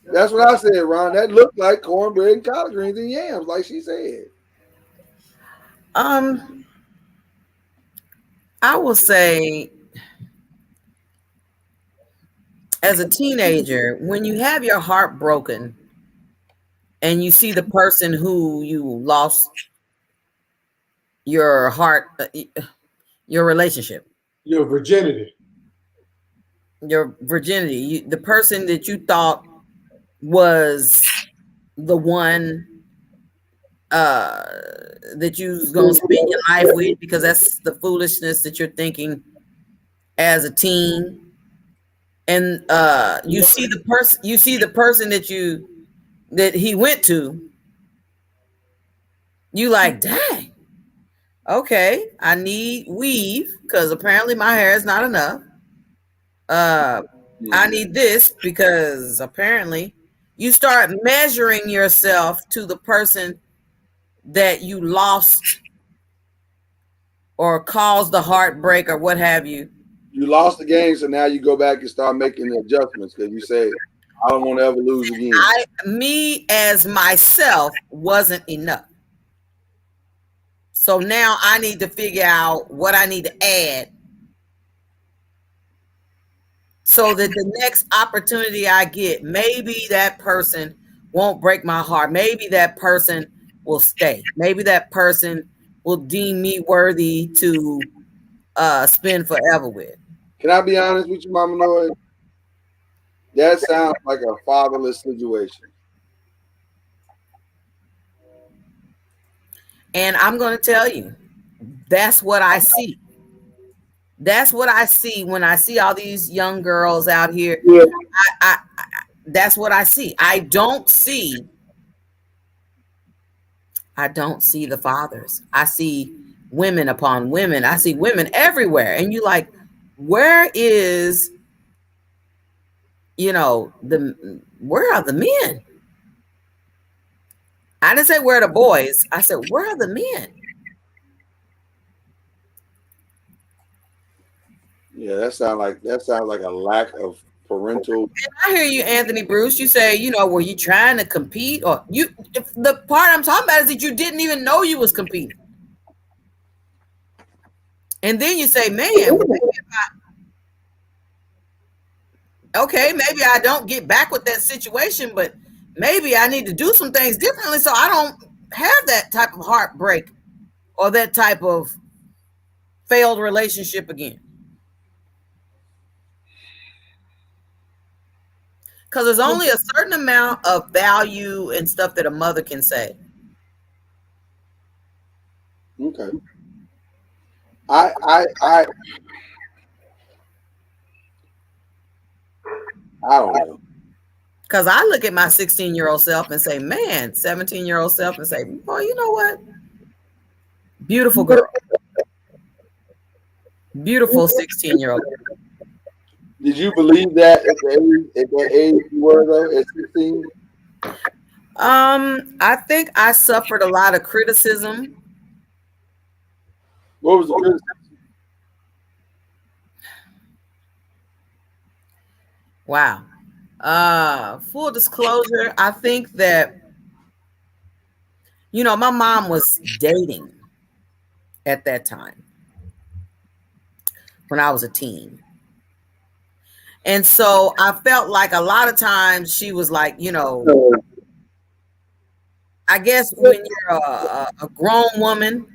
That's what I said, Ron. That looked like cornbread and collard greens and yams, like she said. I will say, as a teenager, when you have your heart broken and you see the person who you lost your heart, your relationship, your virginity, the person that you thought was the one that you was gonna spend your life with, because that's the foolishness that you're thinking as a teen. And you see the person that he went to, you like, dang, okay, I need weave because apparently my hair is not enough. I need this because apparently you start measuring yourself to the person that you lost or caused the heartbreak or what have you. You lost the game, so now you go back and start making the adjustments because you say, I don't want to ever lose again. Me as myself wasn't enough. So now I need to figure out what I need to add so that the next opportunity I get, maybe that person won't break my heart. Maybe that person will stay. Maybe that person will deem me worthy to spend forever with. Can I be honest with you, Mama Noise? That sounds like a fatherless situation. And I'm going to tell you, that's what I see. That's what I see when I see all these young girls out here. Yeah. That's what I see. I don't see the fathers. I see women upon women. I see women everywhere. And you like, where is, where are the men? I didn't say where are the boys. I said, where are the men? Yeah, that sounds like a lack of parental. And I hear you, Anthony Bruce. You say, were you trying to compete, or the part I'm talking about is that you didn't even know you was competing. And then you say, man, okay, maybe I don't get back with that situation, but maybe I need to do some things differently so I don't have that type of heartbreak or that type of failed relationship again. Because there's only a certain amount of value and stuff that a mother can say. Okay. I don't know. Because I look at my 16-year-old self and say, man, 17-year-old self and say, boy, you know what? Beautiful girl. Beautiful 16-year-old. Did you believe that at that age you were though, at 16? I think I suffered a lot of criticism. What was the criticism? Wow. Full disclosure, I think that, my mom was dating at that time when I was a teen. And so I felt like a lot of times she was like, I guess when you're a grown woman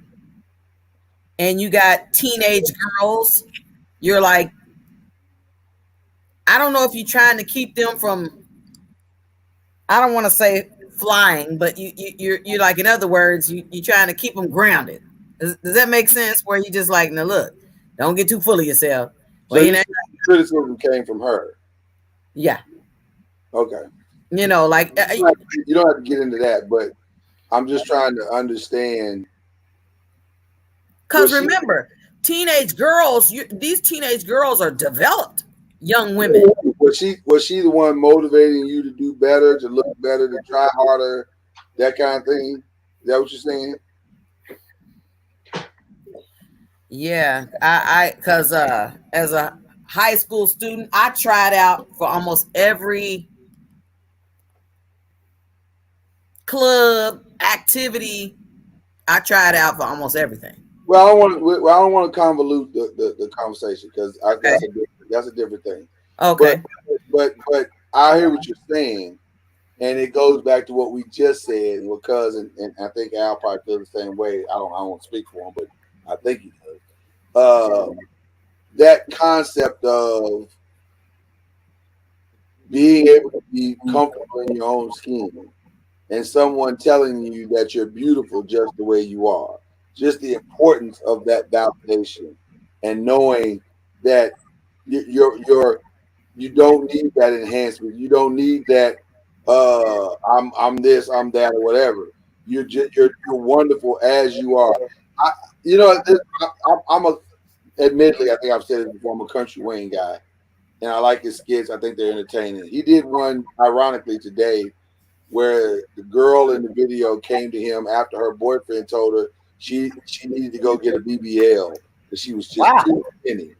and you got teenage girls, you're like, I don't know if you're trying to keep them from, I don't want to say flying, but you're like, in other words, you're trying to keep them grounded. Does that make sense? Where you just like, now look, don't get too full of yourself. So Well, you said criticism came from her. yeah. Okay. You know, like you don't have to get into that, but I'm just trying to understand. Because remember, teenage girls, these teenage girls are developed young women. Was she the one motivating you to do better, to look better, to try harder, that kind of thing? Is that what you're saying? Yeah, because as a high school student, I tried out for almost every club activity. I tried out for almost everything. Well, I don't want to convolute the conversation because that's a different thing. Okay. But I hear what you're saying, and it goes back to what we just said. Because and I think Al probably feels the same way. I don't want to speak for him, but I think he does. That concept of being able to be comfortable in your own skin, and someone telling you that you're beautiful just the way you are. Just the importance of that validation, and knowing that you don't need that enhancement. You don't need that. I'm this, I'm that, or whatever. You're wonderful as you are. Admittedly, I think I've said it before. I'm a country Wayne guy, and I like his skits. I think they're entertaining. He did one ironically today, where the girl in the video came to him after her boyfriend told her she needed to go get a BBL because she was just too skinny.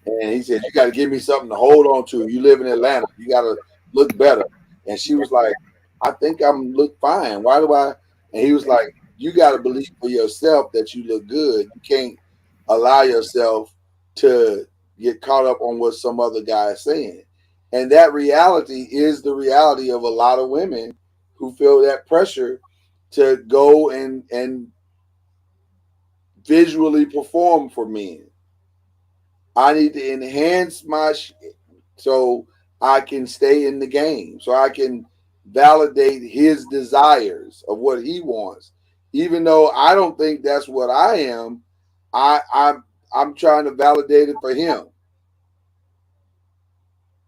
And he said, "You got to give me something to hold on to. You live in Atlanta. You got to look better." And she was like, "I think I'm look fine. Why do I?" And he was like, "You got to believe for yourself that you look good. You can't allow yourself to get caught up on what some other guy is saying." And that reality is the reality of a lot of women who feel that pressure to go and visually perform for men. I need to enhance my so I can stay in the game, so I can validate his desires of what he wants. Even though I don't think that's what I am, I'm trying to validate it for him.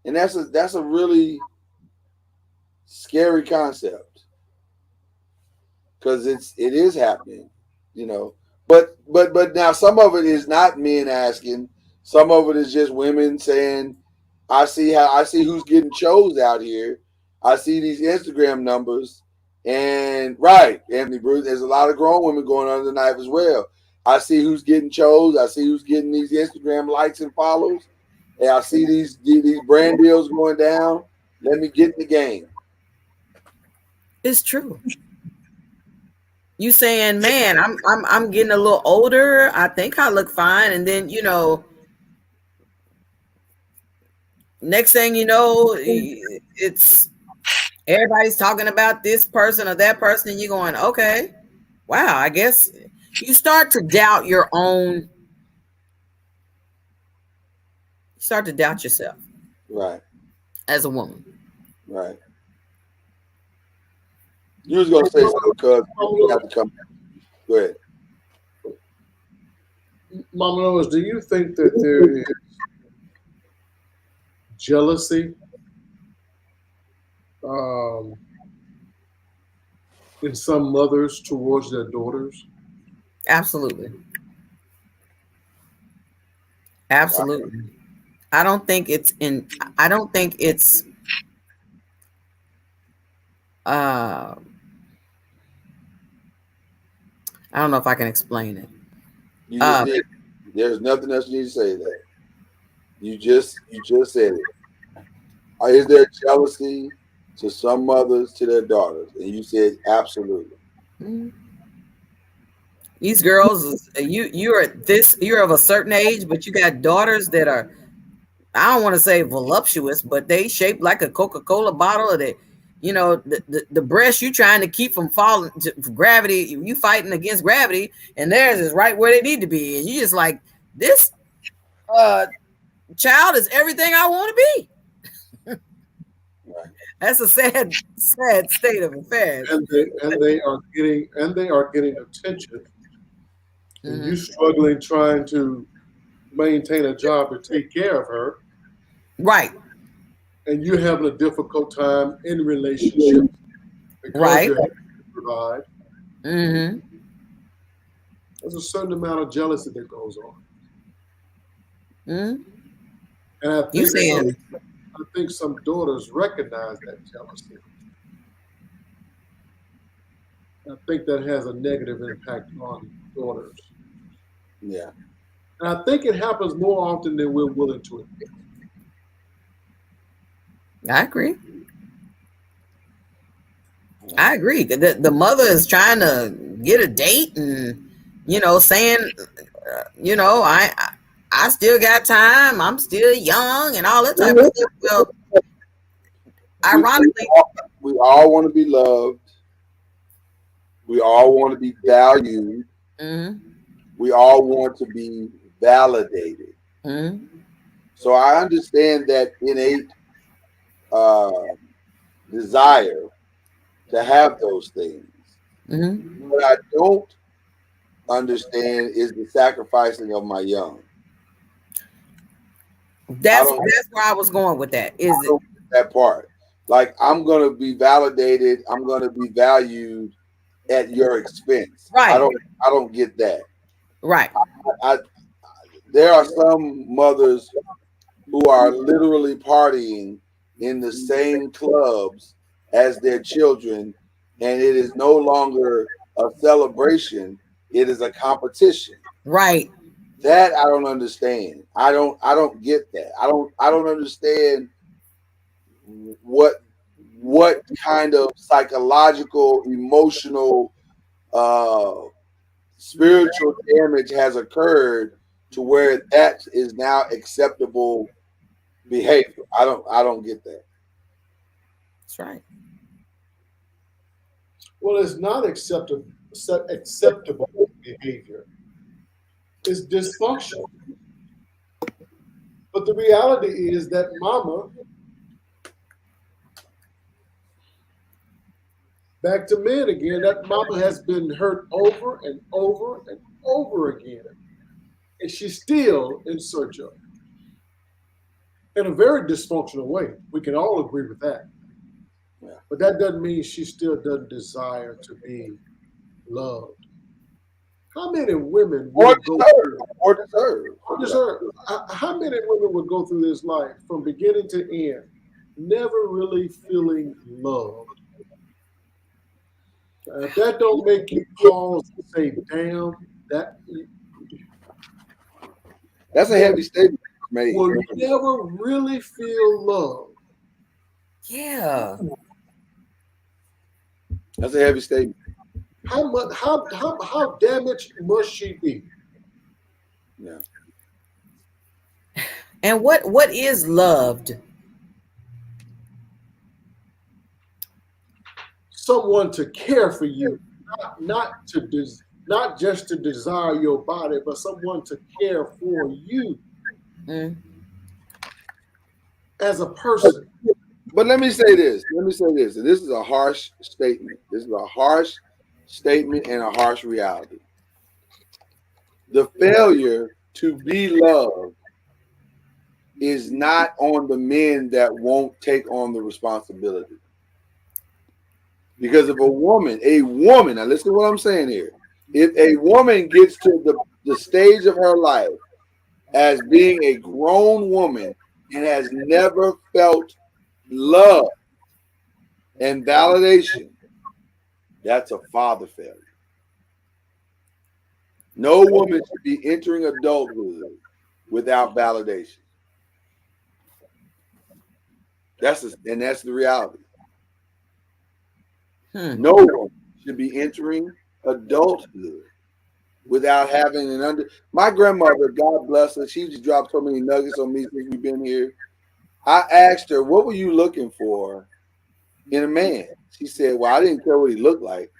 And that's a really scary concept, because it is happening, But now some of it is not men asking. Some of it is just women saying, I see who's getting chose out here. I see these Instagram numbers, and right, Anthony Bruce, there's a lot of grown women going under the knife as well. I see who's getting chose. I see who's getting these Instagram likes and follows. And I see these brand deals going down. Let me get in the game. It's true. You saying, man, I'm getting a little older. I think I look fine, and then next thing you know, it's everybody's talking about this person or that person, and you're going, okay, wow. I guess you start to doubt your own. You start to doubt yourself, right? As a woman, right? You was gonna say something because you have to come. Go ahead. Mama Noise, do you think that there is jealousy in some mothers towards their daughters? Absolutely. Absolutely. I don't think it's I don't know if I can explain it. You just did. There's nothing else you need to say there. You just said it. Is there jealousy to some mothers to their daughters? And you said absolutely. Mm-hmm. These girls, you're of a certain age, but you got daughters that are, I don't want to say voluptuous, but they shaped like a Coca-Cola bottle. Or the breast you trying to keep from falling to gravity, you fighting against gravity, and theirs is right where they need to be. And you just like, this child is everything I want to be. That's a sad state of affairs. And they are getting attention. And you struggling trying to maintain a job to take care of her. Right. And you're having a difficult time in relationships because you're having to provide. Mm-hmm. There's a certain amount of jealousy that goes on. Mm-hmm. And I think some daughters recognize that jealousy. I think that has a negative impact on daughters. Yeah. And I think it happens more often than we're willing to admit. I agree. The mother is trying to get a date and, saying, I still got time. I'm still young and all that type of stuff. Well, ironically, we all want to be loved. We all want to be valued. Mm-hmm. We all want to be validated. Mm-hmm. So I understand that innate desire to have those things. Mm-hmm. What I don't understand is the sacrificing of my young. That's where I was going with that. That part? Like, I'm going to be validated. I'm going to be valued at your expense. Right. I don't get that. Right. There are some mothers who are literally partying in the same clubs as their children, and it is no longer a celebration. It is a competition. Right. That I don't understand. I don't get that. I don't understand what kind of psychological, emotional, spiritual damage has occurred to where that is now acceptable behavior. I don't get that. That's right. Well, it's not acceptable behavior. It's dysfunction. But the reality is that mama, back to men again, that mama has been hurt over and over and over again. And she's still in search of it. In a very dysfunctional way. We can all agree with that. Yeah. But that doesn't mean she still doesn't desire to be loved. How many women would go through? How many women would go through this life from beginning to end, never really feeling loved? If that don't make you pause and say, "Damn, that's a heavy statement, mate." Will never really feel love. Yeah. That's a heavy statement. How damaged must she be? Yeah. And what is loved? Someone to care for you, not just to desire your body, but someone to care for you as a person. But let me say this. And this is a harsh statement. This is a harsh statement and a harsh reality. The failure to be loved is not on the men that won't take on the responsibility. Because if a woman, now listen to what I'm saying here. If a woman gets to the stage of her life as being a grown woman and has never felt love and validation, that's a father failure. No woman should be entering adulthood without validation. That's the reality. No one should be entering adulthood without having My grandmother, God bless her, she just dropped so many nuggets on me since we've been here. I asked her, "What were you looking for in a man?" She said, "Well, I didn't care what he looked like."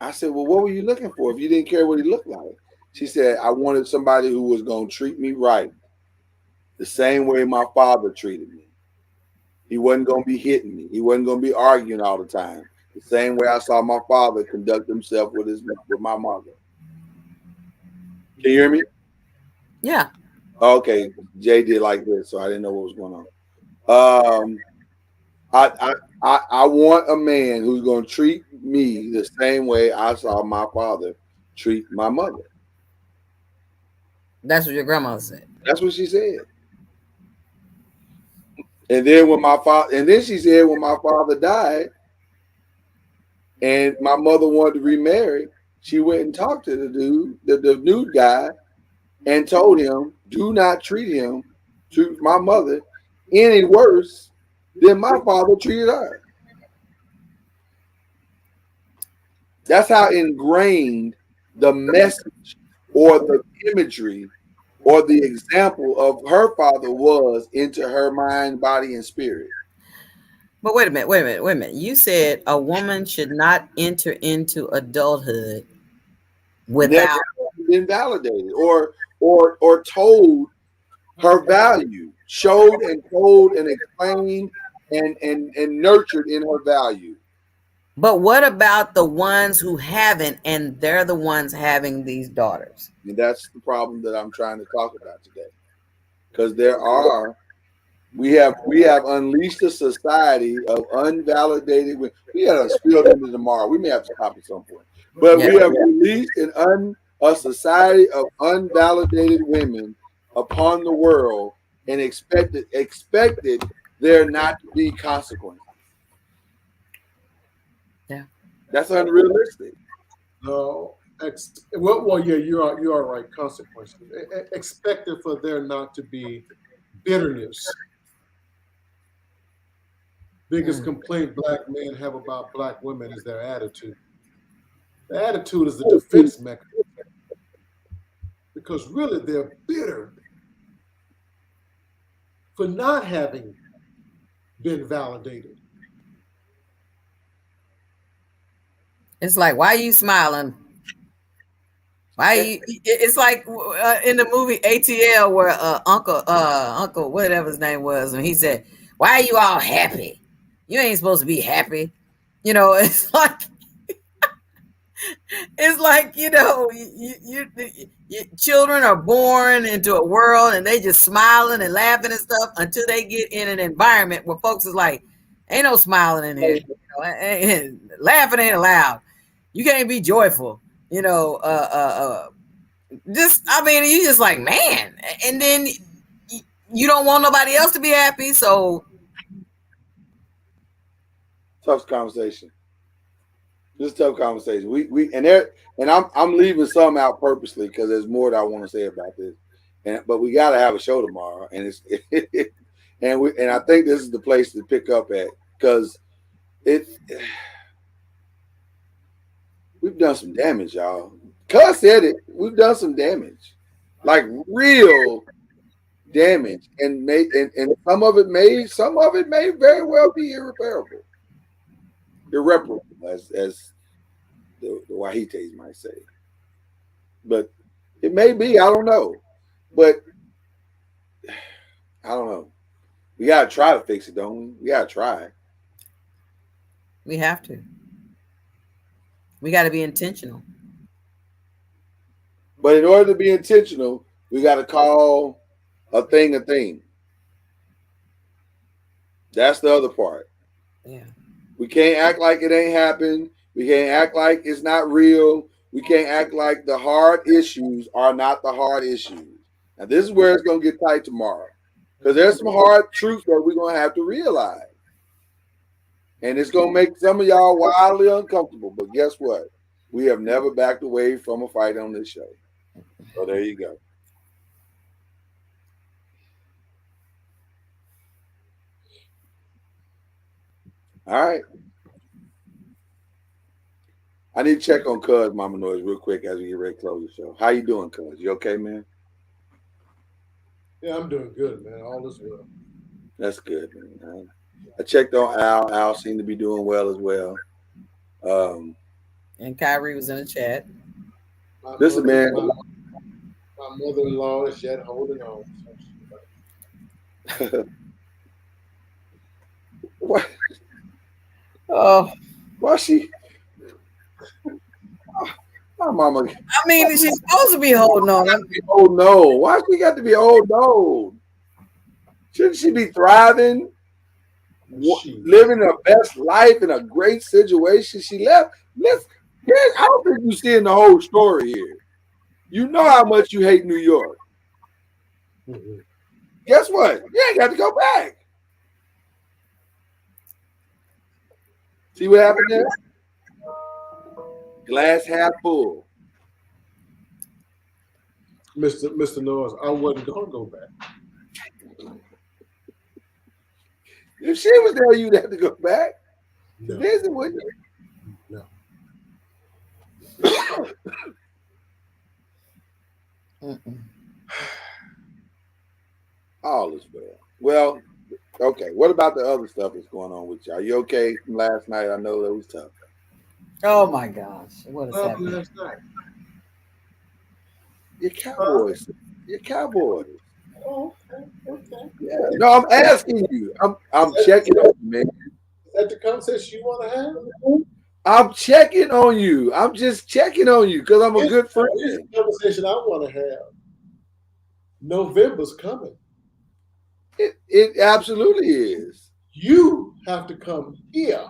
I said, "Well, what were you looking for if you didn't care what he looked like?" She said, "I wanted somebody who was going to treat me right, the same way my father treated me." He wasn't going to be hitting me. He wasn't going to be arguing all the time. The same way I saw my father conduct himself with my mother. Can you hear me? Yeah. Okay. Jay did like this, so I didn't know what was going on. I want a man who's going to treat me the same way I saw my father treat my mother. That's what your grandmother said. That's what she said. And then she said when my father died and my mother wanted to remarry, she went and talked to the dude, the new guy, and told him, do not treat my mother any worse than my father treated her. That's how ingrained the message or the imagery or the example of her father was into her mind, body, and spirit. But wait a minute. You said a woman should not enter into adulthood without been validated or told her value, showed and told and explained and nurtured in her value. But what about the ones who haven't, and they're the ones having these daughters? And that's the problem that I'm trying to talk about today. Because we have unleashed a society of unvalidated women. We got to spill into tomorrow. We may have to stop at some point. But we have released a society of unvalidated women upon the world and expected there not to be consequences. Yeah. That's unrealistic. No. Well, yeah, you are right. Consequences. Expected for there not to be bitterness. Biggest complaint black men have about black women is their attitude. The attitude is the defense mechanism. Because really they're bitter for not having been validated. It's like, why are you smiling? Why you? It's like in the movie ATL where Uncle whatever his name was, and he said, "Why are you all happy? You ain't supposed to be happy." You know, it's like children are born into a world and they just smiling and laughing and stuff until they get in an environment where folks is like, "Ain't no smiling in here. Laughing ain't allowed. You can't be joyful." You know, you just like, man, and then you don't want nobody else to be happy, so tough conversation. This is a tough conversation. I'm leaving some out purposely because there's more that I want to say about this, but we got to have a show tomorrow, and and I think this is the place to pick up at because we've done some damage, y'all. Cuz said it. We've done some damage, like real damage, and some of it may very well be irreparable, as the Wahites might say. But it may be. I don't know. But I don't know. We gotta try to fix it, don't we? We gotta try. We have to. We got to be intentional. But in order to be intentional, we got to call a thing a thing. That's the other part. Yeah. We can't act like it ain't happened. We can't act like it's not real. We can't act like the hard issues are not the hard issues. Now, this is where it's going to get tight tomorrow. Because there's some hard truths that we're going to have to realize. And it's going to make some of y'all wildly uncomfortable. But guess what? We have never backed away from a fight on this show. So there you go. All right. I need to check on Cuz Mama Noise real quick as we get ready to close the show. How you doing, Cuz? You okay, man? Yeah, I'm doing good, man. All is well. That's good, man. I checked on Al. Al seemed to be doing well as well. And Kyrie was in the chat. Listen, man. My mother-in-law is yet holding on. What? Oh, Why she? My mama. I mean, she's supposed to be holding on. Oh no! Why she got to be old? No, shouldn't she be thriving, living her best life in a great situation? She left. I don't think you're seeing the whole story here. You know how much you hate New York. Guess what? You ain't got to go back. See what happened there? Glass half full. Mr. Noiz, I wasn't gonna go back. If she was there, you'd have to go back. No. Visit, wouldn't you? No. All is well. Well, okay. What about the other stuff that's going on with you? Are you okay from last night? I know that was tough. Oh my gosh. What is happening? Last night. You're Cowboys. You're Cowboys. Oh, okay. Yeah. No, I'm asking you. I'm checking on you, man. Is that the conversation you want to have? I'm checking on you. I'm just checking on you because I'm a good friend. Here's the conversation I want to have. November's coming. It absolutely is. You have to come here.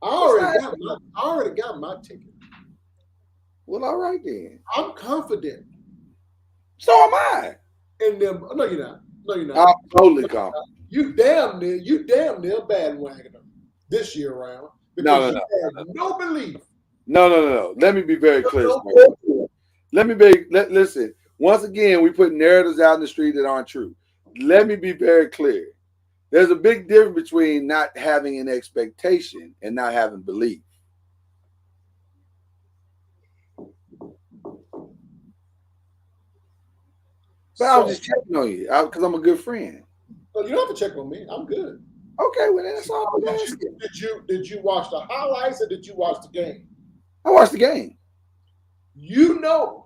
I already got my ticket. Well, all right then. I'm confident. So am I. And them, no, you're not. No, you're not. I'm totally confident. You damn near bandwagon them this year around. No. No belief. No. Let me be very clear. Listen. Once again, we put narratives out in the street that aren't true. Let me be very clear. There's a big difference between not having an expectation and not having belief. But I was just checking on you because I'm a good friend. No, you don't have to check on me. I'm good. Okay, well that's all I'm asking. Did you watch the highlights or did you watch the game? I watched the game. You know.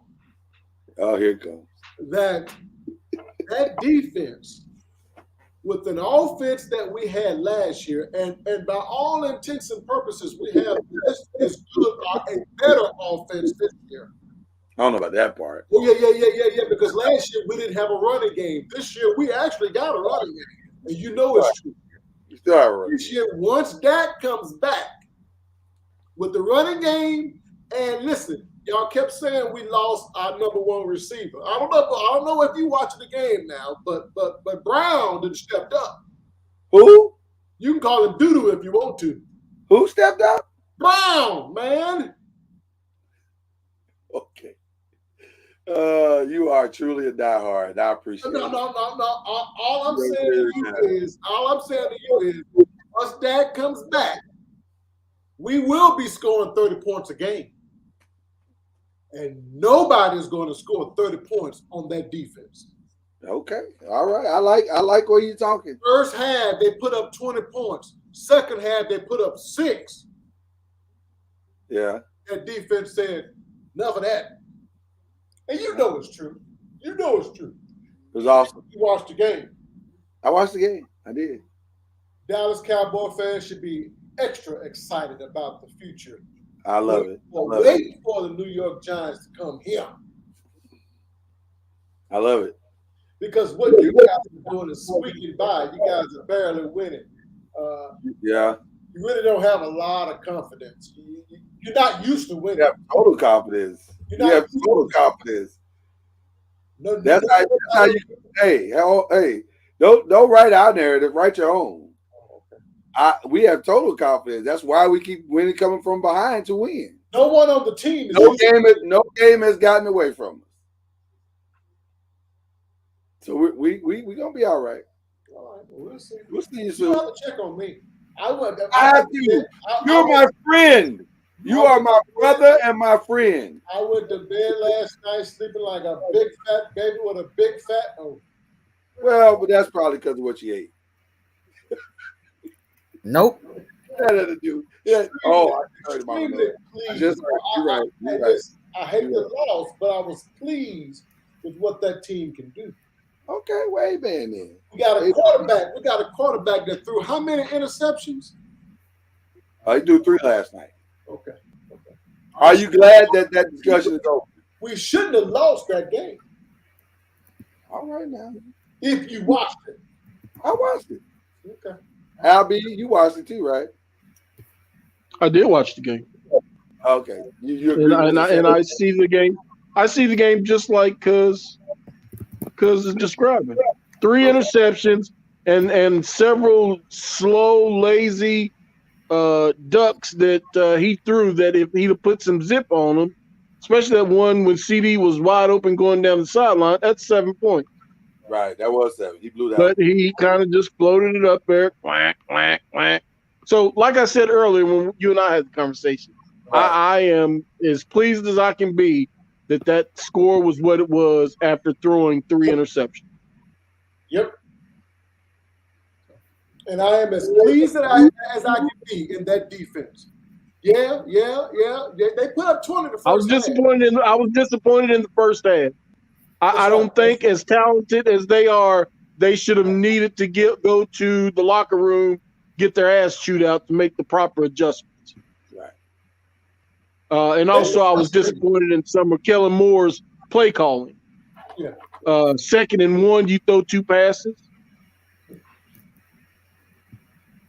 Oh, here it comes. That defense with an offense that we had last year, and by all intents and purposes, we have as good or a better offense this year. I don't know about that part. Oh, yeah. Because last year we didn't have a running game. This year we actually got a running game. And you know it's true. You still have a running game. This year, once Dak comes back with the running game, and listen, y'all kept saying we lost our number one receiver. I don't know if you watching the game now, but Brown didn't stepped up. Who? You can call him Doodoo if you want to. Who stepped up? Brown, man. Okay. You are truly a diehard. I appreciate it. No. All I'm saying to you is, once Dak comes back, we will be scoring 30 points a game. And nobody's going to score 30 points on that defense. Okay. All right. I like what you're talking. First half, they put up 20 points. Second half, they put up 6. Yeah. That defense said, enough of that. And you know it's true. You know it's true. It was awesome. You watched the game. I watched the game. I did. Dallas Cowboy fans should be extra excited about the future. I love it. Wait for the New York Giants to come here. I love it. Because what you guys are doing is squeaking by. You guys are barely winning. Yeah. You really don't have a lot of confidence. You're not used to winning. You have total confidence. You have total confidence. No, that's how you. Hey, don't write our narrative. Write your own. We have total confidence. That's why we keep winning, coming from behind to win. No one on the team. No game has gotten away from us. So we gonna be all right. All right, we'll see. We'll see you soon. You have to check on me. You're my friend. You are my brother and my friend. I went to bed last night sleeping like a big fat baby with a big fat O. Well, but that's probably because of what you ate. Nope. That had to do. Yeah. Oh, I heard about it. You're right. I hate the loss, but I was pleased with what that team can do. Okay, way man then. We got a quarterback. We got a quarterback that threw how many interceptions? He threw 3 last night. Okay. Are you glad that discussion is over? We shouldn't have lost that game. All right now. If you watched it. I watched it. Okay. Albie, you watched it too, right? I did watch the game. Okay. You agree and I see the game. I see the game just like cuz is describing. 3 interceptions and several slow, lazy ducks that he threw that if he'd have put some zip on them, especially that one when CD was wide open going down the sideline, that's 7 points. Right, that was 7. He blew that. But he kind of just floated it up there. Quack, quack, quack. So, like I said earlier when you and I had the conversation, right. I am as pleased as I can be that score was what it was after throwing 3 interceptions. Yep. And I am as pleased as I can be in that defense. Yeah. They put up 20 the first I was disappointed in the first half. I don't think as talented as they are, they should have needed to go to the locker room, get their ass chewed out to make the proper adjustments. Right. And also, I was disappointed in some of Kellen Moore's play calling. Yeah. 2nd and 1, you throw 2 passes.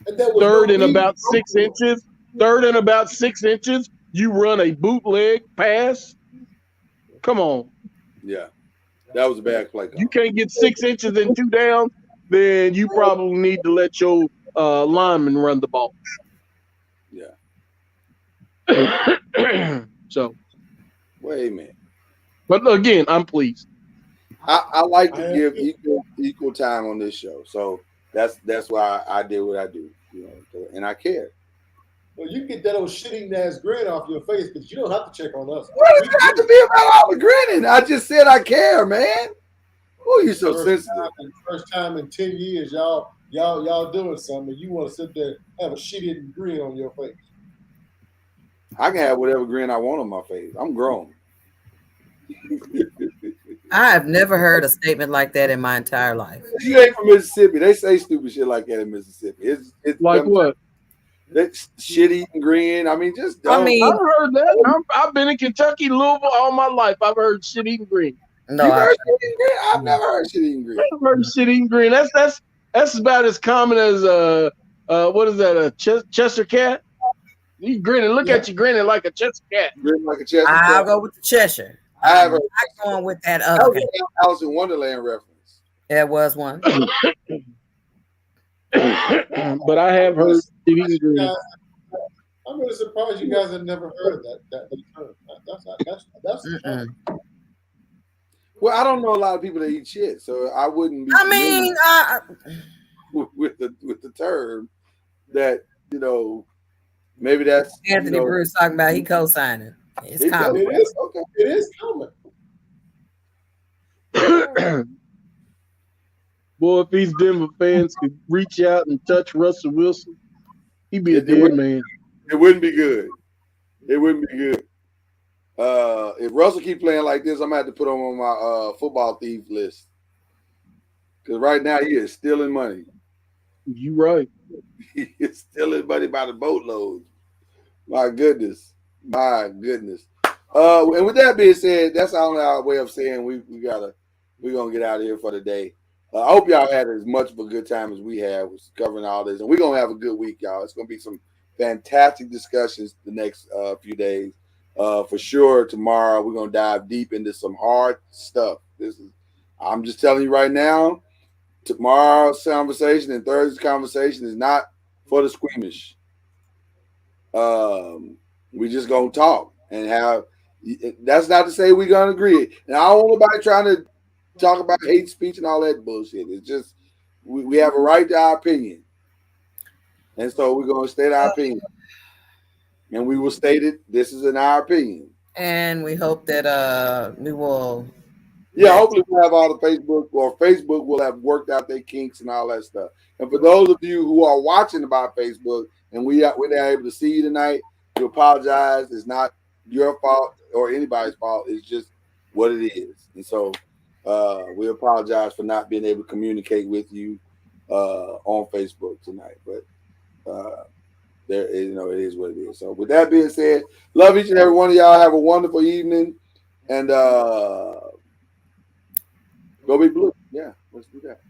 And that was Third and about 6 inches. Third and about 6 inches, you run a bootleg pass. Come on. Yeah. That was a bad play call. You can't get 6 inches and 2 down, then you probably need to let your lineman run the ball. Yeah. So. Wait a minute. But again, I'm pleased. I like to give equal time on this show. So that's why I did what I do. And I care. Well, you get that old shitting ass grin off your face, but you don't have to check on us. What does it have to be about all the grinning? I just said I care, man. Oh, you so sensitive. First time in 10 years, y'all doing something. You want to sit there and have a shitty grin on your face. I can have whatever grin I want on my face. I'm grown. I have never heard a statement like that in my entire life. You ain't from Mississippi. They say stupid shit like that in Mississippi. It's like what? That's shit eating grin. I mean, just I've heard that. I've been in Kentucky, Louisville all my life. I've heard shit eating green. No, you heard shit eating green? I've never heard shit eating green. I've heard shit eating green. That's about as common as what is that? A Chester cat? You grinning. Look at you grinning like a Chester cat. Grinning like a Chester cat. I'll go with the Cheshire. I'm not going with that other. That was an Alice in Wonderland reference. There was one. But I have heard shit eating green. I'm really surprised you guys have never heard of that term. That's Well, I don't know a lot of people that eat shit, so I wouldn't be. I mean, with the term that maybe that's Anthony Bruce talking about. He co-signing. It's common. It is okay. It is common. Boy, if these Denver fans could reach out and touch Russell Wilson, he'd be a dead man. It wouldn't be good. It wouldn't be good. If Russell keep playing like this, I'm gonna have to put him on my football thief list. Because right now he is stealing money. You right. He is stealing money by the boatload. My goodness. And with that being said, that's our way of saying we're gonna get out of here for the day. I hope y'all had as much of a good time as we had was covering all this, and we're gonna have a good week, y'all. It's gonna be some fantastic discussions the next few days. For sure, tomorrow we're gonna dive deep into some hard stuff. I'm just telling you right now, tomorrow's conversation and Thursday's conversation is not for the squeamish. We just gonna talk and have. That's not to say we're gonna agree. And I don't want nobody trying to talk about hate speech and all that bullshit. It's just we have a right to our opinion, and so we're gonna state our opinion, and we will state it. This is in our opinion, and we hope that we will. Yeah, hopefully we'll have all the Facebook will have worked out their kinks and all that stuff. And for those of you who are watching about Facebook and we're not able to see you tonight, we apologize. It's not your fault or anybody's fault. It's just what it is. And so We apologize for not being able to communicate with you on Facebook tonight, but there is, it is what it is. So with that being said, love each and every one of y'all. Have a wonderful evening, and go be blue. Yeah, let's do that.